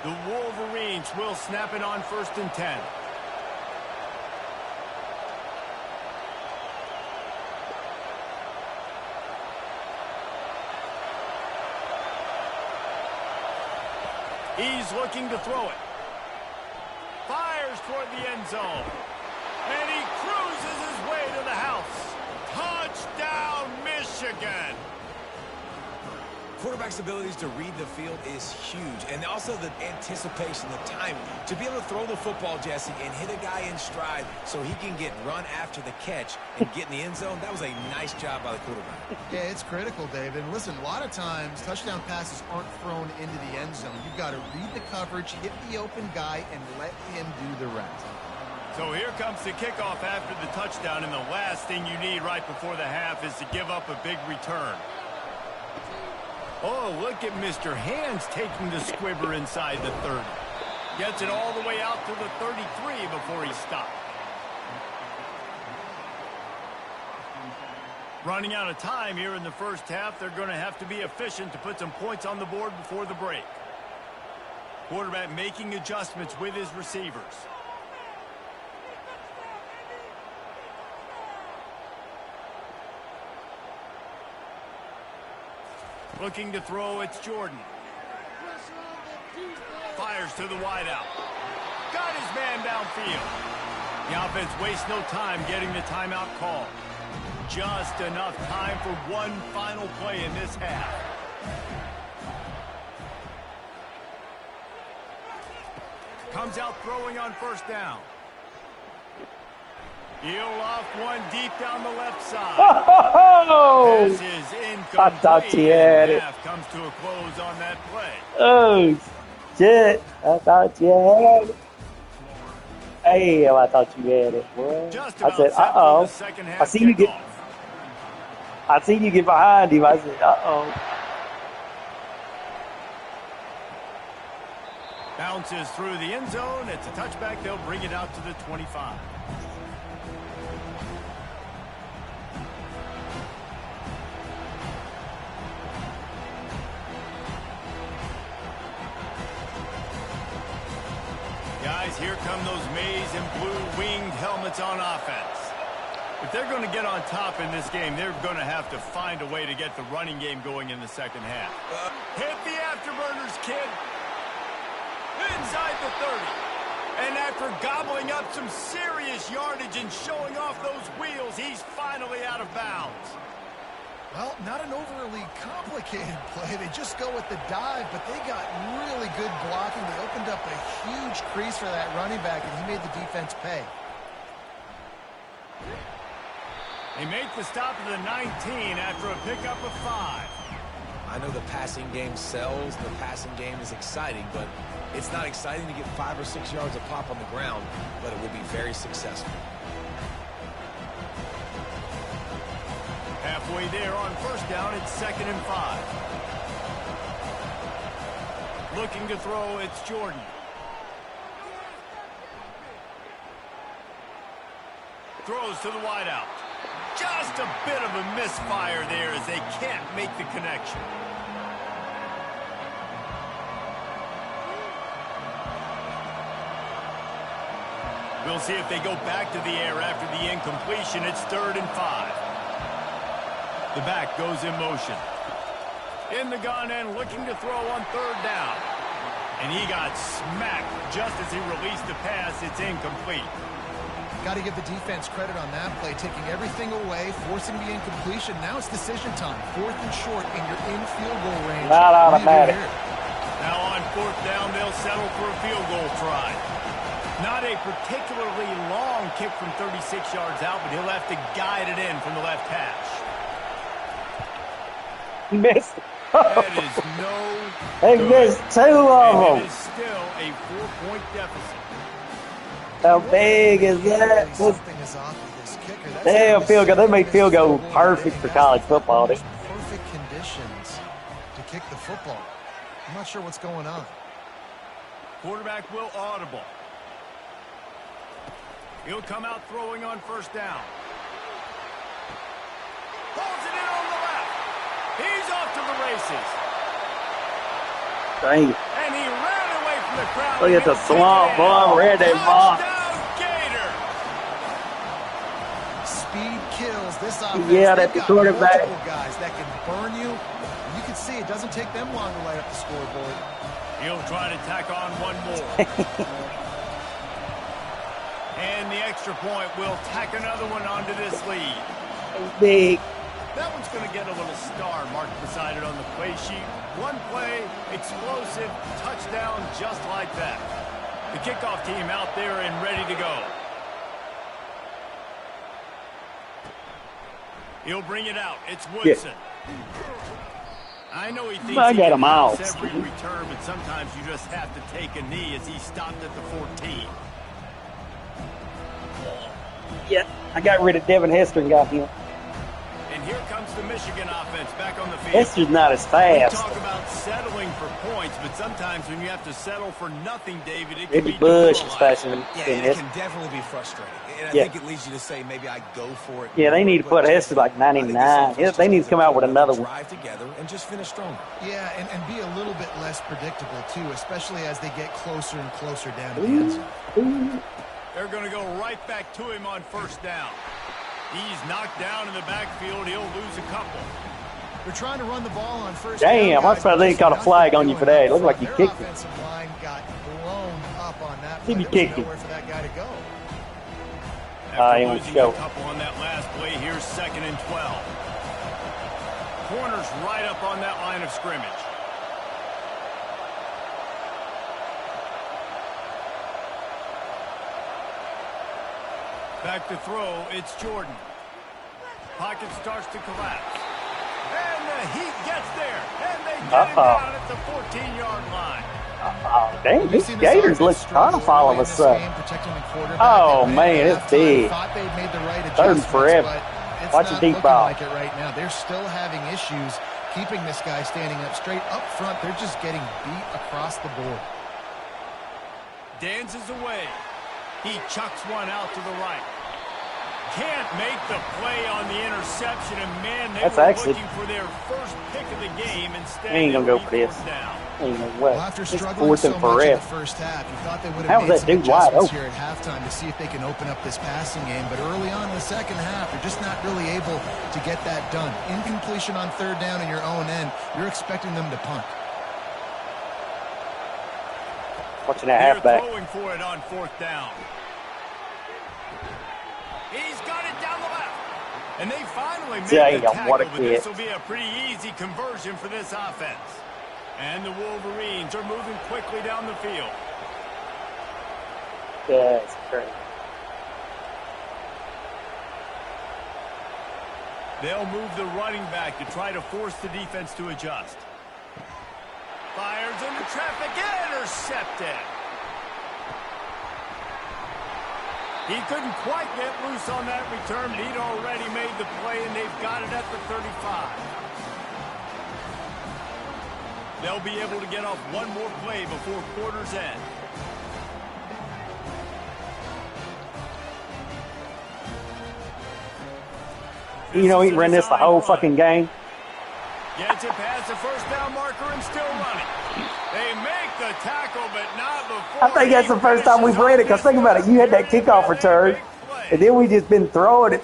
The Wolverines will snap it on 1st and 10. He's looking to throw it. Fires toward the end zone. And he cruises his way to the house. Touchdown, Michigan. Quarterback's abilities to read the field is huge. And also the anticipation, the timing. To be able to throw the football, Jesse, and hit a guy in stride so he can get run after the catch and get in the end zone, that was a nice job by the quarterback. Yeah, it's critical, David. And listen, a lot of times touchdown passes aren't thrown into the end zone. You've got to read the coverage, hit the open guy, and let him do the rest. So here comes the kickoff after the touchdown, and the last thing you need right before the half is to give up a big return. Oh, look at Mr. Hands taking the squibber inside the 30. Gets it all the way out to the 33 before he stopped. Running out of time here in the first half, they're going to have to be efficient to put some points on the board before the break. Quarterback making adjustments with his receivers. Looking to throw, it's Jordan. Fires to the wideout. Got his man downfield. The offense wastes no time getting the timeout call. Just enough time for one final play in this half. Comes out throwing on 1st down. He'll off one deep down the left side. Oh! This is incomplete. I thought he had it. Half comes to a close on that play. Oh, shit. I thought you had it. Hey, I thought you had it, boy. Just I about said, set for the uh-oh. second I half seen you get... kickoff. I seen you get behind him. I said, uh-oh. Bounces through the end zone. It's a touchback. They'll bring it out to the 25. Guys, here come those maize and blue winged helmets on offense. If they're going to get on top in this game, they're going to have to find a way to get the running game going in the second half. Hit the afterburners, kid. Inside the 30. And after gobbling up some serious yardage and showing off those wheels, he's finally out of bounds. Well, not an overly complicated play. They just go with the dive, but they got really good blocking. They opened up a huge crease for that running back, and he made the defense pay. They make the stop at the 19 after a pickup of 5. I know the passing game sells, the passing game is exciting, but it's not exciting to get 5 or 6 yards of pop on the ground, but it will be very successful. Halfway there on 1st down, it's 2nd and 5. Looking to throw, it's Jordan. Throws to the wideout. Just a bit of a misfire there as they can't make the connection. We'll see if they go back to the air after the incompletion. It's 3rd and 5. The back goes in motion. In the gun and looking to throw on 3rd down. And he got smacked just as he released the pass. It's incomplete. Got to give the defense credit on that play, taking everything away, forcing the incompletion. Now it's decision time. 4th and short, and you're in field goal range. Not automatic. Now on 4th down, they'll settle for a field goal try. Not a particularly long kick from 36 yards out, but he'll have to guide it in from the left hash. Missed. That is no They good. missed 2 of And them. it is still a 4-point deficit. How big is that? Something is off with this kicker. That's Damn, how field goal. They make field goal missed perfect for college football. Perfect conditions to kick the football. I'm not sure what's going on. Quarterback will audible. He'll come out throwing on first down. Pulls it in on the left. He's off to the races. Dang. And he ran away from the crowd. Look at the swamp, boy. Red that box. Touchdown, Gator. Speed kills. This offense, Yeah, they've that's the got quarterback. multiple guys that can burn you. You can see it doesn't take them long to light up the scoreboard. He'll try to tack on one more. And the extra point will tack another one onto this lead. Big. That one's going to get a little star marked beside it on the play sheet. One play, explosive, touchdown just like that. The kickoff team out there and ready to go. He'll bring it out. It's Woodson. I know he thinks I he got can him out. bounce every return, but sometimes you just have to take a knee as he stopped at the 14. Yeah, I got rid of Devin Hester and got him. And here comes the Michigan offense back on the field. Hester's not as We fast. talk about settling for points, but sometimes when you have to settle for nothing, David, it can Reggie be Bush is demoralizing. faster than Yeah, it Hester. can definitely be frustrating. And I Yeah. think it leads you to say maybe I go for it. Yeah, they need to put Hester like 99. Yeah, they need to come out with another one. Drive together and just finish stronger. Yeah, and be a little bit less predictable, too, especially as they get closer and closer down to the end zone. They're going to go right back to him on first down. He's knocked down in the backfield. He'll lose a couple. They're trying to run the ball on first Damn, down, I guys, thought they but caught a just flag nothing on you for doing that. It up looked like front. you Their kicked it. offensive line got blown up on that See, play. you There kicked was it. nowhere for that guy to go. After he won't losing show. a couple on that last play, here's 2nd and 12. Corners right up on that line of scrimmage. Back to throw, it's Jordan. Pocket starts to collapse. And the Heat gets there. And they get him down at the 14-yard line. Oh, dang, We've these seen this Gators offense look struggle tough all of early a in this sudden. game, protecting the quarterback. Oh, They ran man, at it's halftime, big. Thought they'd made the right Third and adjustments, forever. but it's Watch not the deep looking ball. like it right now. They're still having issues keeping this guy standing up straight up front. They're just getting beat across the board. Dances away. He chucks one out to the right. Can't make the play on the interception, and man, they That's were actually- looking for their first pick of the game. Instead, He ain't gonna they go were for this. fourth down. Ain't no Well, way. after It's struggling fourth so and much in the forever. first half, you thought they would How have was made that some dude wide adjustments open? here at halftime to see if they can open up this passing game. But early on in the second half, they're just not really able to get that done. Incompletion on third down in your own end, you're expecting them to punt. Watching that They're halfback. throwing for it on fourth down. He's got it down the left. And they finally made Damn, the tackle, what a but kid. this will be a pretty easy conversion for this offense. And the Wolverines are moving quickly down the field. That's crazy. They'll move the running back to try to force the defense to adjust. Fires into traffic, intercepted. He couldn't quite get loose on that return, but he'd already made the play, and they've got it at the 35. They'll be able to get off one more play before quarter's end. You know he ran this the whole fucking game. Gets it past the first down marker and still running. They make the tackle, but not before. I think that's the first time we've ran it, because think about it. You had that kickoff return, and then we just been throwing it.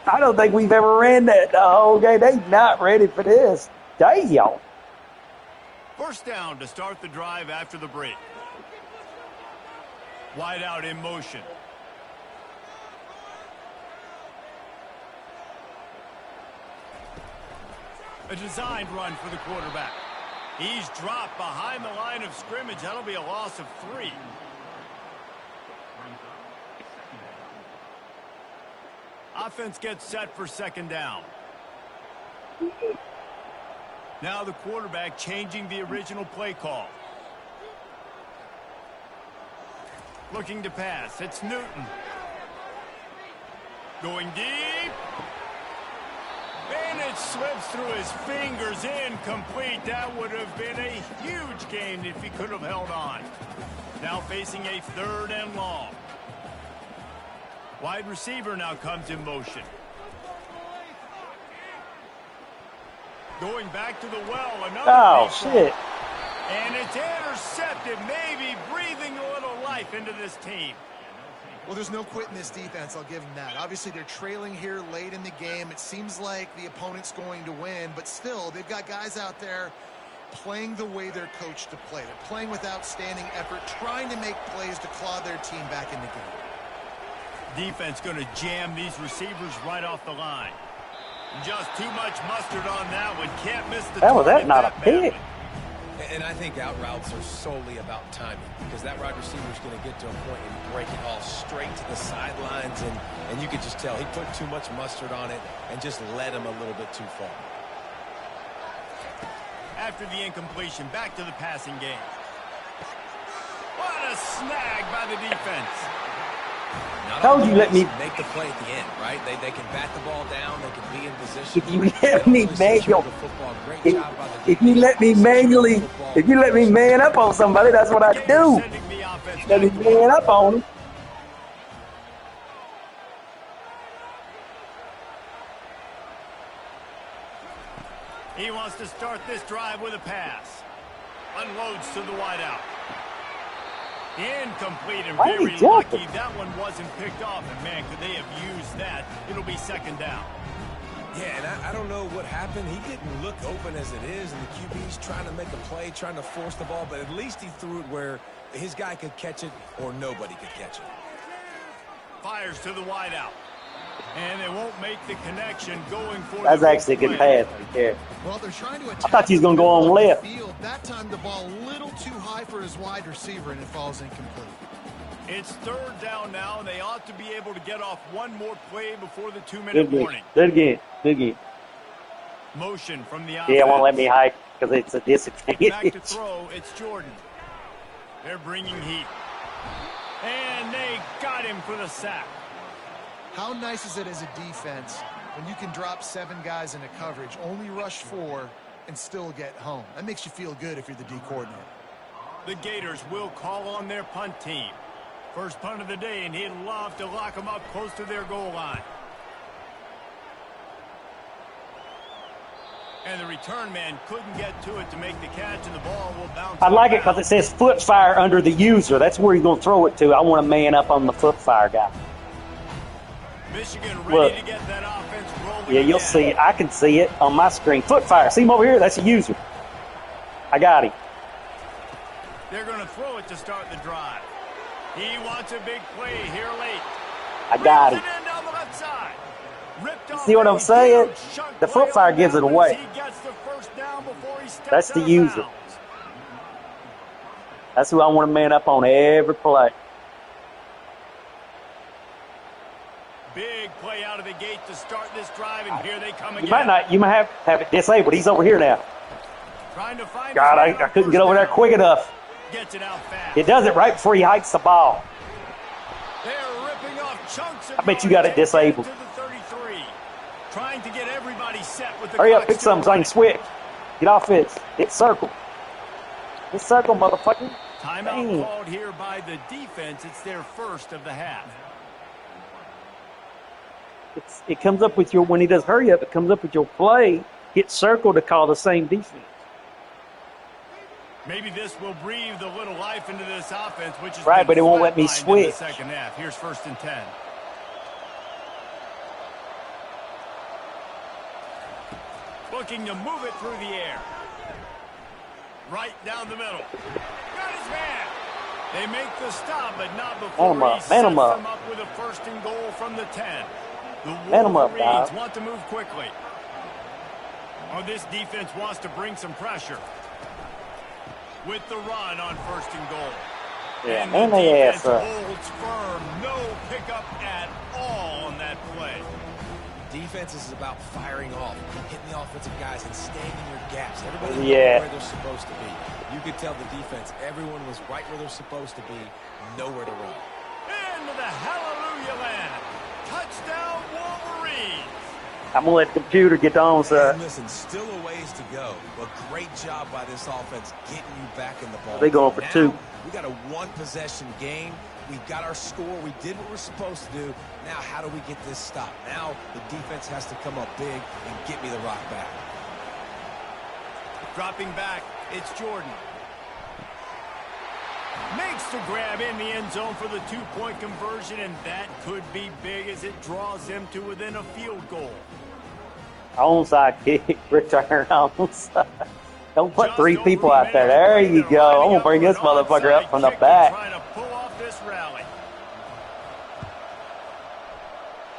I don't think we've ever ran that the whole game. They not ready for this. Damn. First down to start the drive after the break. Wide out in motion. A designed run for the quarterback. He's dropped behind the line of scrimmage. That'll be a loss of 3. Offense gets set for second down. Now the quarterback changing the original play call. Looking to pass. It's Newton. Going deep. And it slips through his fingers, incomplete. That would have been a huge gain if he could have held on. Now facing a 3rd and long. Wide receiver now comes in motion. Going back to the well, another. Oh, shit. And it's intercepted, maybe breathing a little life into this team. Well, there's no quitting this defense, I'll give them that. Obviously, they're trailing here late in the game. It seems like the opponent's going to win, but still, they've got guys out there playing the way they're coached to play. They're playing with outstanding effort, trying to make plays to claw their team back in the game. Defense going to jam these receivers right off the line. Just too much mustard on that one. Can't miss the How was that target not a pick? And I think out routes are solely about timing, because that wide receiver is going to get to a point and break it all straight to the sidelines, and you could just tell he put too much mustard on it and just led him a little bit too far. After the incompletion, back to the passing game. What a snag by the defense. Not Told you, let me make the play at the end, right? They can bat the ball down, they can be in position. If you let me manual, if you let me man up on somebody, that's what I do. Let me man up on him. He wants to start this drive with a pass. Unloads to the wideout. Incomplete and very lucky that one wasn't picked off. And, man, could they have used that? It'll be second down. Yeah, and I don't know what happened. He didn't look open as it is, and the QB's trying to make a play, trying to force the ball, but at least he threw it where his guy could catch it or nobody could catch it. Fires to the wideout. And they won't make the connection going for That's actually a good pass right there. Well, they're trying to I thought he was going to go on left. Field. That time the ball a little too high for his wide receiver, and it falls incomplete. It's third down now, and they ought to be able to get off one more play before the 2-minute warning. Do it again. Do it again. Motion from the offense. Yeah, won't let me hike because it's a disadvantage. Back to throw, it's Jordan. They're bringing heat. And they got him for the sack. How nice is it as a defense when you can drop 7 guys into coverage, only rush 4, and still get home? That makes you feel good if you're the D coordinator. The Gators will call on their punt team. First punt of the day, and he'd love to lock them up close to their goal line. And the return man couldn't get to it to make the catch, and the ball will bounce. I like it because it says foot fire under the user. That's where he's going to throw it to. I want to man up on the foot fire guy. Michigan ready to get that offense rolling. Yeah, you'll see. I can see it on my screen. Foot fire. See him over here? That's a user. I got him. They're going to throw it to start the drive. He wants a big play here late. I got him. Down the left side. See what I'm saying? The foot fire gives it away. He gets the first down before he steps That's the out of user. bounds. That's who I want to man up on every play. Big play out of the gate to start this drive, and here they come again. You might have it disabled. He's over here now. Trying to find God, I couldn't get over there quick enough. Gets it out fast. It does it right before he hikes the ball. They're ripping off chunks of I bet you got it disabled. to the 33. Trying to get everybody set with the Hurry up, clock pick still something so I can switch. Get off it. Hit circle. Hit circle, motherfucker. Timeout Dang. called here by the defense. It's their first of the half. It comes up with your, when he does hurry up, it comes up with your play. Hit circle to call the same defense. Maybe this will breathe a little life into this offense, which is right, but it won't let me in switch. the second half. Here's 1st and 10. Looking to move it through the air. Right down the middle. Got his man. They make the stop, but not before he sets them up with a 1st and goal from the 10. The Wolverines want to move quickly. Oh, this defense wants to bring some pressure. With the run on 1st and goal. Yeah, and the defense ass holds firm. No pickup at all on that play. Defense is about firing off, hitting the offensive guys, and staying in your gaps. Everybody's yeah. where they're supposed to be. You could tell the defense, everyone was right where they're supposed to be, nowhere to run. Into the hallelujah land. Touchdown, Wolverines. I'm going to let the computer get on, sir. And listen, still a ways to go, but great job by this offense getting you back in the ball. They going for now, 2. We got a 1-possession game. we got our score. We did what we're supposed to do. Now, how do we get this stopped? Now, the defense has to come up big and get me the rock back. Dropping back, it's Jordan. Makes the grab in the end zone for the two-point conversion, and that could be big as it draws him to within a field goal. Onside kick, return onside. Don't put three people out there. There you go. I'm going to bring this motherfucker up from the back. Trying to pull off this rally.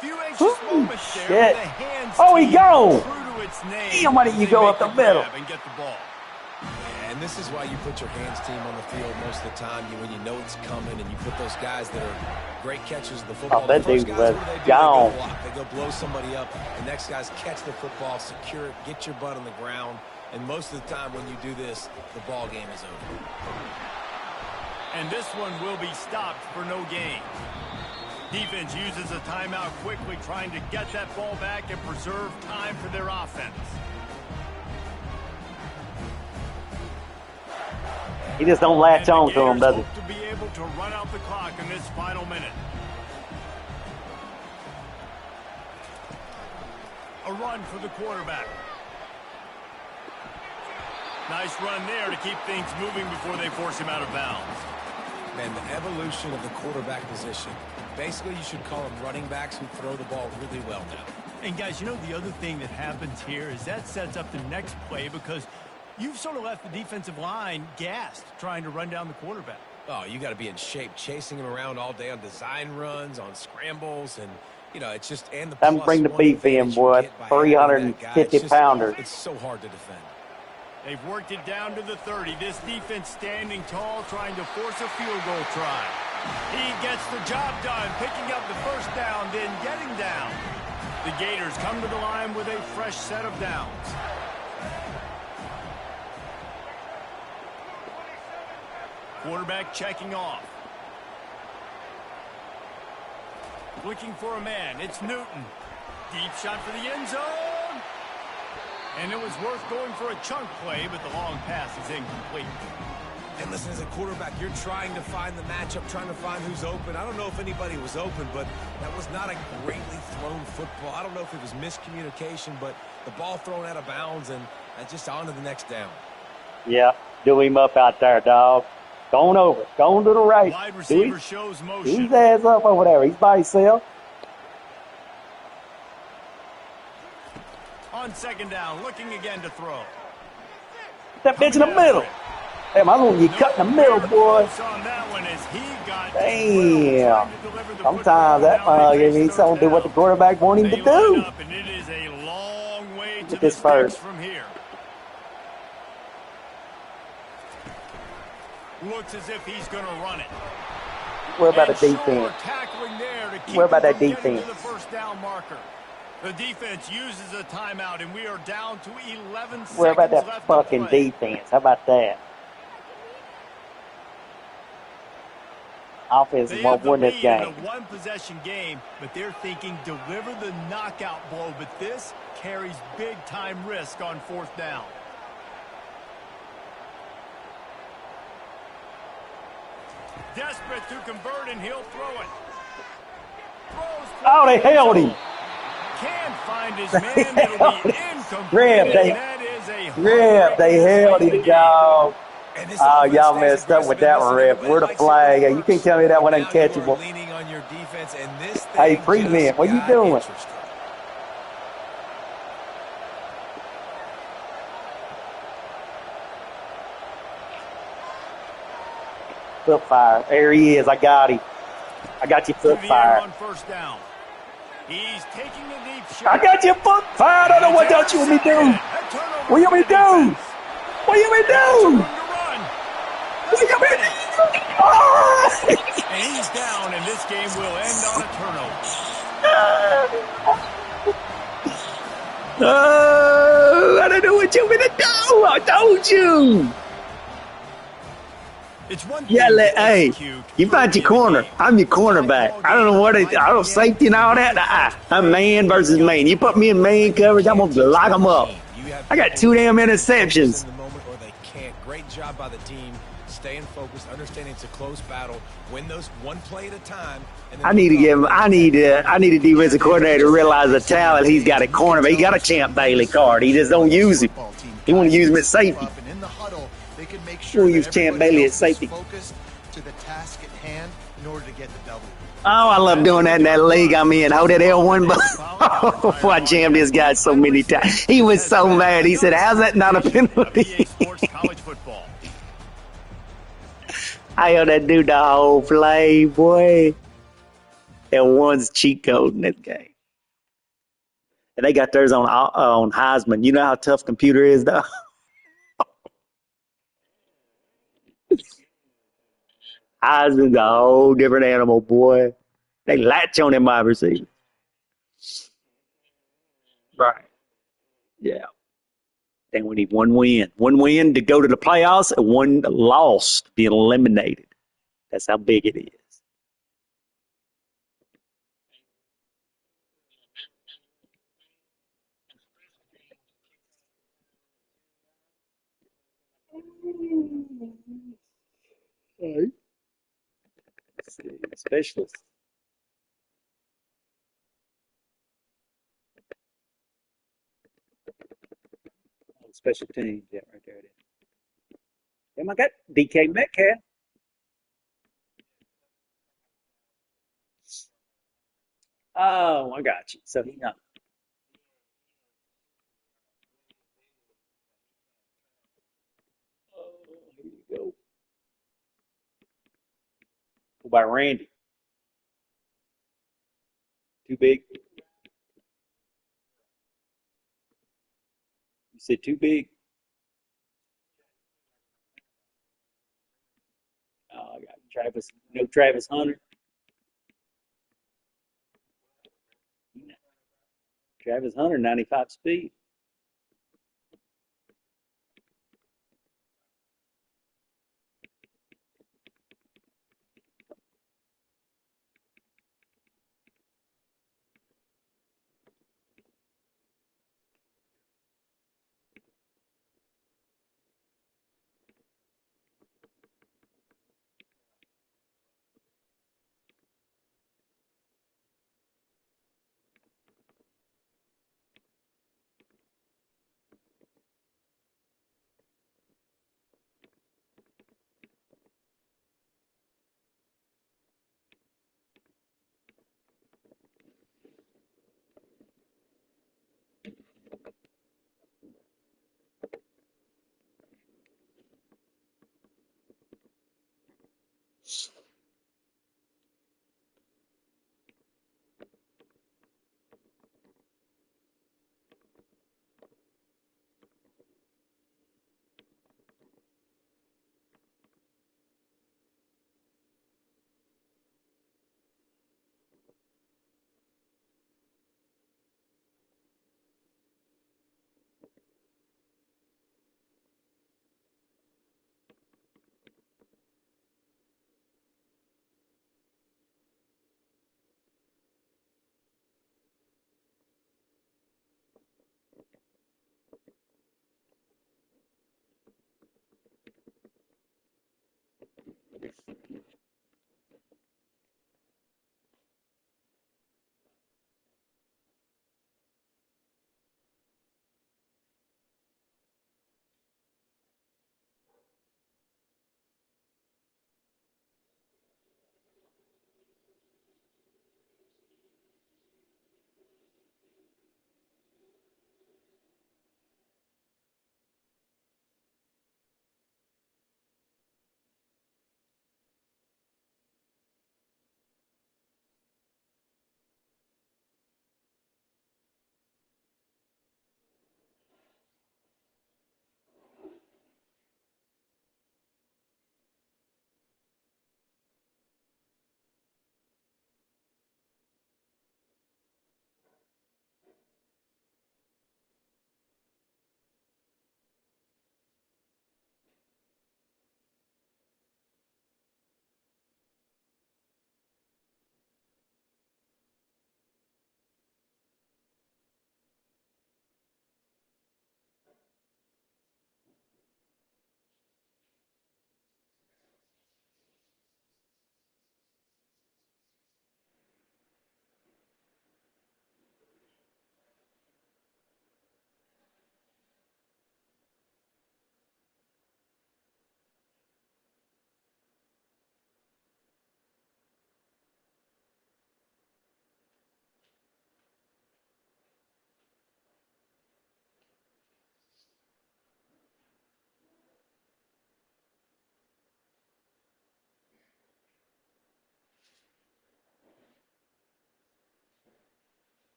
Few anxious Ooh, moments there. shit. The hands Oh, he team gone. true to its name. Damn, why didn't you They go make up the the middle? grab and get the ball. And this is why you put your hands team on the field most of the time. When you know it's coming, and you put those guys that are great catchers of the football. Oh, that the first dude guys, was what do? They gone. go block. They go blow somebody up. The next guys catch the football, secure it, get your butt on the ground. And most of the time when you do this, the ball game is over. And this one will be stopped for no gain. Defense uses a timeout quickly, trying to get that ball back and preserve time for their offense. He just don't latch on to him, does he? Hope to be able to run out the clock in this final minute. A run for the quarterback. Nice run there to keep things moving before they force him out of bounds. Man, the evolution of the quarterback position. Basically, you should call them running backs who throw the ball really well now. And guys, you know, the other thing that happens here is that sets up the next play because you've sort of left the defensive line gassed trying to run down the quarterback. Oh, you got to be in shape, chasing him around all day on design runs, on scrambles, and you know it's just and the Time to bring the beef in, boy. 350-pounder. It's so hard to defend. They've worked it down to the 30. This defense standing tall, trying to force a field goal try. He gets the job done, picking up the first down, then getting down. The Gators come to the line with a fresh set of downs. Quarterback checking off. Looking for a man. It's Newton. Deep shot for the end zone. And it was worth going for a chunk play, but the long pass is incomplete. And listen, as a quarterback, you're trying to find the matchup, trying to find who's open. I don't know if anybody was open, but that was not a greatly thrown football. I don't know if it was miscommunication, but the ball thrown out of bounds and just on to the next down. Yeah, do him up out there, dog. Going over. Going to the right. Wide receiver shows motion. Do his ass up over there. He's by himself. On second down, looking again to throw. That bitch in the middle. Damn, I'm going to get cut in the middle, boy. On that one as he got Damn. Sometimes that he don't do what the quarterback want him to do. And it is a long way to Get this the first. from here. Looks as if he's going to run it. What about the And defense? Shore tackling there to keep What about him that from getting defense? to the first down marker. The defense uses a timeout, and we are down to 11 seconds What about that left fucking to play. defense? How about that? Offense They won't have the win this lead game. in a one-possession game, but they're thinking deliver the knockout blow, but this carries big-time risk on fourth down. Desperate to convert, and he'll throw it. Throws for Oh, they the end held zone. him. Can't find his man. It'll be incomplete. Grab, they- and that is a Rip, they held him, dog. And this Oh, offense y'all stays messed up with aggressive that in one, this. Rip. Where the Everybody flag? likes You can't tell me that one Now you are uncatchable. leaning on your defense, and this Hey, thing Freeman, just what you got doing? interesting. Foot fire. There he is. I got him. I got your To foot the air fire. on first down. He's taking a deep shot. I got your foot fire. I don't know what don't you want me to do. What you want me to do? What you want me to do? What you want me to do? Oh! And he's down, and this game will end on a turnover. I don't know what you want me to do. I told you. It's one Yeah, thing to hey, execute you find your corner. I'm your cornerback. I don't know what it. I don't safety and all that. I'm man versus man. You put me in man coverage, I'm gonna lock them up. You have I got 2 damn in interceptions. the moment, or they can't. Great job by the team staying focused, understanding it's a close battle, win those one play at a time. And then I need to give him. I need a defensive coordinator to realize the talent he's got at cornerback. He got a Champ Bailey card. He just don't use him. He want to use him at safety. In the huddle, they can make We'll sure use that Champ everybody Bailey at else is safety. focused to the task at hand in order to get the W. Oh, I love doing that in that league I'm in. Hold that L1 button. Before I jammed this guy so many times. He was so mad. He said, how's that not a penalty? I owe that dude the whole play, boy. L1's cheat code in that game. And they got theirs on Heisman. You know how tough computer is, though? Heisman's a whole different animal, boy. They latch on them wide receivers. Right. Yeah. Then we need one win. One win to go to the playoffs and one loss to be eliminated. That's how big it is. Right. Specialist. Special teams. Yeah, right there it is. Damn, I got DK Metcalf. Oh, I got you. So he not. Oh, here you go. What about Randy? Too big? You said too big? Oh, I got Travis. No Travis Hunter. Travis Hunter, 95 speed.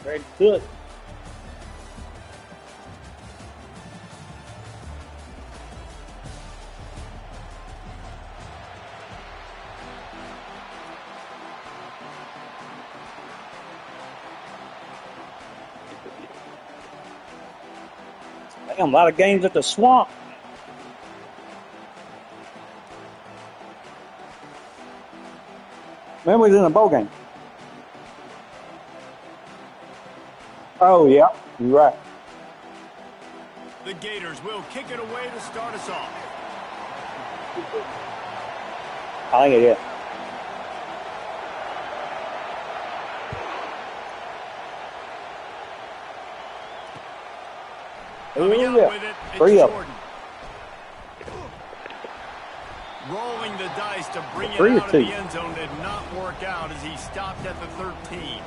Very good. Damn, a lot of games at the Swamp. Remember, we was in a bowl game. Oh, yeah, you're right. The Gators will kick it away to start us off. I think it is. Coming out Yeah. with it, it's 3 of them. Jordan. Rolling the dice to bring it 3 or out of 2. the end zone did not work out as he stopped at the 13.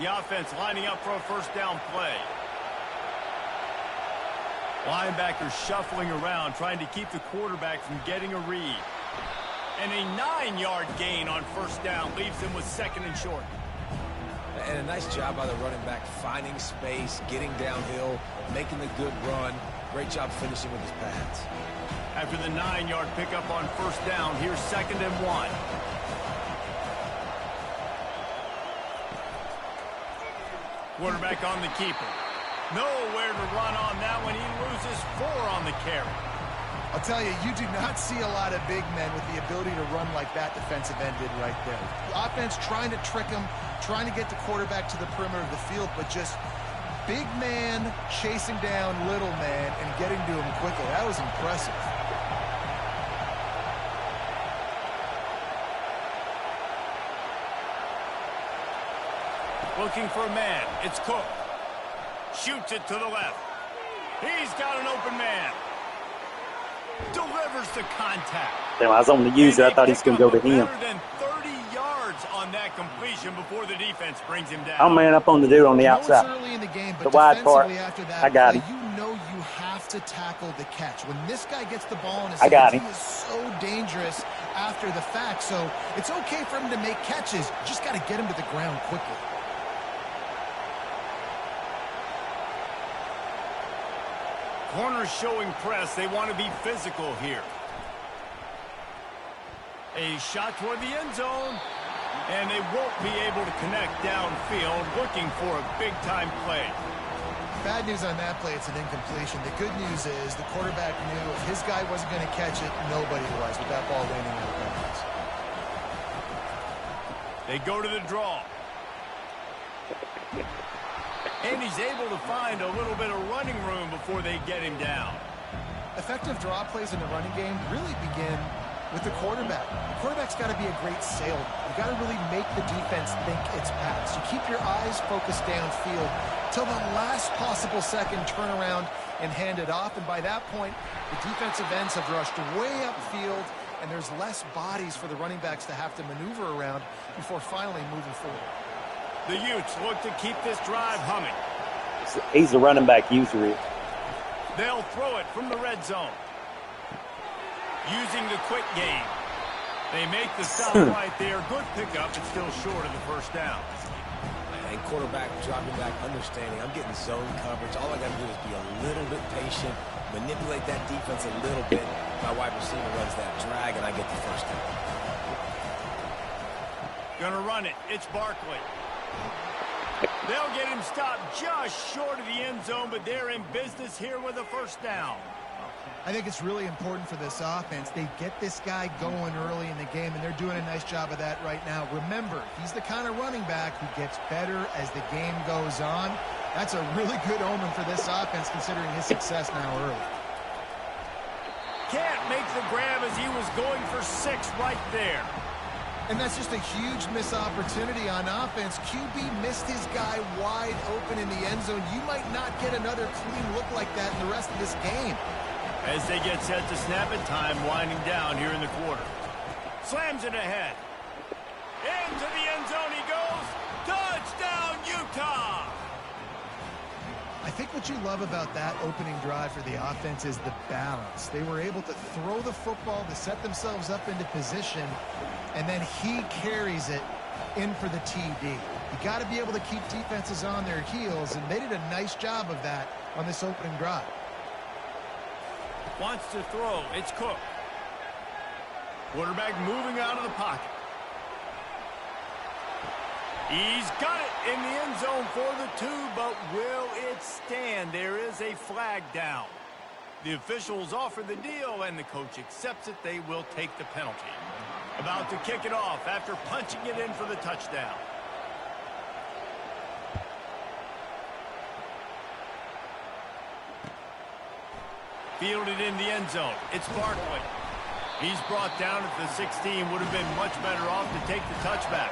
The offense lining up for a first down play. Linebackers shuffling around, trying to keep the quarterback from getting a read. And a 9-yard gain on first down leaves them with second and short. And a nice job by the running back, finding space, getting downhill, making the good run. Great job finishing with his pads. After the 9-yard pickup on first down, here's second and 1. Quarterback on the keeper. Nowhere to run on that one. He loses 4 on the carry. I'll tell you, you do not see a lot of big men with the ability to run like that defensive end did right there. The offense trying to trick him, trying to get the quarterback to the perimeter of the field, but just big man chasing down little man and getting to him quickly. That was impressive. Looking for a man. It's Cook. Shoots it to the left. He's got an open man. Delivers the contact. Damn, I was on the user. I thought he was going to go to him. Better than 30 yards on that completion before the defense brings him down. I'm man up on the dude on the I know it's outside. early in the game, The but wide part. defensively after that I got play, him. you know you have to tackle the catch. When this guy gets the ball in his I got hands, him. he is so dangerous after the fact. So it's okay for him to make catches. You just got to get him to the ground quickly. Corners showing press. They want to be physical here. A shot toward the end zone. And they won't be able to connect downfield, looking for a big-time play. Bad news on that play, it's an incompletion. The good news is the quarterback knew if his guy wasn't going to catch it, nobody was with that ball landing out of bounds. They go to the draw. And he's able to find a little bit of running room before they get him down. Effective draw plays in the running game really begin with the quarterback. The quarterback's got to be a great salesman. You got to really make the defense think it's pass. You keep your eyes focused downfield till the last possible second, turn around and hand it off. And by that point, the defensive ends have rushed way upfield, and there's less bodies for the running backs to have to maneuver around before finally moving forward. The Utes look to keep this drive humming. He's the running back usually. They'll throw it from the red zone. Using the quick game. They make the stop right there. Good pickup, but still short of the first down. And quarterback dropping back, understanding I'm getting zone coverage. All I got to do is be a little bit patient, manipulate that defense a little bit. My wide receiver runs that drag, and I get the first down. Gonna run it. It's Barkley. They'll get him stopped just short of the end zone, but they're in business here with a first down. I think it's really important for this offense. They get this guy going early in the game, and they're doing a nice job of that right now. Remember, he's the kind of running back who gets better as the game goes on. That's a really good omen for this offense, considering his success now early. Can't make the grab as he was going for 6 right there. And that's just a huge missed opportunity on offense. QB missed his guy wide open in the end zone. You might not get another clean look like that in the rest of this game. As they get set to snap it, time winding down here in the quarter. Slams it ahead. Into the end zone he goes. Touchdown, Utah! I think what you love about that opening drive for the offense is the balance. They were able to throw the football to set themselves up into position, and then he carries it in for the TD. You got to be able to keep defenses on their heels, and they did a nice job of that on this opening drive. Wants to throw. It's Cook. Quarterback moving out of the pocket. He's got it in the end zone for the 2, but will it stand? There is a flag down. The officials offer the deal, and the coach accepts it. They will take the penalty. About to kick it off after punching it in for the touchdown. Fielded in the end zone. It's Barkley. He's brought down at the 16. Would have been much better off to take the touchback.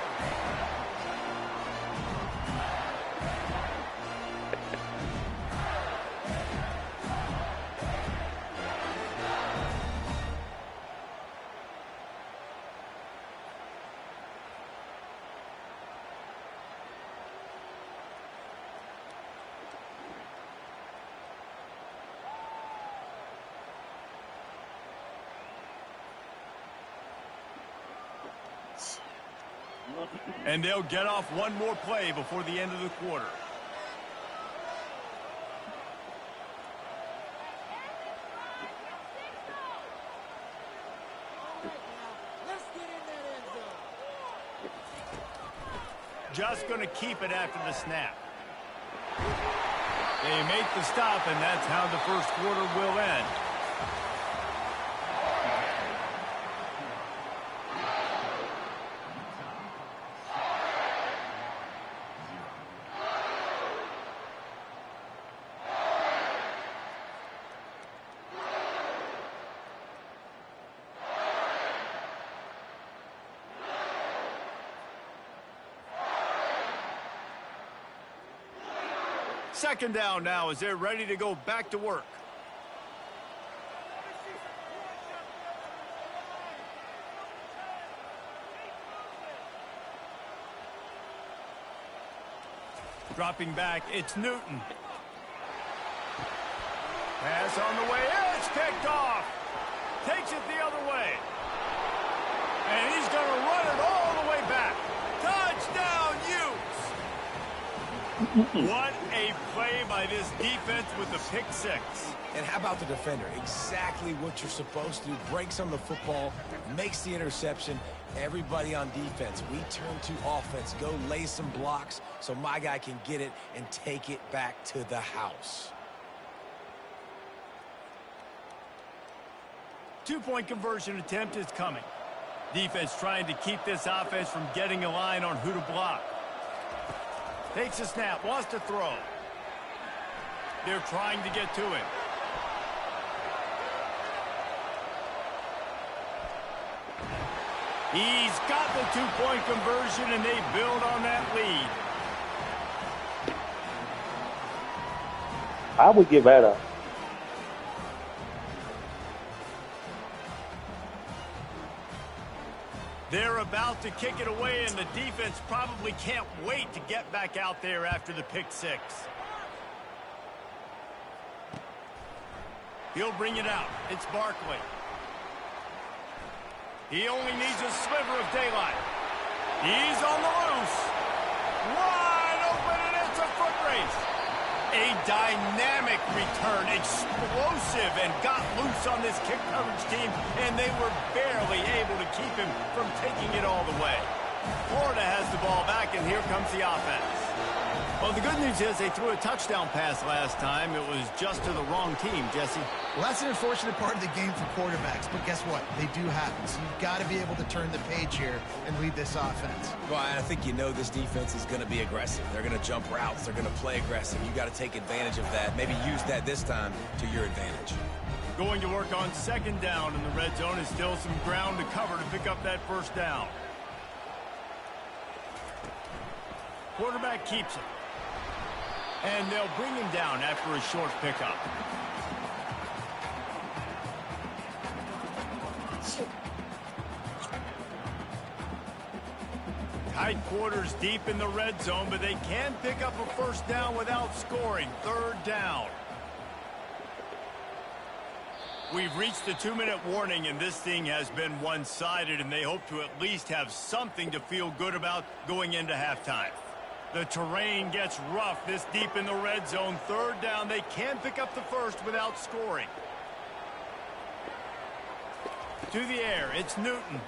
And they'll get off one more play before the end of the quarter. Just going to keep it after the snap. They make the stop, and that's how the first quarter will end. Second down now as they're ready to go back to work. Dropping back, it's Newton. Pass on the way, it's picked off. Takes it the other way. And he's going to run it all the way back. Touchdown, Utes! What a play by this defense with the pick 6. And how about the defender? Exactly what you're supposed to do. Breaks on the football, makes the interception. Everybody on defense, we turn to offense. Go lay some blocks so my guy can get it and take it back to the house. 2-point conversion attempt is coming. Defense trying to keep this offense from getting a line on who to block. Takes a snap, wants to throw. They're trying to get to him. He's got the 2-point conversion, and they build on that lead. I would give that up. They're about to kick it away, and the defense probably can't wait to get back out there after the pick six. He'll bring it out. It's Barkley. He only needs a sliver of daylight. He's on the loose. Wide open, and it's a foot race. A dynamic return, explosive, and got loose on this kick coverage team, and they were barely able to keep him from taking it all the way. Florida has the ball back, and here comes the offense. Well, the good news is they threw a touchdown pass last time. It was just to the wrong team, Jesse. Well, that's an unfortunate part of the game for quarterbacks, but guess what? They do happen, so you've got to be able to turn the page here and lead this offense. Well, I think you know this defense is going to be aggressive. They're going to jump routes. They're going to play aggressive. You got to take advantage of that. Maybe use that this time to your advantage. Going to work on second down in the red zone is still some ground to cover to pick up that first down. Quarterback keeps it. And they'll bring him down after a short pickup. Tight quarters deep in the red zone, but they can pick up a first down without scoring. Third down. We've reached the 2-minute warning, and this thing has been one-sided, and they hope to at least have something to feel good about going into halftime. The terrain gets rough this deep in the red zone. Third down, they can pick up the first without scoring. To the air, it's Newton,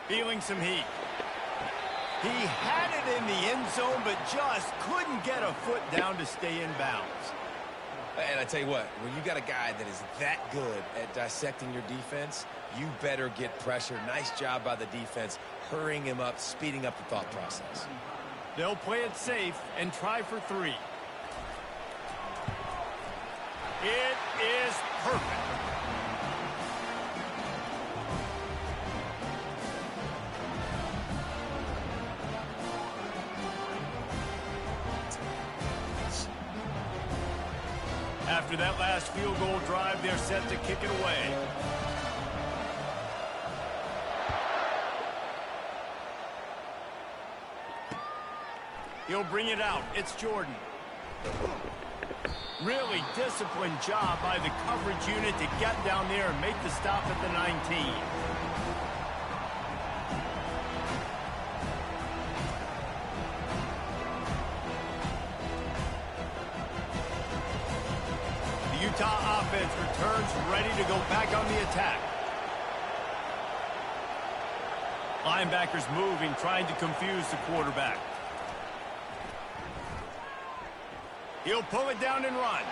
feeling some heat. He had it in the end zone, but just couldn't get a foot down to stay in bounds. And I tell you what, when you got a guy that is that good at dissecting your defense, you better get pressure. Nice job by the defense, hurrying him up, speeding up the thought process. They'll play it safe and try for 3. It is perfect. After that last field goal drive, they're set to kick it away. He'll bring it out. It's Jordan. Really disciplined job by the coverage unit to get down there and make the stop at the 19. The Utah offense returns ready to go back on the attack. Linebackers moving, trying to confuse the quarterback. He'll pull it down and run.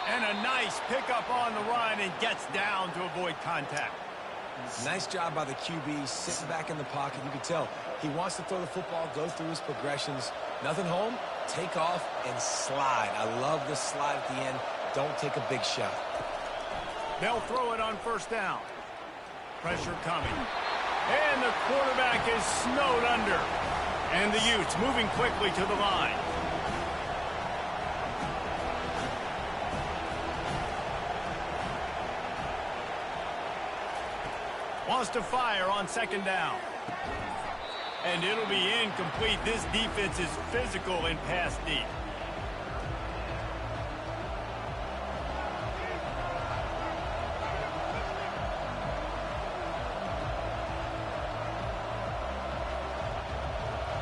And a nice pickup on the run and gets down to avoid contact. Nice job by the QB, sitting back in the pocket. You can tell he wants to throw the football, go through his progressions. Nothing home, take off and slide. I love this slide at the end. Don't take a big shot. They'll throw it on first down. Pressure coming. And the quarterback is snowed under. And the Utes moving quickly to the line. Wants to fire on second down. And it'll be incomplete. This defense is physical and pass deep.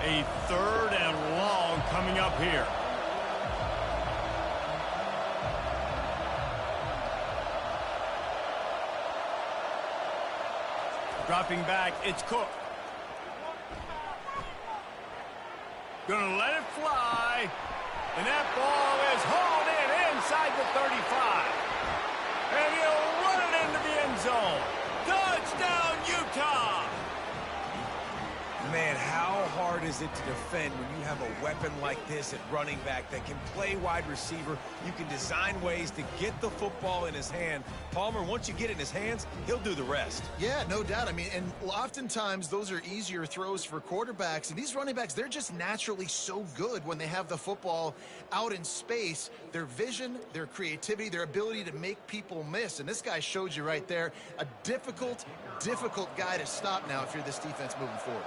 A third and long coming up here. Dropping back, it's Cook. Gonna let it fly. And that ball is hauled in inside the 35. And he'll run it into the end zone. Touchdown, Utah! Man, how hard is it to defend when you have a weapon like this at running back that can play wide receiver? You can design ways to get the football in his hand. Palmer, once you get it in his hands, he'll do the rest. Yeah, no doubt. I mean, and oftentimes those are easier throws for quarterbacks. And these running backs, they're just naturally so good when they have the football out in space. Their vision, their creativity, their ability to make people miss. And this guy showed you right there, a difficult guy to stop now if you're this defense moving forward.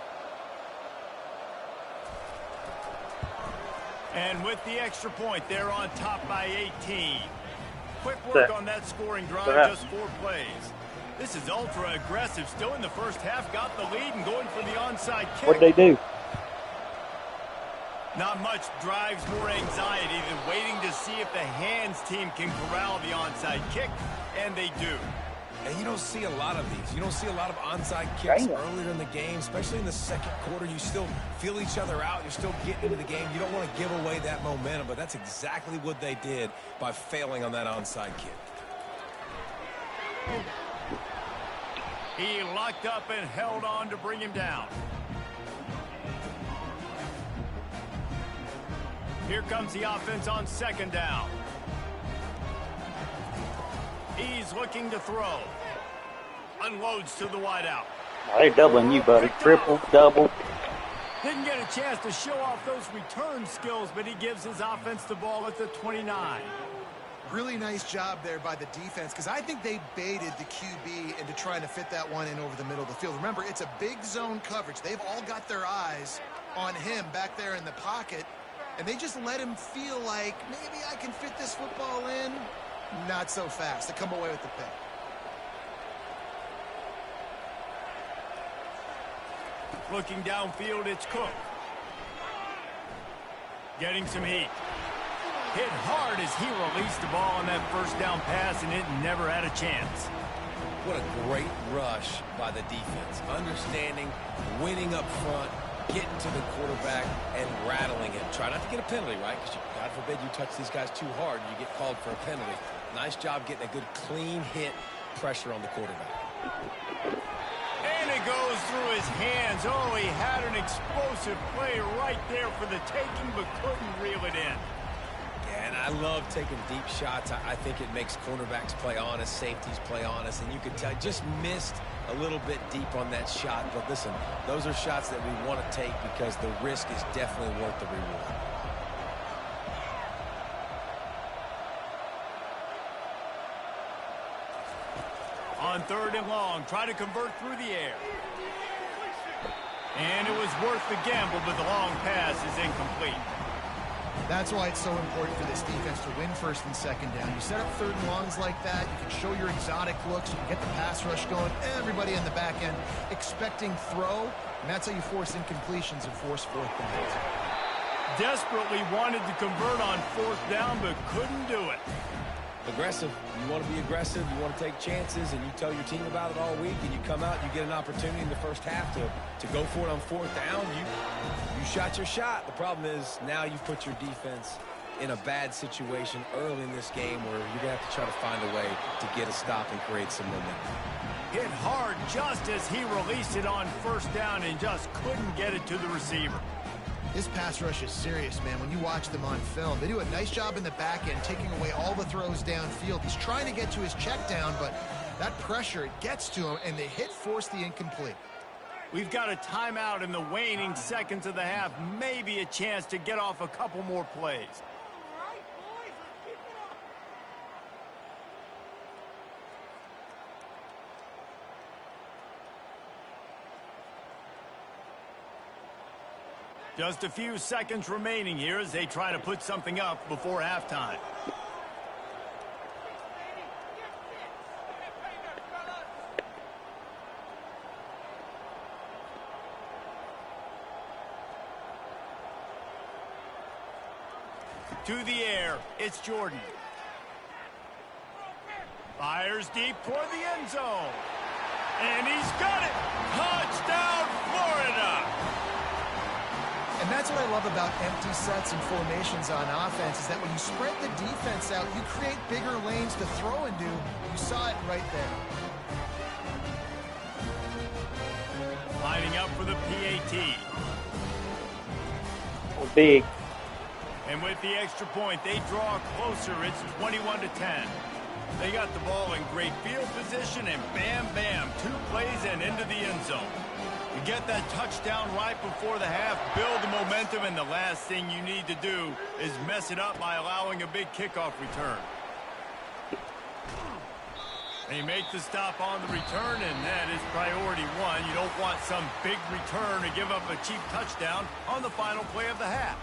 And with the extra point, they're on top by 18. Quick work on that scoring drive, just 4 plays. This is ultra aggressive. Still in the first half, got the lead and going for the onside kick. What'd they do? Not much drives more anxiety than waiting to see if the hands team can corral the onside kick, and they do. And you don't see a lot of these. You don't see a lot of onside kicks earlier in the game, especially in the second quarter. You still feel each other out. You're still getting into the game. You don't want to give away that momentum, but that's exactly what they did by failing on that onside kick. He locked up and held on to bring him down. Here comes the offense on second down. He's looking to throw. Unloads to the wideout. Oh, they're doubling you, buddy. Triple, double. Didn't get a chance to show off those return skills, but he gives his offense the ball at the 29. Really nice job there by the defense, because I think they baited the QB into trying to fit that one in over the middle of the field. Remember, it's a big zone coverage. They've all got their eyes on him back there in the pocket, and they just let him feel like, maybe I can fit this football in. Not so fast. They come away with the pick. Looking downfield, it's Cook. Getting some heat. Hit hard as he released the ball on that first down pass, and it never had a chance. What a great rush by the defense. Understanding, winning up front, getting to the quarterback, and rattling him. Try not to get a penalty, right? Because God forbid you touch these guys too hard and you get called for a penalty. Nice job getting a good clean hit, pressure on the quarterback. And it goes through his hands. Oh, he had an explosive play right there for the taking, but couldn't reel it in. And I love taking deep shots. I think it makes cornerbacks play honest, safeties play honest, and you could tell just missed a little bit deep on that shot. But listen, those are shots that we want to take because the risk is definitely worth the reward. On third and long, try to convert through the air. And it was worth the gamble, but the long pass is incomplete. That's why it's so important for this defense to win first and second down. You set up third and longs like that, you can show your exotic looks, you can get the pass rush going, everybody in the back end expecting throw, and that's how you force incompletions and force fourth downs. Desperately wanted to convert on fourth down, but couldn't do it. Aggressive. You want to be aggressive. You want to take chances, and you tell your team about it all week, and you come out, you get an opportunity in the first half to go for it on fourth down. You shot your shot. The problem is now you put your defense in a bad situation early in this game where you're going to have to try to find a way to get a stop and create some momentum. Hit hard just as he released it on first down and just couldn't get it to the receiver. This pass rush is serious, man. When you watch them on film, they do a nice job in the back end, taking away all the throws downfield. He's trying to get to his check down, but that pressure, it gets to him, and the hit forced the incomplete. We've got a timeout in the waning seconds of the half. Maybe a chance to get off a couple more plays. Just a few seconds remaining here as they try to put something up before halftime. To the air, it's Jordan. Fires deep toward the end zone. And he's got it! Touchdown, Florida! And that's what I love about empty sets and formations on offense, is that when you spread the defense out, you create bigger lanes to throw into. You saw it right there. Lining up for the PAT. big. And with the extra point, they draw closer. It's 21-10. They got the ball in great field position, and bam, bam, 2 plays and into the end zone. You get that touchdown right before the half, build the momentum, and the last thing you need to do is mess it up by allowing a big kickoff return. They make the stop on the return, and that is priority 1. You don't want some big return to give up a cheap touchdown on the final play of the half.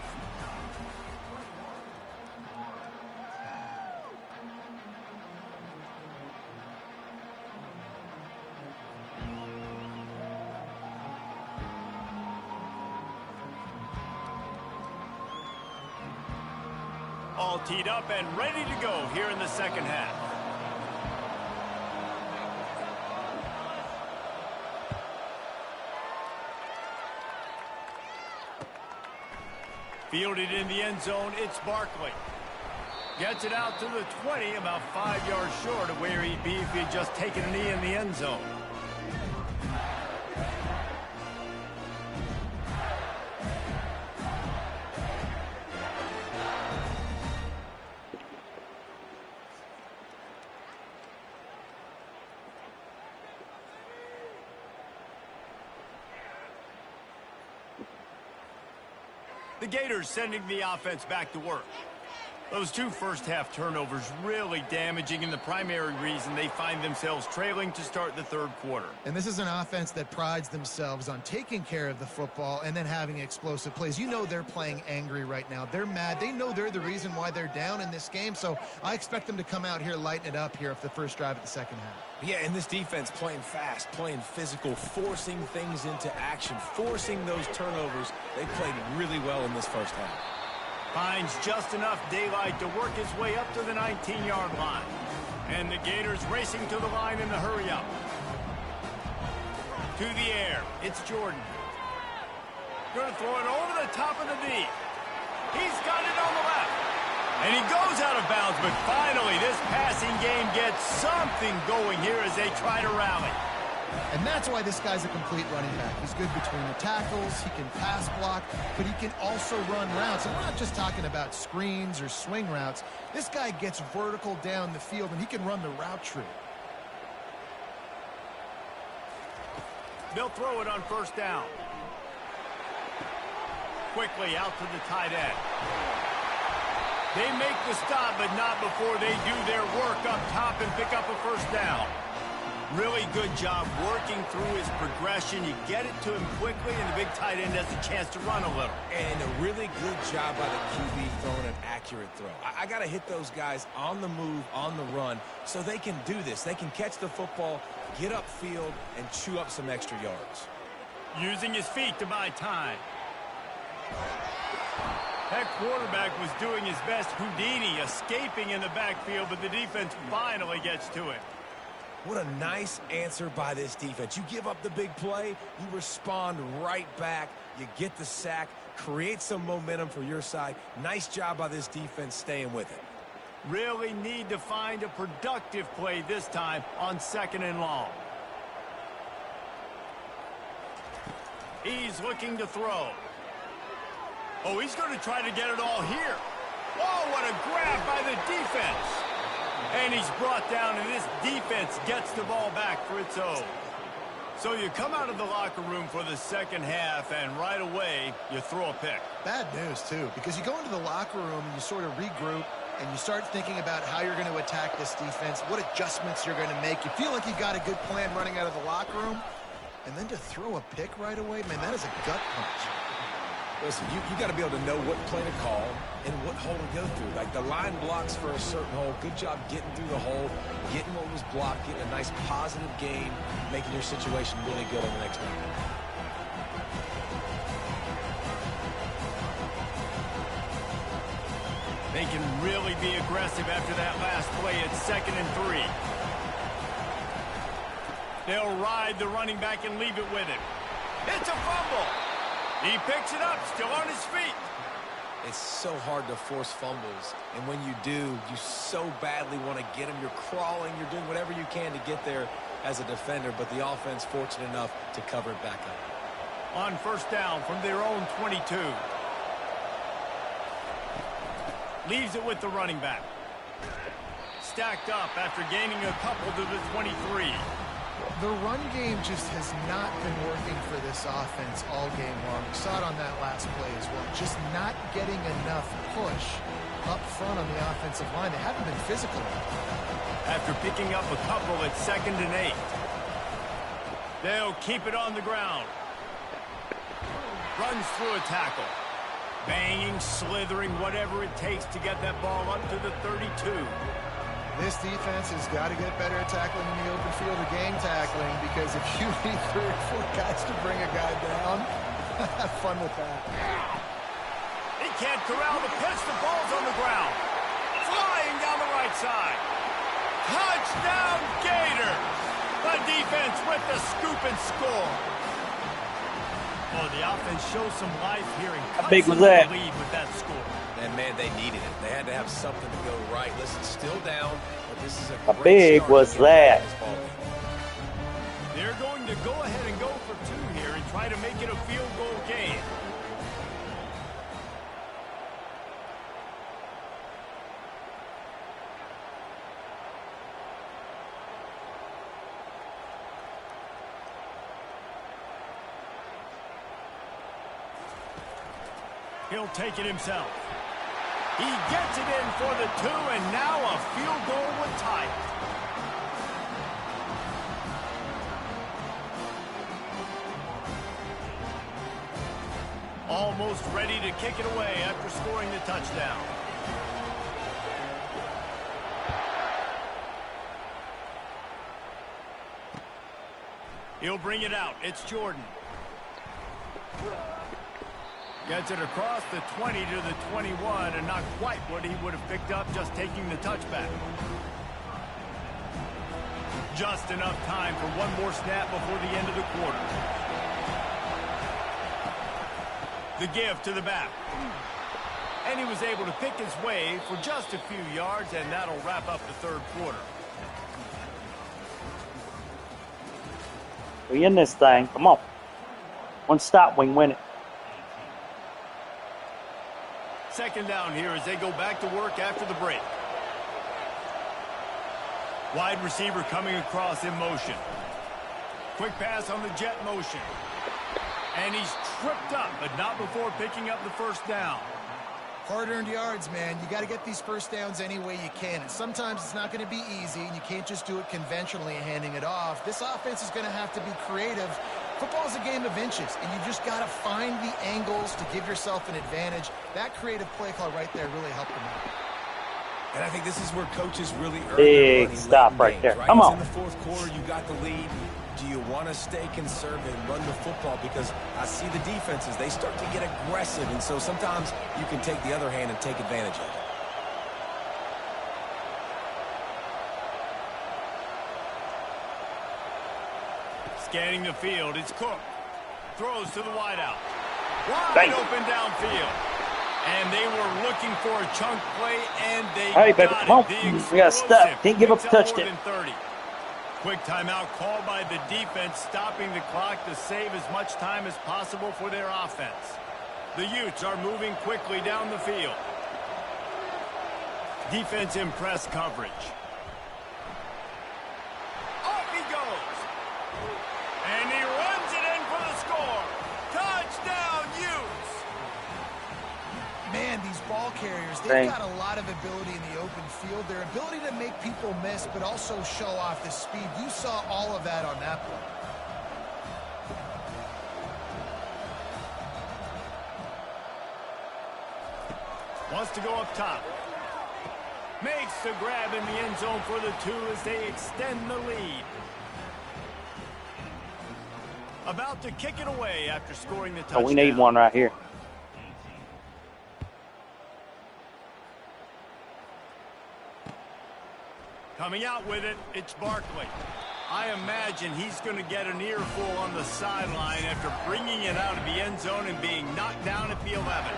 All teed up and ready to go here in the second half. Fielded in the end zone, it's Barkley. Gets it out to the 20, about 5 yards short of where he'd be if he had just taken a knee in the end zone. The Gators sending the offense back to work. Those 2 first-half turnovers really damaging, and the primary reason they find themselves trailing to start the third quarter. And this is an offense that prides themselves on taking care of the football and then having explosive plays. You know they're playing angry right now. They're mad. They know they're the reason why they're down in this game, so I expect them to come out here, lighten it up here for the first drive of the second half. Yeah, and this defense playing fast, playing physical, forcing things into action, forcing those turnovers. They played really well in this first half. Finds just enough daylight to work his way up to the 19-yard line. And the Gators racing to the line in the hurry-up. To the air, it's Jordan. Going to throw it over the top of the D. He's got it on the left. And he goes out of bounds, but finally this passing game gets something going here as they try to rally. And that's why this guy's a complete running back. He's good between the tackles, he can pass block, but he can also run routes. And we're not just talking about screens or swing routes. This guy gets vertical down the field, and he can run the route tree. They'll throw it on first down. Quickly out to the tight end. They make the stop, but not before they do their work up top and pick up a first down. Really good job working through his progression. You get it to him quickly, and the big tight end has a chance to run a little. And a really good job by the QB throwing an accurate throw. I got to hit those guys on the move, on the run, so they can do this. They can catch the football, get upfield, and chew up some extra yards. Using his feet to buy time. That quarterback was doing his best Houdini, escaping in the backfield, but the defense finally gets to it. What a nice answer by this defense. You give up the big play, you respond right back, you get the sack, create some momentum for your side. Nice job by this defense staying with it. Really need to find a productive play this time on 2nd and long. He's looking to throw. Oh, he's going to try to get it all here. Oh, what a grab by the defense. And he's brought down, and this defense gets the ball back for its own. So you come out of the locker room for the second half, and right away, you throw a pick. Bad news, too, because you go into the locker room and you sort of regroup, and you start thinking about how you're going to attack this defense, what adjustments you're going to make. You feel like you've got a good plan running out of the locker room, and then to throw a pick right away, man, that is a gut punch. Listen, you got to be able to know what play to call and what hole to go through. Like the line blocks for a certain hole. Good job getting through the hole, getting what was blocked, getting a nice positive gain, making your situation really good on the next one. They can really be aggressive after that last play at 2nd and 3. They'll ride the running back and leave it with him. It's a fumble. He picks it up, still on his feet. It's so hard to force fumbles, and when you do, you so badly want to get them. You're crawling, you're doing whatever you can to get there as a defender, but the offense fortunate enough to cover it back up. On first down from their own 22. Leaves it with the running back. Stacked up after gaining a couple to the 23. The run game just has not been working for this offense all game long. We saw it on that last play as well. Just not getting enough push up front on the offensive line. They haven't been physical enough. After picking up a couple at 2nd and 8. They'll keep it on the ground. Runs through a tackle. Banging, slithering, whatever it takes to get that ball up to the 32. This defense has got to get better at tackling in the open field or game tackling, because if you need 3 or 4 guys to bring a guy down, have fun with that. He can't corral the pitch. The ball's on the ground. Flying down the right side. Touchdown, Gators! The defense with the scoop and score. Oh, the offense shows some life here and how big was that? Lead with that score. And, man, they needed it. They had to have something to go right. Listen, still down, but this is a how big was that? They're going to go ahead and go for 2 here and try to make it a field goal game. He'll take it himself. He gets it in for the 2, and now a field goal would tie it. Almost ready to kick it away after scoring the touchdown. He'll bring it out. It's Jordan. Gets it across the 20 to the 21, and not quite what he would have picked up just taking the touchback. Just enough time for one more snap before the end of the quarter. The give to the back. And he was able to pick his way for just a few yards, and that'll wrap up the 3rd quarter. We in this thing. Come on. One stop, we can win it. 2nd down here as they go back to work after the break. Wide receiver coming across in motion. Quick pass on the jet motion. And he's tripped up, but not before picking up the 1st down. Hard-earned yards, man. You got to get these 1st downs any way you can. And sometimes it's not going to be easy, and you can't just do it conventionally handing it off. This offense is going to have to be creative. Football is a game of inches, and you just got to find the angles to give yourself an advantage. That creative play call right there really helped them out. And I think this is where coaches really earn big stop right there. Come on. In the 4th quarter, you got the lead. Do you want to stay conservative and run the football? Because I see the defenses, they start to get aggressive, and so sometimes you can take the other hand and take advantage of it. Scanning the field, it's Cook. Throws to the wideout. Wide open downfield. And they were looking for a chunk play, and they got baby, come on. We got stuck. Can't give up a touchdown. Quick timeout called by the defense, stopping the clock to save as much time as possible for their offense. The Utes are moving quickly down the field. Defense in press coverage. Off he goes. And he runs it in for the score. Touchdown, Utes. Man, these ball carriers, they've got a lot of ability in the open field. Their ability to make people miss, but also show off the speed. You saw all of that on that play. Wants to go up top. Makes the grab in the end zone for the 2 as they extend the lead. About to kick it away after scoring the touchdown. Oh, we need one right here. Coming out with it, it's Barkley. I imagine he's going to get an earful on the sideline after bringing it out of the end zone and being knocked down at the 11.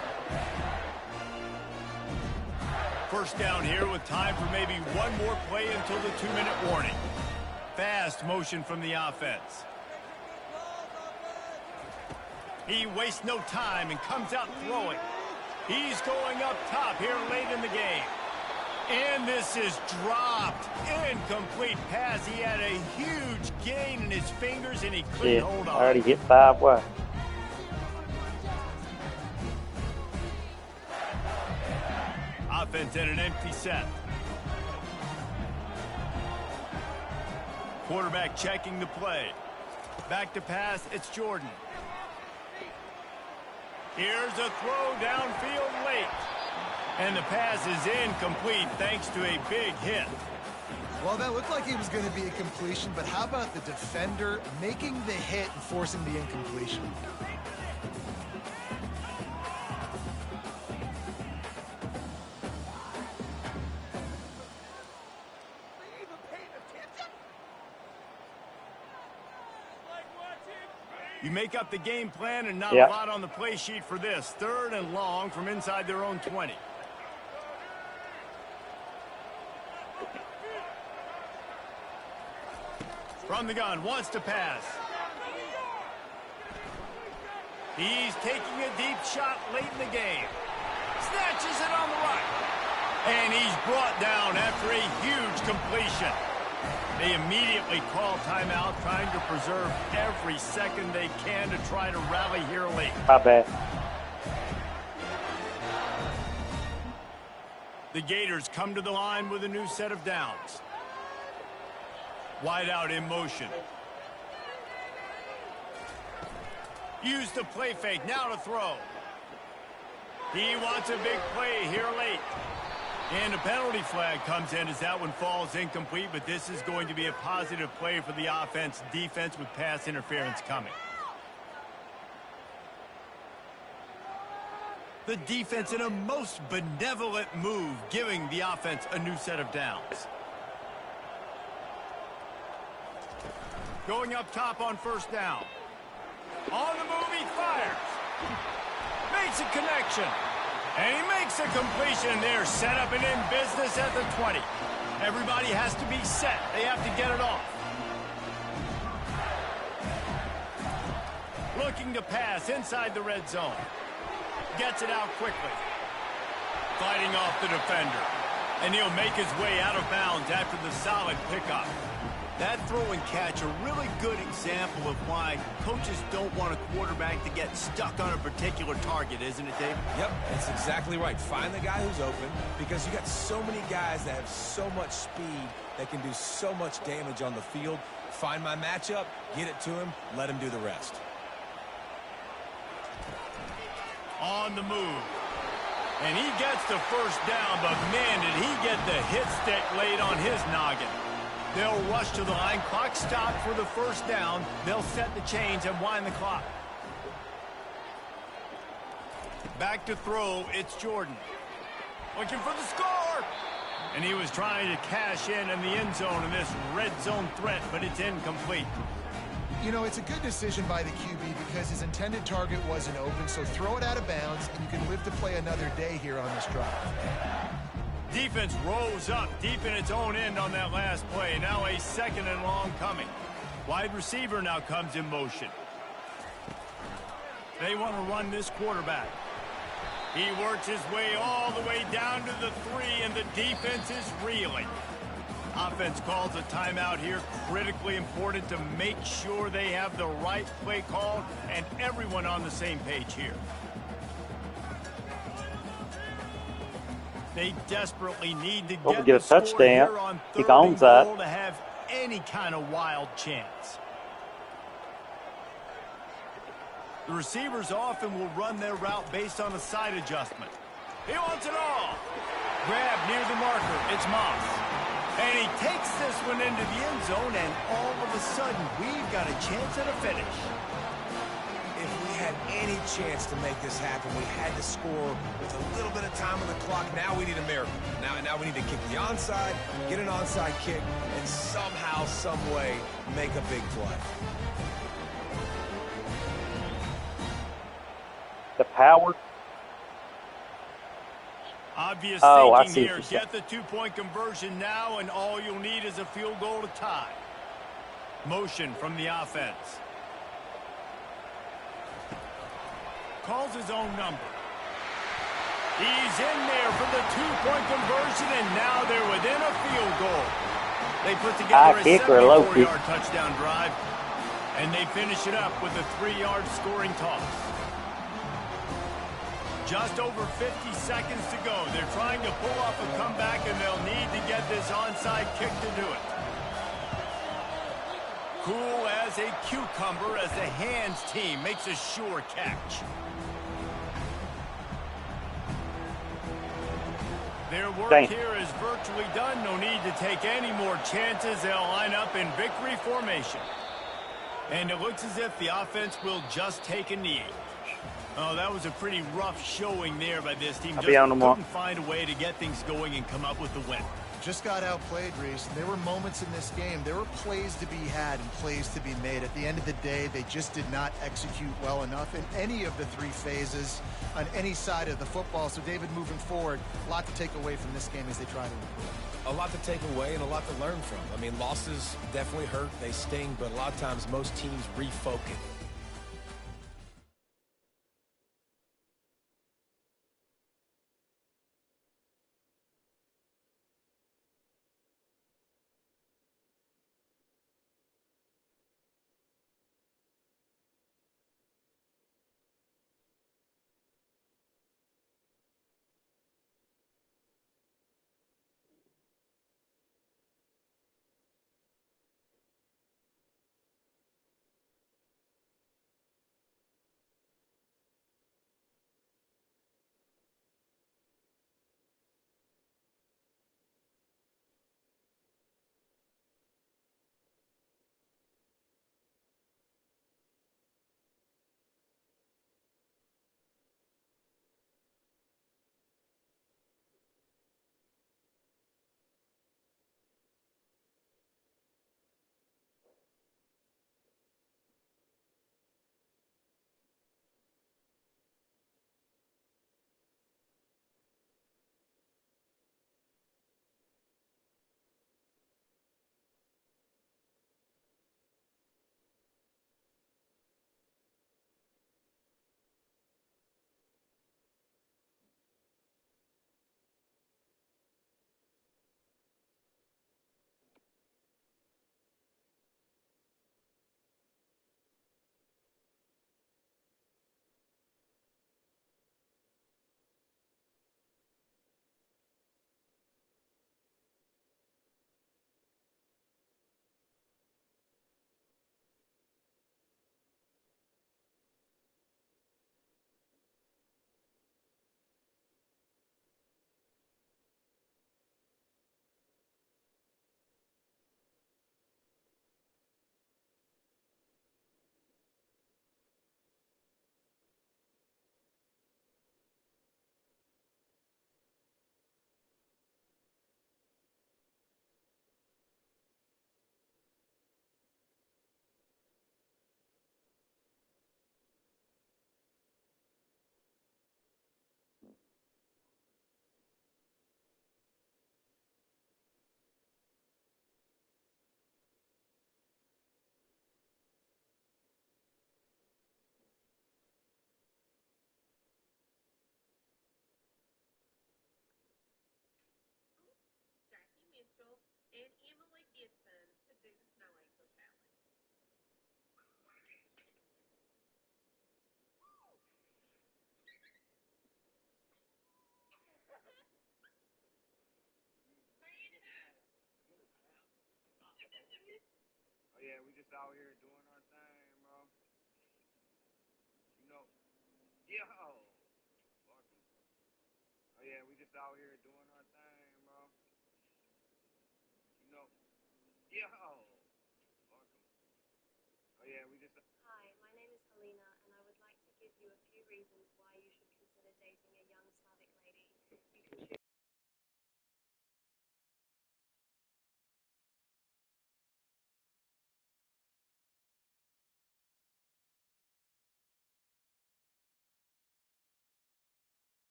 1st down here with time for maybe one more play until the 2-minute warning. Fast motion from the offense. He wastes no time and comes out throwing. He's going up top here late in the game. And this is dropped. Incomplete pass. He had a huge gain in his fingers, and he couldn't hold on. I already hit 5 wide. Offense at an empty set. Quarterback checking the play. Back to pass, it's Jordan. Here's a throw downfield late. And the pass is incomplete thanks to a big hit. Well, that looked like it was going to be a completion, but how about the defender making the hit and forcing the incompletion? You make up the game plan and not a lot on the play sheet for this. 3rd and long from inside their own 20. From the gun, wants to pass. He's taking a deep shot late in the game. Snatches it on the right. And he's brought down after a huge completion. They immediately call timeout, trying to preserve every second they can to try to rally here late. My bad. The Gators come to the line with a new set of downs. Wide out in motion. Use the play fake, now to throw. He wants a big play here late. And a penalty flag comes in as that one falls incomplete, but this is going to be a positive play for the offense. Defense with pass interference coming. The defense in a most benevolent move, giving the offense a new set of downs. Going up top on 1st down. On the move, he fires. Makes a connection. And he makes a completion there. Set up and in business at the 20. Everybody has to be set. They have to get it off. Looking to pass inside the red zone. Gets it out quickly. Fighting off the defender. And he'll make his way out of bounds after the solid pickup. That throw and catch, a really good example of why coaches don't want a quarterback to get stuck on a particular target, isn't it, David? Yep, that's exactly right. Find the guy who's open, because you got so many guys that have so much speed that can do so much damage on the field. Find my matchup, get it to him, let him do the rest. On the move. And he gets the 1st down, but man, did he get the hit stick laid on his noggin. They'll rush to the line. Clock stopped for the 1st down. They'll set the chains and wind the clock. Back to throw. It's Jordan. Looking for the score. And he was trying to cash in the end zone in this red zone threat, but it's incomplete. You know, it's a good decision by the QB because his intended target wasn't open, so throw it out of bounds, and you can live to play another day here on this drive. Defense rose up deep in its own end on that last play. Now a 2nd and long coming. Wide receiver now comes in motion. They want to run this quarterback. He works his way all the way down to the 3, and the defense is reeling. Offense calls a timeout here. Critically important to make sure they have the right play called and everyone on the same page here. They desperately need to get a touchdown. On Kick 3rd and onside. goal to have any kind of wild chance. The receivers often will run their route based on a side adjustment. He wants it all. Grab near the marker. It's Moss. And he takes this one into the end zone, and all of a sudden, we've got a chance at a finish. If we had any chance to make this happen, we had to score with a little bit of time on the clock. Now we need a miracle. Now we need to kick the onside, get an onside kick, and somehow, some way, make a big play. The power. Obvious I thinking see here. what you're Get the 2-point conversion now, and all you'll need is a field goal to tie. Motion from the offense. Calls his own number. He's in there for the two-point conversion, and now they're within a field goal. They put together a 74-yard touchdown drive, and they finish it up with a 3-yard scoring toss. Just over 50 seconds to go. They're trying to pull off a comeback, and they'll need to get this onside kick to do it. Cool as a cucumber as the hands team makes a sure catch. Their work here is virtually done. No need to take any more chances. They'll line up in victory formation. And it looks as if the offense will just take a knee. Oh, that was a pretty rough showing there by this team. Just couldn't find a way to get things going and come up with the win. Just got outplayed, Reese. There were moments in this game. There were plays to be had and plays to be made. At the end of the day, they just did not execute well enough in any of the three phases on any side of the football. So, David, moving forward, a lot to take away from this game as they try to improve. A lot to take away and a lot to learn from. I mean, losses definitely hurt. They sting, but a lot of times most teams refocus.